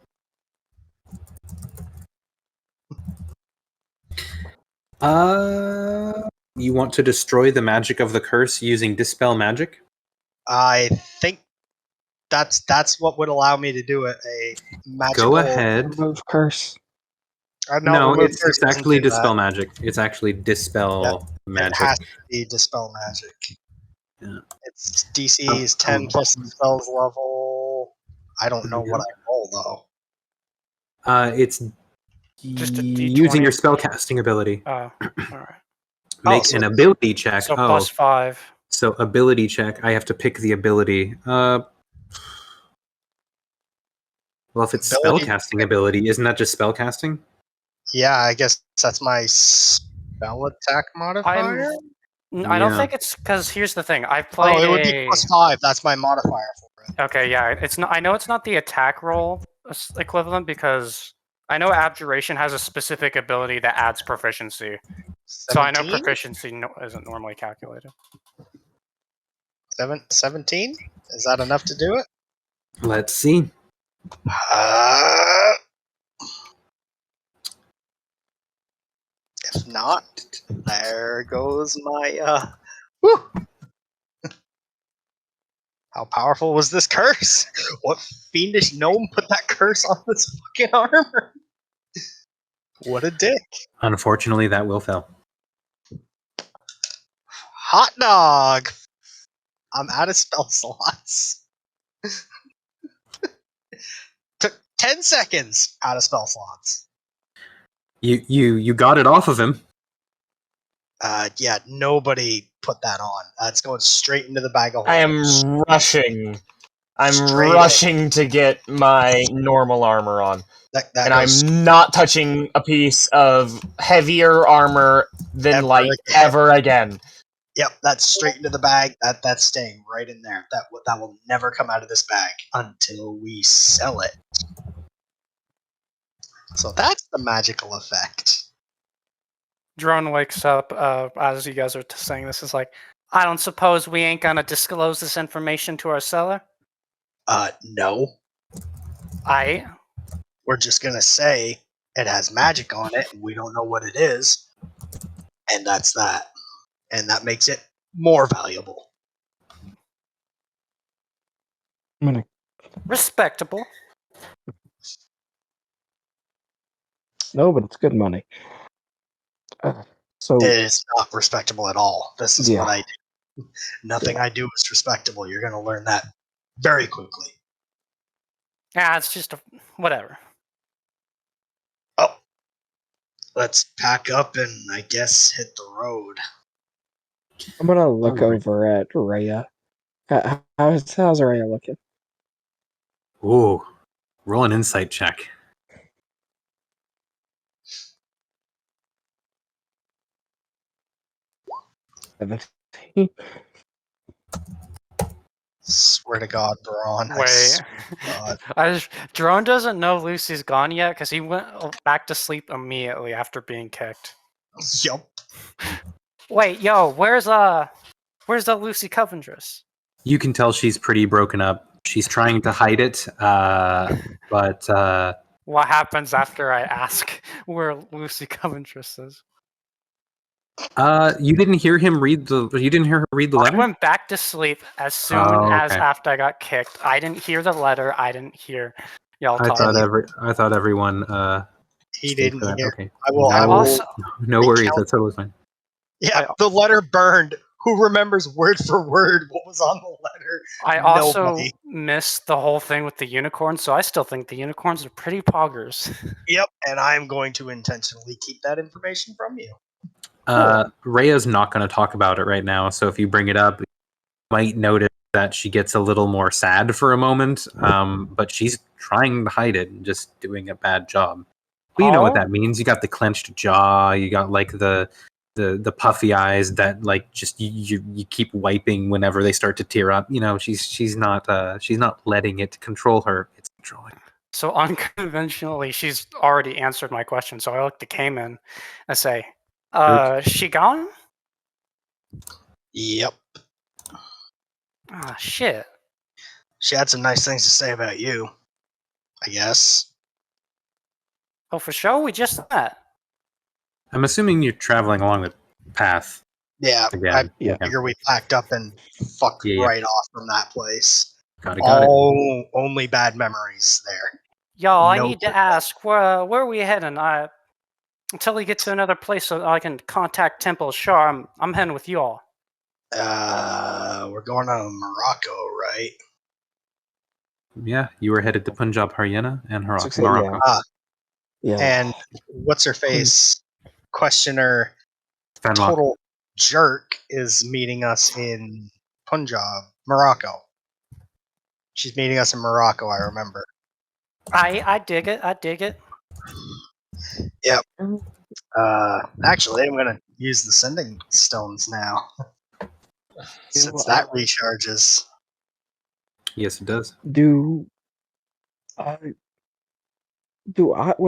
You want to destroy the magic of the curse using Dispel Magic? I think that's what would allow me to do it. A magical... Go ahead. Remove curse. No, remove it's curse doesn't actually do that. Dispel Magic. It's actually Dispel Magic. It has to be Dispel Magic. Yeah. Its DC is 10 plus the spell's level. I don't know what I roll, though. It's Just a using D20. your spellcasting ability. Oh, alright. Make so an ability check. So +5. So ability check. I have to pick the ability. Well, if it's Ability- spellcasting ability, isn't that just spellcasting? Yeah, I guess that's my spell attack modifier. I don't Yeah. think it's because here's the thing. I've played Oh, it would be +5. That's my modifier for it. Okay, yeah, it's not. I know it's not the attack roll equivalent because I know abjuration has a specific ability that adds proficiency. So I know 17? proficiency isn't normally calculated. 17? Is that enough to do it? Let's see. If not, there goes my whew. How powerful was this curse? What fiendish gnome put that curse on this fucking armor? What a dick. Unfortunately, that will fail. Hot dog! I'm out of spell slots. Took 10 seconds out of spell slots. You got it off of him. Yeah, nobody put that on. That's going straight into the bag of I am holders. rushing. I'm Straight rushing to get my normal armor on. That And goes I'm not touching a piece of heavier armor than Ever light again. ever again. Yep, that's straight into the bag. That's staying right in there. That will never come out of this bag until we sell it. So that's the magical effect. Drone wakes up as you guys are saying this. Is like, I don't suppose we ain't gonna disclose this information to our seller. No. We're just gonna say it has magic on it, and we don't know what it is, and that's that. And that makes it more valuable. I'm gonna. Respectable. No, but it's good money. So It is not respectable at all. This is Yeah. what I do. Nothing I do is respectable. You're gonna learn that very quickly. Yeah, it's just whatever. Oh, let's pack up and I guess hit the road. I'm gonna look Alright. over at Rhea. How's Rhea looking? Ooh, roll an insight check. 17. Swear to God, Braun. Wait, God. Drone doesn't know Lucy's gone yet because he went back to sleep immediately after being kicked. Yup. Wait, yo, where's the Lucy Covendress? You can tell she's pretty broken up. She's trying to hide it, but What happens after I ask where Lucy Covendress is? you didn't hear him read the. You didn't hear her read the I letter. went back to sleep as soon Oh, as okay. after I got kicked. I didn't hear the letter. I didn't hear y'all I talking. thought everyone. He stayed for didn't that. hear. Okay. I will. I No, will. Also, no worries. recount- That's totally fine. Yeah, the letter burned. Who remembers word for word what was on the letter? I also Nobody. missed the whole thing with the unicorns, so I still think the unicorns are pretty poggers. Yep, and I'm going to intentionally keep that information from you. Rhea's not going to talk about it right now, so if you bring it up, you might notice that she gets a little more sad for a moment, but she's trying to hide it and just doing a bad job. But you know what Oh? that means. You got the clenched jaw, you got like the puffy eyes that like just you keep wiping whenever they start to tear up. You know, she's not letting it control her. It's controlling. So unconventionally, she's already answered my question. So I look to Caimen and say, She gone? Yep. Ah, shit. She had some nice things to say about you, I guess. Oh, for sure? We just met. I'm assuming you're traveling along the path Yeah, again. I figure we packed up and fucked Yeah. right off from that place. Got it. Only bad memories there. Yo, I No need to good ask, where are we heading? Until we get to another place so I can contact Temple. Sure, I'm heading with you all. We're going to Morocco, right? Yeah, you were headed to Punjab, Haryana, and Success, Morocco. Yeah. And what's her face? Questioner Fenlock. Total Jerk is meeting us in Punjab, Morocco. She's meeting us in Morocco, I remember. I dig it. I dig it. Yep. Actually, I'm gonna use the sending stones now. Since that recharges. Yes, it does. Would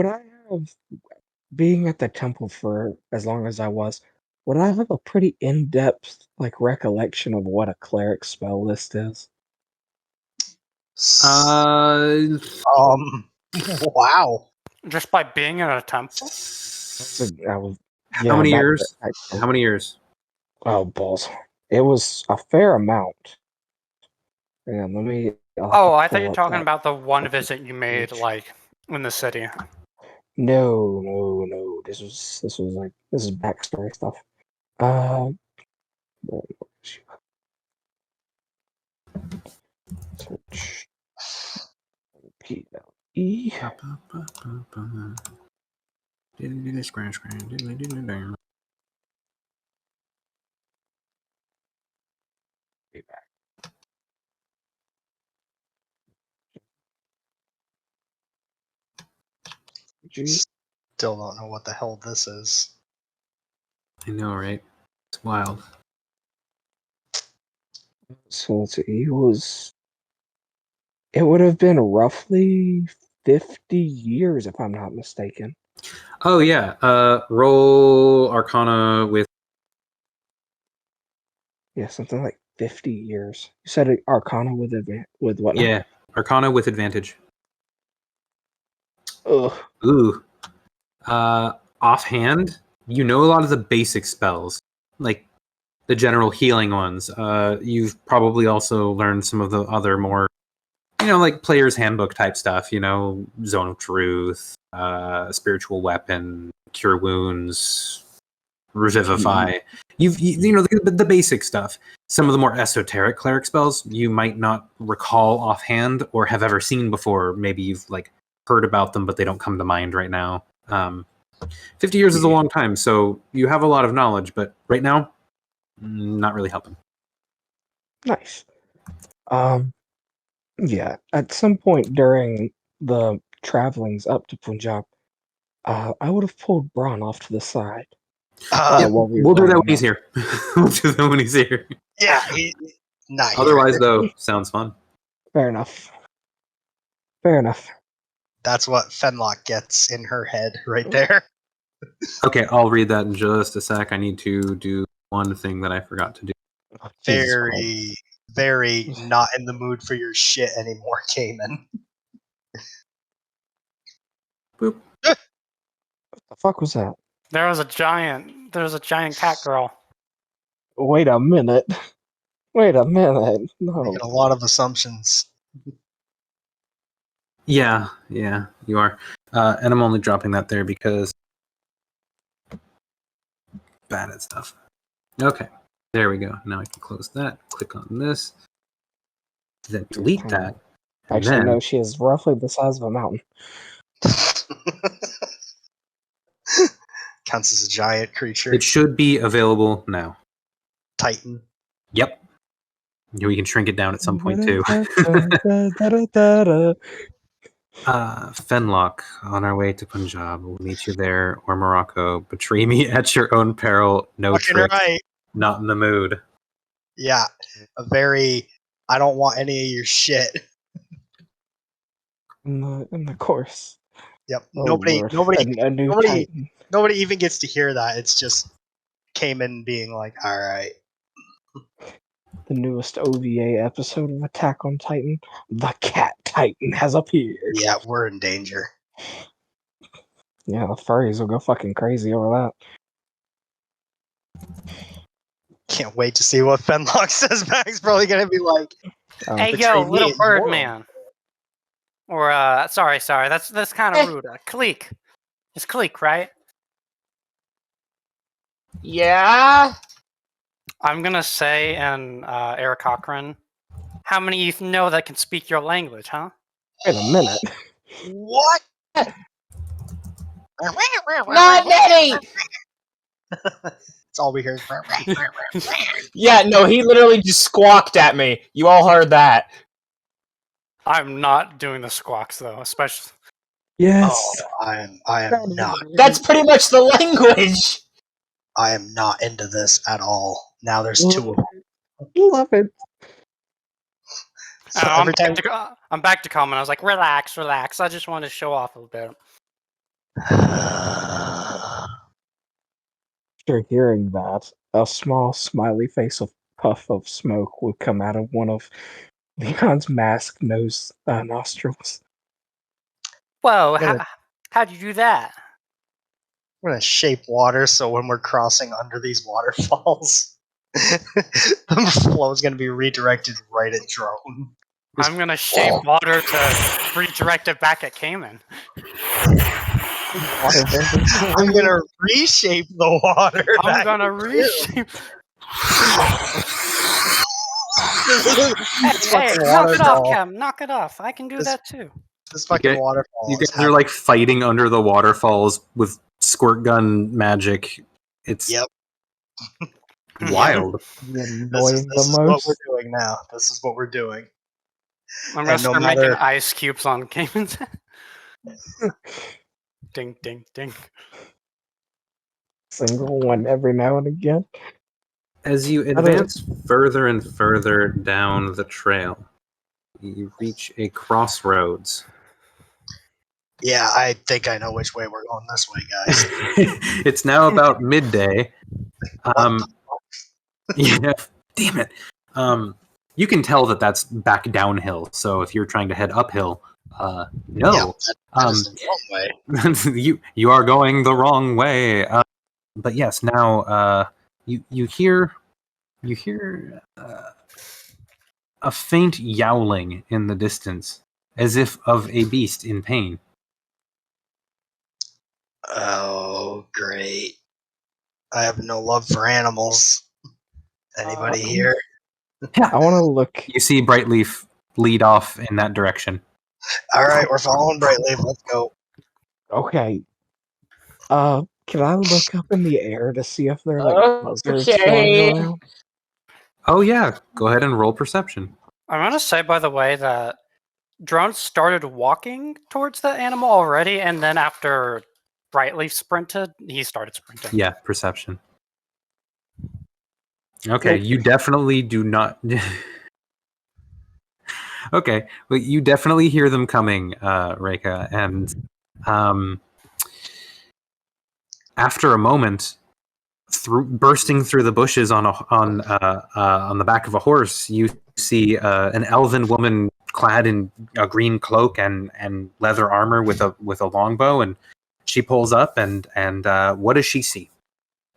I have, being at the temple for as long as I was, would I have a pretty in-depth recollection of what a cleric spell list is? Wow. Just by being in a temple? How many years? How many years? Oh, balls. It was a fair amount. And let me... Oh, I thought you were talking about the one visit you made, in the city. No. This is backstory stuff. Search. PLE. Still don't know what the hell this is. I know, right? It's wild. So let's see, it would have been roughly 50 years if I'm not mistaken. Oh yeah. Roll Arcana with... Yeah, something like 50 years. You said Arcana with what now? Yeah, Arcana with advantage. Ugh. Ooh. Offhand, you know a lot of the basic spells, like the general healing ones. You've probably also learned some of the other more, like player's handbook type stuff. Zone of Truth, spiritual weapon, cure wounds, revivify. You've the basic stuff. Some of the more esoteric cleric spells you might not recall offhand or have ever seen before. Maybe you've heard about them, but they don't come to mind right now. 50 years is a long time, so you have a lot of knowledge, but right now, not really helping. Nice. Yeah, at some point during the travelings up to Punjab, I would have pulled Braun off to the side. We'll do that when he's here. We'll do that when he's here. Yeah, not here. Otherwise, though, sounds fun. Fair enough. That's what Fenlock gets in her head right there. Okay, I'll read that in just a sec. I need to do one thing that I forgot to do. Very, very not in the mood for your shit anymore, Caimen. Boop. What the fuck was that? There was a giant cat girl. Wait a minute. No. Making a lot of assumptions. Yeah, you are. And I'm only dropping that there because bad at stuff. Okay, there we go. Now I can close that. Click on this. Then delete that. Actually, no, she is roughly the size of a mountain. Counts as a giant creature. It should be available now. Titan. Yep. We can shrink it down at some point too. Fenlock, on our way to Punjab. We'll meet you there or Morocco. Betray me at your own peril. No trick. Right. Not in the mood. Yeah. I don't want any of your shit. In the course. Yep. Oh, Nobody Lord. nobody A new nobody- Titan. nobody even gets to hear that. It's just Caimen being like, alright. The newest OVA episode of Attack on Titan, the Cat Titan has appeared. Yeah, we're in danger. Yeah, the furries will go fucking crazy over Can't wait to see what Fenlock says back. He's probably gonna be like, that. Hey, Betray yo, me little at bird your man. Or, sorry, that's kind of rude. Kleeck. It's Kleeck, right? Yeah. I'm gonna say in Eric Cochran, how many you know that can speak your language, huh? Wait a minute. what? Not many. That's all we hear. Yeah, no, he literally just squawked at me. You all heard that. I'm not doing the squawks though, especially. Yes. Oh, I am not. That's pretty much the language. I am not into this at all. Now there's two of them. Love it. So every time I'm back to Caimen. I was like, relax. I just wanted to show off a little bit. After hearing that, a small smiley face of puff of smoke will come out of one of Leon's masked nose nostrils. Whoa, Yeah. how'd you do that? I'm gonna shape water so when we're crossing under these waterfalls, the flow is gonna be redirected right at drone. I'm gonna shape water to redirect it back at Caimen. I'm gonna reshape the water. I'm back gonna to reshape. this Hey, fucking knock it off, waterfall. Cam. Knock it off. I can do This- that too. This fucking Okay, waterfall. You is guys are like fighting under the waterfalls with squirt gun magic. It's Yep. wild. The This is annoying the what most. we're doing now. This is what we're doing. I'm gonna And no start matter- making ice cubes on Caimen's head. Ding, ding, ding. Single one every now and again. As you advance further and further down the trail, you reach a crossroads. Yeah, I think I know which way we're going this way, guys. It's now about midday. Yeah, damn it. You can tell that that's back downhill. So if you're trying to head uphill, no. Yeah, that is the wrong way. you are going the wrong way. But yes, now you hear a faint yowling in the distance, as if of a beast in pain. Oh, great. I have no love for animals. Anybody here? I want to look. You see Brightleaf lead off in that direction. Alright, we're following Brightleaf. Let's go. Okay. Can I look up in the air to see if there are like buzzards Okay. flying around? Oh yeah, go ahead and roll perception. I'm gonna say, by the way, that Drone started walking towards the animal already, and then after Brightleaf sprinted, he started sprinting. Yeah, perception. Okay, you definitely do not. Okay, well, you definitely hear them coming, Reika, and after a moment, bursting through the bushes on the back of a horse, you see an elven woman clad in a green cloak and leather armor with a longbow, and she pulls up and what does she see?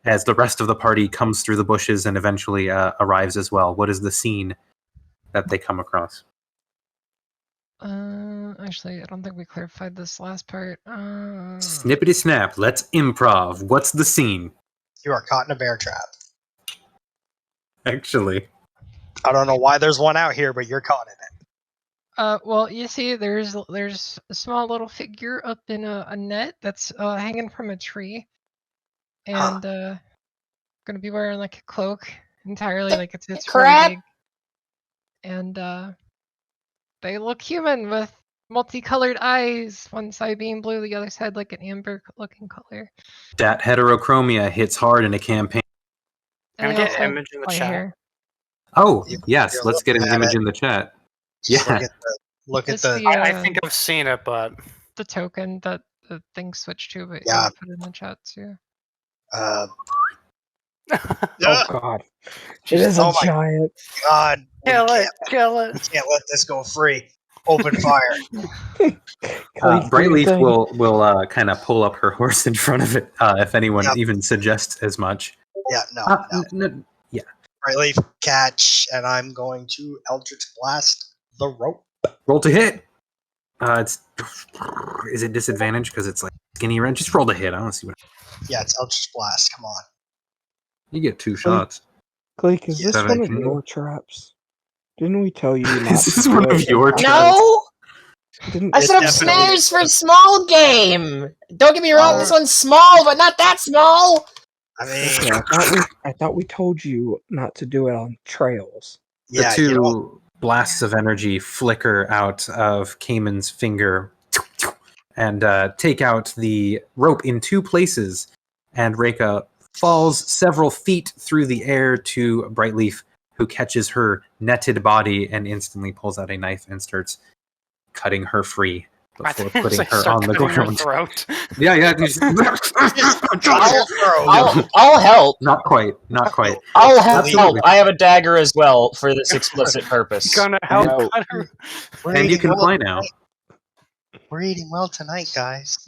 As the rest of the party comes through the bushes and eventually arrives as well, what is the scene that they come across? Actually, I don't think we clarified this last part. Snippety snap, let's improv. What's the scene? You are caught in a bear trap. Actually. I don't know why there's one out here, but you're caught in it. Well, you see, there's a small little figure up in a net that's hanging from a tree, and gonna be wearing like a cloak entirely, like it's really Crap. big, and they look human with multicolored eyes. One side being blue, the other side like an amber-looking color. That heterochromia hits hard in a campaign. Can And we they get also an have image in the white chat? hair. Oh, You're yes, let's get an looking at image it. in the chat. Just Yeah. Look at It's the. the, I think I've seen it, but the token that the thing switched to, but Yeah. yeah, put it in the chat too. Oh Yeah. god. It is Oh a my giant. God. Kill it! Kill We it! can't let this go free. Open fire. Kleeck, do your Brightleaf thing. will kind of pull up her horse in front of it if anyone Yep. even suggests as much. Yeah, no. Yeah. Relief catch, and I'm going to Eldritch Blast the rope. Roll to hit. Is it disadvantage because it's like skinny red? Just roll to hit. I want to see what Yeah, it's Eldritch Blast. Come on. you get. 2 shots. Kleeck, is this one of 17. your traps? Didn't we tell you not Is to this do one it of and your have traps? No! Didn't I set up definitely- snares for small game! Don't get me wrong, this one's small, but not that small! I mean, Okay, I thought we told you not to do it on trails. yeah, The 2 you know, blasts of energy flicker out of Caimen's finger and take out the rope in 2 places. And Reika falls several feet through the air to Brightleaf, who catches her netted body and instantly pulls out a knife and starts cutting her free before putting her on the ground. Throat. Yeah. I'll help. Not quite. I'll Absolutely. help. I have a dagger as well for this explicit purpose. Gonna help. No. cut her. we're And you eating can well fly now. tonight. We're eating well tonight, guys.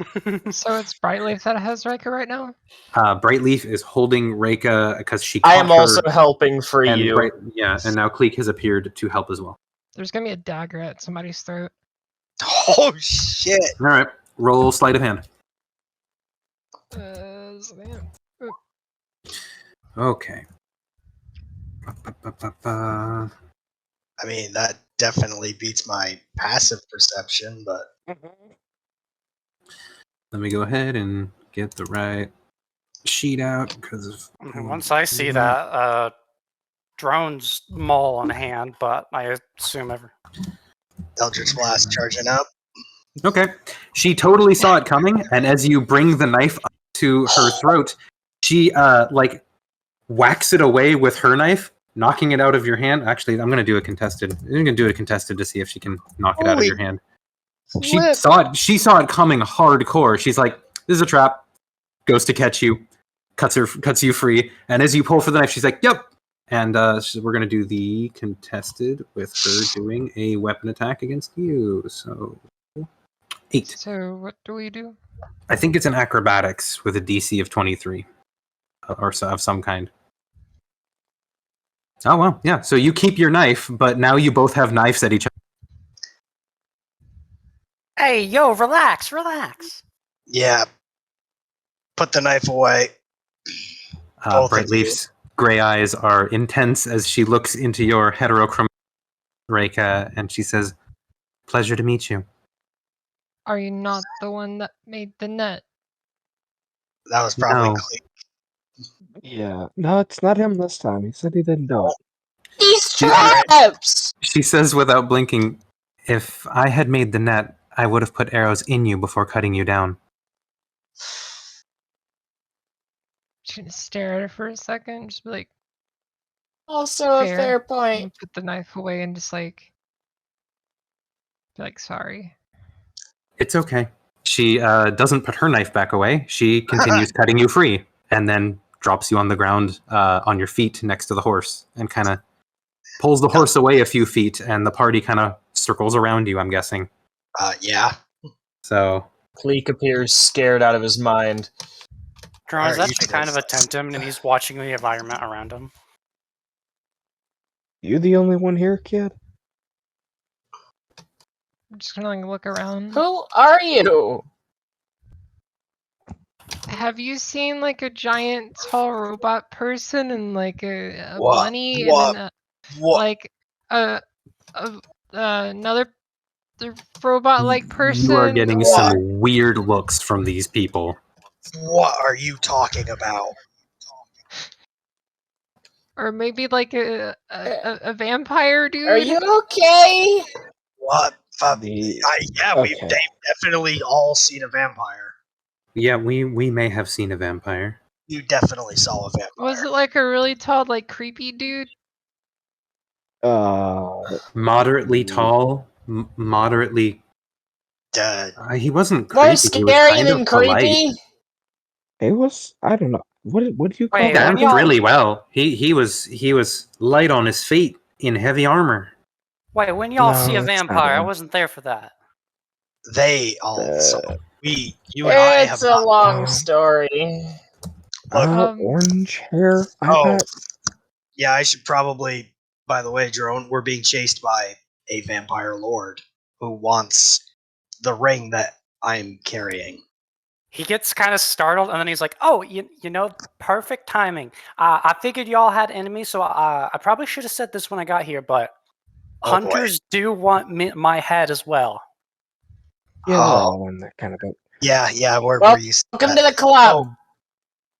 So it's Brightleaf that has Rika right now? Brightleaf is holding Reika because she I caught am her, also helping for and you. and now Kleeck has appeared to help as well. There's gonna be a dagger at somebody's throat. Oh, shit. All right, roll sleight of hand. Okay. I mean, that definitely beats my passive perception, but Let me go ahead and get the right sheet out because of Once I see that, drone's maul on hand, but I assume Eldritch Blast charging up. Okay. She totally saw it coming, and as you bring the knife up to her throat, she whacks it away with her knife, knocking it out of your hand. Actually, I'm going to do a contested. I'm going to do a contested to see if she can knock it out of Holy your hand. flip. She saw it coming hardcore. She's like, "This is a trap." Goes to catch you, cuts you free, and as you pull for the knife, she's like, "Yep." And we're going to do the contested with her doing a weapon attack against you. So 8. So what do we do? I think it's an acrobatics with a DC of 23 or so of some kind. Oh, well, yeah. So you keep your knife, but now you both have knives at each other. Hey, yo, relax. Yeah. Put the knife away. Both of Brightleaf's gray eyes are intense as she looks into your heterochromatic Reika, and she says, "Pleasure to meet you." Are you not the one that made the net? That was probably No. Kleeck. Yeah. No, it's not him this time. He said he didn't do it. These traps! She says without blinking, "If I had made the net, I would have put arrows in you before cutting you down." Just gonna stare at her for a second, just be like, Also a Fair. fair and point. put the knife away and just be like, sorry. It's okay. She doesn't put her knife back away. She continues cutting you free, and then drops you on the ground on your feet next to the horse, and kind of pulls the horse away a few feet, and the party kind of circles around you, I'm guessing. Yeah. So Kleeck appears scared out of his mind. Drone's Alright, actually you kind guys- of attempt him, and he's watching the environment around him. You the only one here, kid? I'm just gonna look around. Who are you? Have you seen a giant tall robot person and a What? bunny What? and then What? another robot person? you are getting or- some weird looks from these people. What are you talking about? Or maybe a vampire dude? Are you okay? What? The We've Okay. definitely all seen a vampire. Yeah, we may have seen a vampire. You definitely saw a vampire. Was it a really tall, creepy dude? Moderately tall, moderately He wasn't More creepy. He was scary kind than of polite. creepy? It was. I don't know. What do you call Wait, that? when Danced y'all- really well. He was light on his feet in heavy armor. Wait, when y'all No, see a that's not vampire, I him. wasn't there for that. They all. So you and I have It's a not. long story. Orange hair. I Oh, bet. yeah. I should probably. By the way, Drone, we're being chased by a vampire lord who wants the ring that I'm carrying. He gets kind of startled, and then he's like, "Oh, you know, perfect timing. I figured y'all had enemies, so I probably should have said this when I got here, but Oh, hunters do want my head as well." Yeah, they're all in that kind of boat. Yeah. We're Well, used to welcome that. to the club.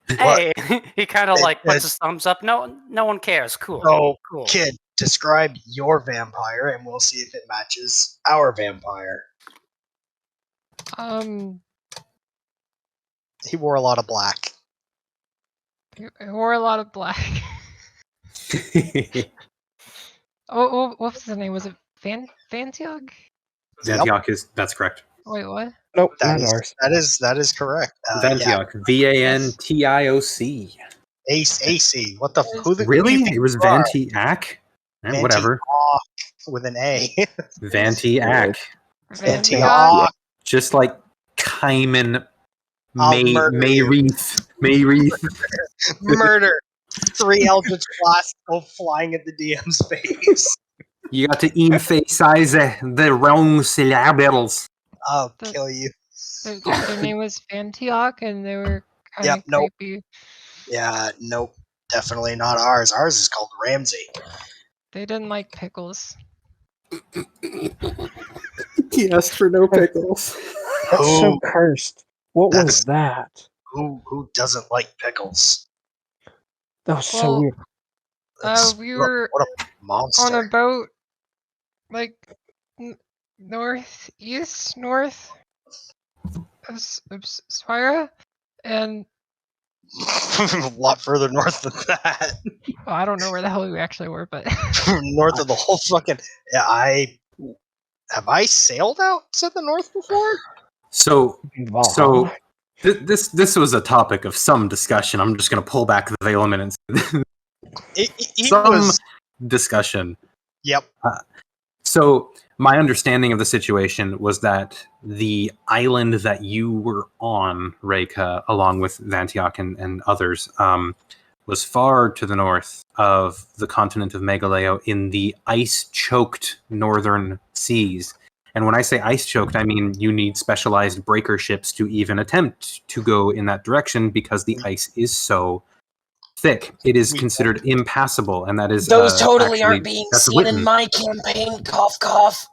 Hey, he kind of like It- puts his thumbs up. No one cares. Cool. So, Cool. kid, describe your vampire, and we'll see if it matches our vampire. He wore a lot of black. He wore a lot of black. Oh, what was his name? Was it Vantiok? Xanthiok that's correct. Wait, what? Nope, That not is ours. that is correct. Xanthiok. Vantioc. AC. What the? Who the? Really? Who do you think It was you are? Vantiac? Whatever. Vantiok with an A. Vantiac. Vantiok. Just like Caimen. I'll murder you. Mayreath. Murder. 3 Eldritch Blasts go flying at the DM's face. You got to emphasize the wrong syllables. I'll kill you. Their name was Vantiok, and they were kind of Nope. creepy. Yeah, nope. Definitely not ours. Ours is called Ramsey. They didn't like pickles. He asked for no pickles. That's so Who- cursed. What That's- was that? Who doesn't like pickles? That was so Well, weird. We were what a monster. on a boat, like north of Spira, and A lot further north than that. well, I don't know where the hell we actually were, but North of the whole fucking. Yeah, have I sailed out to the north before? So Valhalla. this was a topic of some discussion. I'm just going to pull back the veil a minute. He Some was. discussion. Yep. So my understanding of the situation was that the island that you were on, Reika, along with Vantiok and others, was far to the north of the continent of Megaleo in the ice-choked northern seas. And when I say ice-choked, I mean you need specialized breaker ships to even attempt to go in that direction because the ice is so thick. It is considered impassable, and that is Those totally actually, aren't being that's seen written. in my campaign. Cough, cough.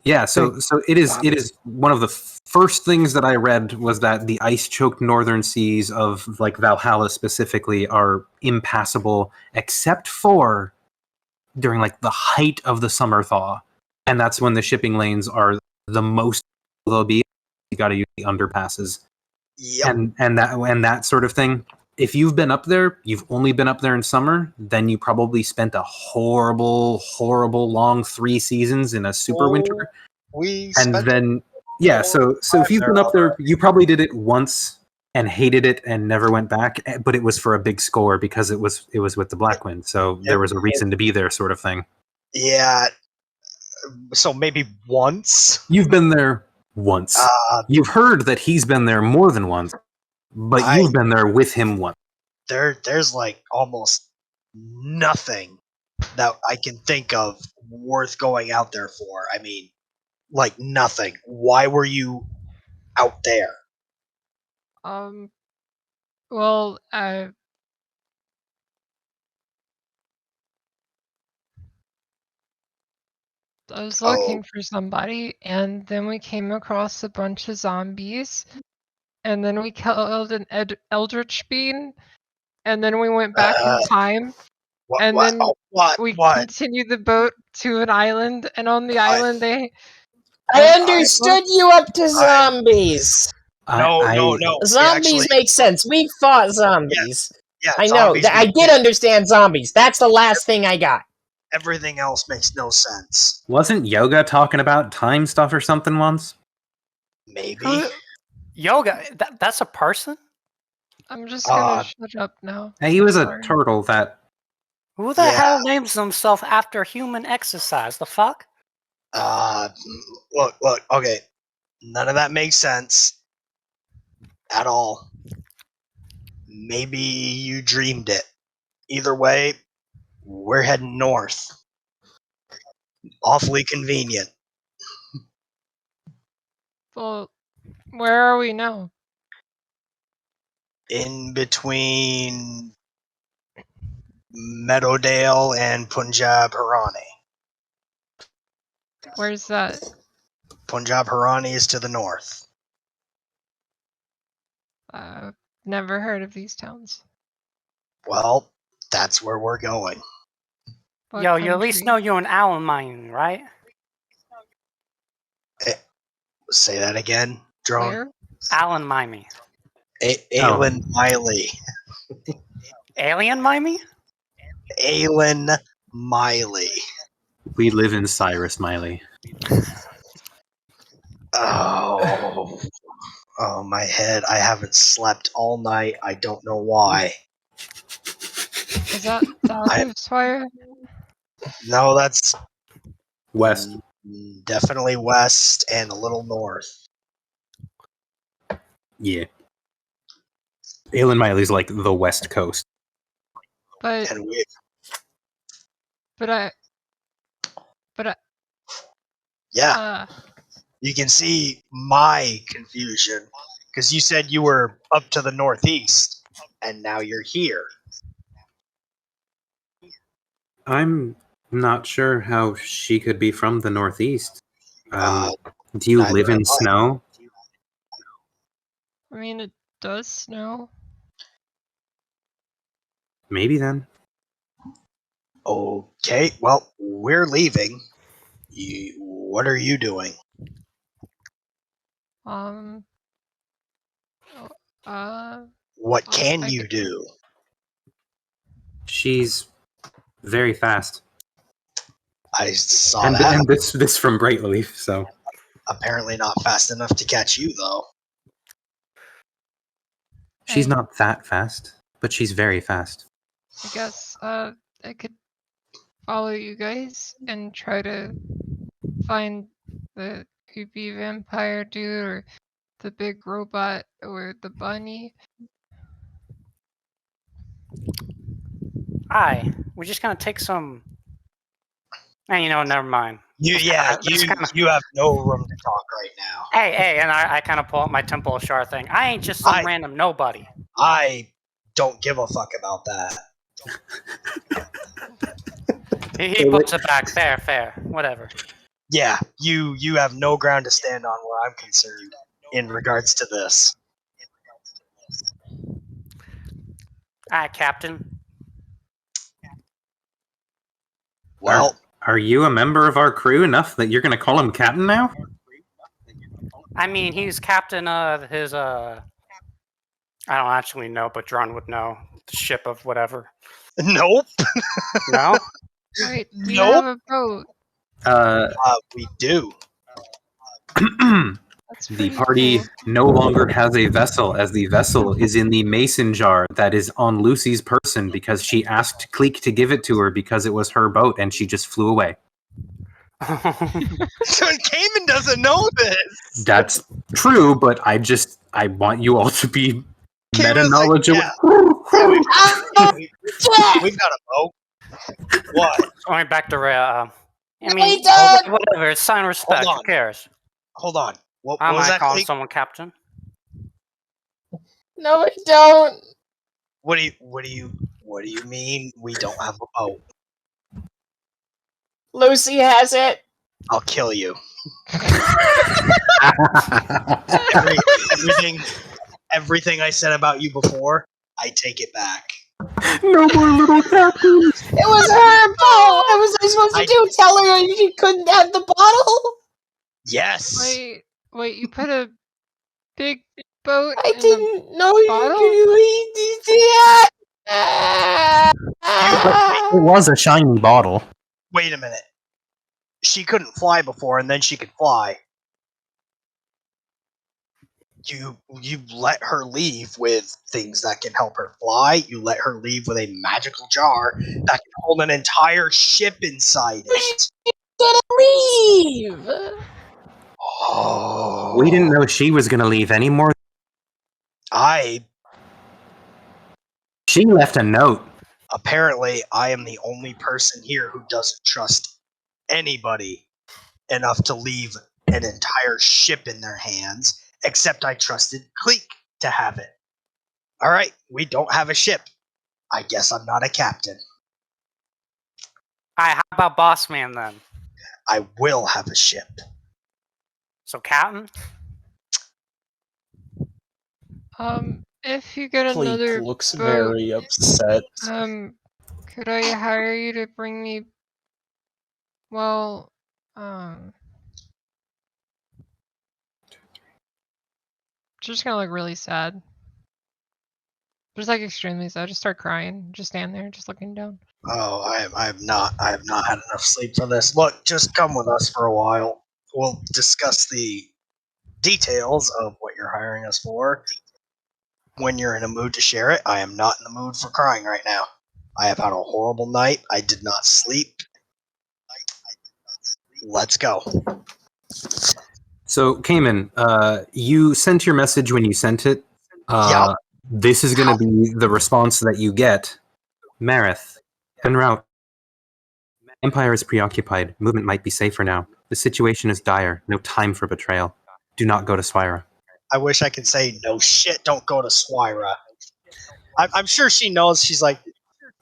Yeah, so it is one of the first things that I read was that the ice-choked northern seas of like Valhalla specifically are impassable except for during like the height of the summer thaw, and that's when the shipping lanes are the most they'll be. You got to use the underpasses, Yep. and that sort of thing. If you've been up there, you've only been up there in summer, then you probably spent a horrible long 3 seasons in a super winter. We And spent then, yeah, so if you've been up there, you probably did it once and hated it and never went back, but it was for a big score because it was with the Blackwind, so there was a reason to be there, sort of thing. Yeah. So maybe once. You've been there once. You've heard that he's been there more than once, but you've been there with him once. There's like almost nothing that I can think of worth going out there for. I mean, like nothing. Why were you out there? well, I was looking for somebody, and then we came across a bunch of zombies, and then we killed an Eldritch Bean, and then we went back in time, and then we continued the boat to an island, and on the island they... I understood you up to zombies. No. Zombies make sense. We fought zombies. Yeah, I know. zombies I did understand zombies. That's the last thing I got. Everything else makes no sense. Wasn't Yoga talking about time stuff or something once? Maybe. Yoga, that's a person? I'm just gonna shut up now. Hey, he was a Sorry. turtle that... Who the hell names himself after human exercise? The fuck? Look, okay. None of that makes sense. At all. Maybe you dreamed it. Either way, we're heading north. Awfully convenient. Well, where are we now? In between Meadowdale and Punjab Harani. Where's that? Punjab Harani is to the north. Never heard of these towns. Well, that's where we're going. What Yo, you at least country? know you're an Allen mine, right? Say that again, Drone. Where? Allen mine. Aylin Miley. Alien mine? Aylin Miley. We live in Cyrus, Miley. Oh, my head. I haven't slept all night. I don't know why. Is that Dalgoof's fire? No, that's West. definitely west and a little north. Yeah. Aylin Miley's like the West Coast. But And we, yeah, you can see my confusion because you said you were up to the northeast and now you're here. I'm not sure how she could be from the Northeast. Do you neither live am in I. snow? I mean, it does snow. Maybe then. Okay, well, we're leaving. What are you doing? What can you do? She's very fast. I saw And, that. and this from Brightleaf, so... Apparently not fast enough to catch you, though. She's not that fast, but she's very fast. I guess I could follow you guys and try to find the creepy vampire dude or the big robot or the bunny. Aye. We're just gonna take some... And never mind. You have no room to talk right now. Hey, and I kind of pull out my Temple of Shar thing. I ain't just some random nobody. I don't give a fuck about that. He puts it back. Fair. Whatever. Yeah, you have no ground to stand on where I'm concerned in regards to this. Alright, Captain. Well... Are you a member of our crew enough that you're going to call him Captain now? I mean, he's captain of his, I don't actually know, but Dron would know. The ship of whatever. Nope. No? Wait, do you have a boat? We do. The party no longer has a vessel, as the vessel is in the mason jar that is on Lucy's person because she asked Kleeck to give it to her because it was her boat and she just flew away. So Caimen doesn't know this. That's true, but I want you all to be meta knowledgeable. We've got a boat. What? Going back to Rhea. I mean, whatever. Sign respect. Who cares? Hold on. What Am was I that? calling someone captain? No, I don't. What do you mean we don't have a boat? Lucy has it. I'll kill you. Everything I said about you before, I take it back. No more little captains. It was her boat. What was I supposed to do? Tell her she couldn't have the bottle? Yes. Wait, you put a big boat I in didn't know bottle? you could do that. It was a shiny bottle. Wait a minute. She couldn't fly before, and then she could fly. You let her leave with things that can help her fly. You let her leave with a magical jar that can hold an entire ship inside it. Leave. Oh, We didn't know she was going to leave anymore. She left a note. Apparently, I am the only person here who doesn't trust anybody enough to leave an entire ship in their hands, except I trusted Kleeck to have it. Alright, we don't have a ship. I guess I'm not a captain. Alright, how about boss man then? I will have a ship. So captain? If you get Kleeck another looks boat, very upset. could I hire you to bring me? Well, just gonna look really sad. Just like extremely sad. Just start crying. Just stand there, just looking down. Oh, I have not had enough sleep for this. Look, just come with us for a while. We'll discuss the details of what you're hiring us for when you're in a mood to share it. I am not in the mood for crying right now. I have had a horrible night. I did not sleep. Let's go. So, Caimen, you sent your message when you sent it. Yep. This is going to be the response that you get. Marith, en route. Empire is preoccupied. Movement might be safer now. The situation is dire. No time for betrayal. Do not go to Spira. I wish I could say, no shit, don't go to Swira. I'm sure she knows. She's like,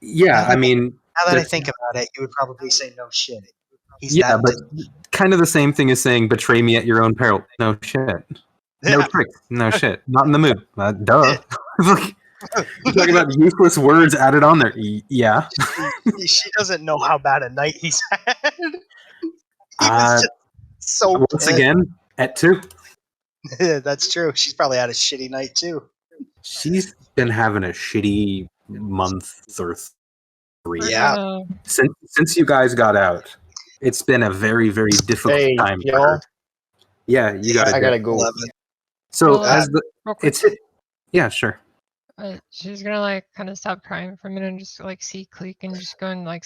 Yeah, I mean... now that I think about it, you would probably say no shit. He's yeah, that but kind of the same thing as saying betray me at your own peril. No shit. No Yeah. tricks. No shit. Not in the mood. Duh. You're talking about useless words added on there. Yeah. She doesn't know how bad a night he's had. He was just so Once pissed. again, at 2. That's true. She's probably had a shitty night too. She's been having a shitty month or 3. Yeah. Since you guys got out, it's been a very, very difficult Hey, time for y'all. her. Yeah, you got it. I gotta go. 11. So Well, as the Real quick, it's yeah, sure. she's gonna like kind of stop crying for a minute and just like see Kleeck and just go and like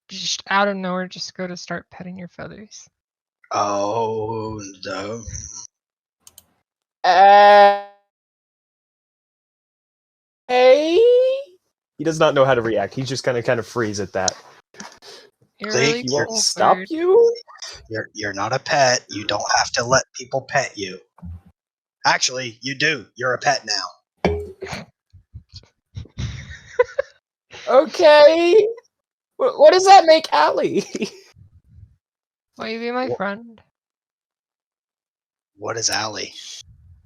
just out of nowhere just go to start petting your feathers. Oh no. Hey. He does not know how to react. He's just gonna kind of freeze at that. You're Kleeck, really He won't cool stop bird. you. You're not a pet. You don't have to let people pet you. Actually, you do. You're a pet now. Okay. What does that make Allie? Will you be my friend? What is Allie?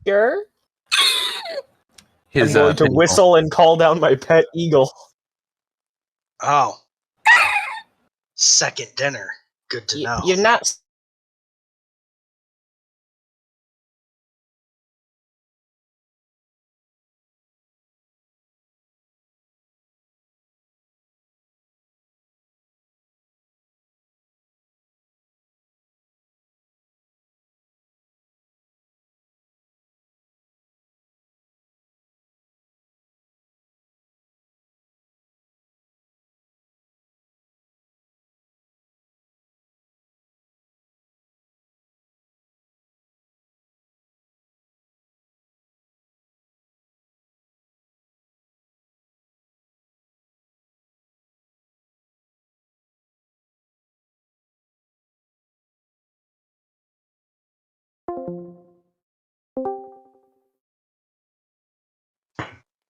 Sure. I'm His going to pinnacle. whistle and call down my pet eagle. Oh. Second dinner. Good to know. You're not.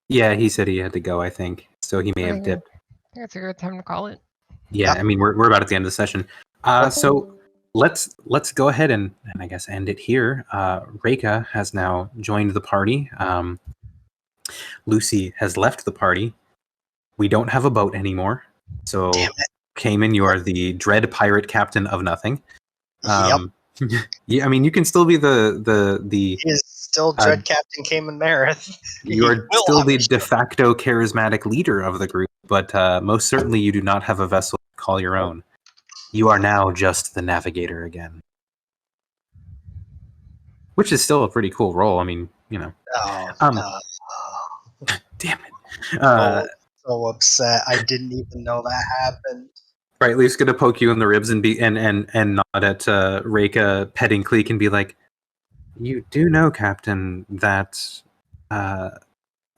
Yeah, he said he had to go, I think. So he may have Okay. dipped. I think it's a good time to call it. Yeah, I mean we're about at the end of the session. So let's go ahead and I guess end it here. Reika has now joined the party. Lucy has left the party. We don't have a boat anymore. So Damn it. Caimen, you are the dread pirate captain of nothing. Yep. Yeah, I mean you can still be the He is still Dread Captain Caimen Marith. you are He will still have the a de ship. facto charismatic leader of the group, but most certainly you do not have a vessel to call your own. You are now just the navigator again. Which is still a pretty cool role. I mean, you know. Oh, Damn it. So upset. I didn't even know that happened. Right, Leaf's gonna poke you in the ribs and nod at Reika petting Kleeck and be like, "You do know, Captain, that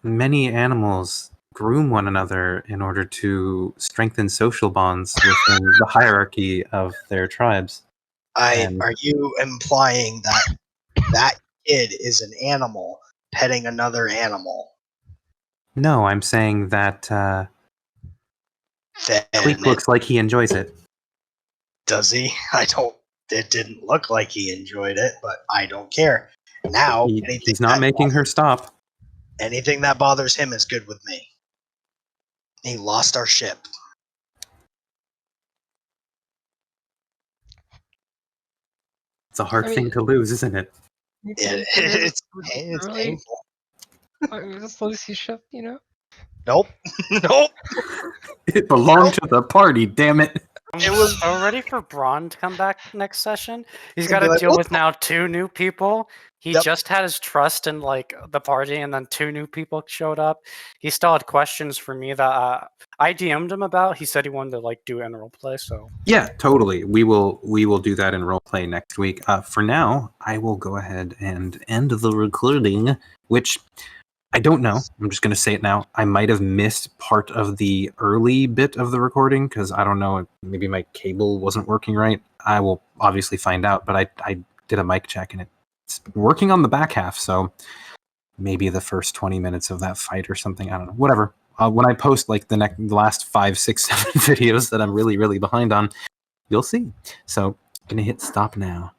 many animals groom one another in order to strengthen social bonds within the hierarchy of their tribes." Are you implying that that kid is an animal petting another animal? No, I'm saying that Then Kleeck looks like he enjoys it. does he? I don't. It didn't look like he enjoyed it, but I don't care. Now, He's not making her stop. Anything that bothers him is good with me. He lost our ship. It's a hard thing to lose, isn't it? It's painful. Just Lucy's ship, you know? Nope. Nope. It belonged to the party, damn it. It was so ready for Braun to come back next session. He's got to like, deal with now 2 new people. He Yep. just had his trust in like the party, and then 2 new people showed up. He still had questions for me that I DM'd him about. He said he wanted to like do it in roleplay. So yeah, totally. We will do that in roleplay next week. For now, I will go ahead and end the recording, which I don't know. I'm just going to say it now. I might have missed part of the early bit of the recording because I don't know. Maybe my cable wasn't working right. I will obviously find out, but I did a mic check and it's working on the back half. So maybe the first 20 minutes of that fight or something. I don't know. Whatever. When I post like the last 5, 6, 7 videos that I'm really, really behind on, you'll see. So I'm going to hit stop now.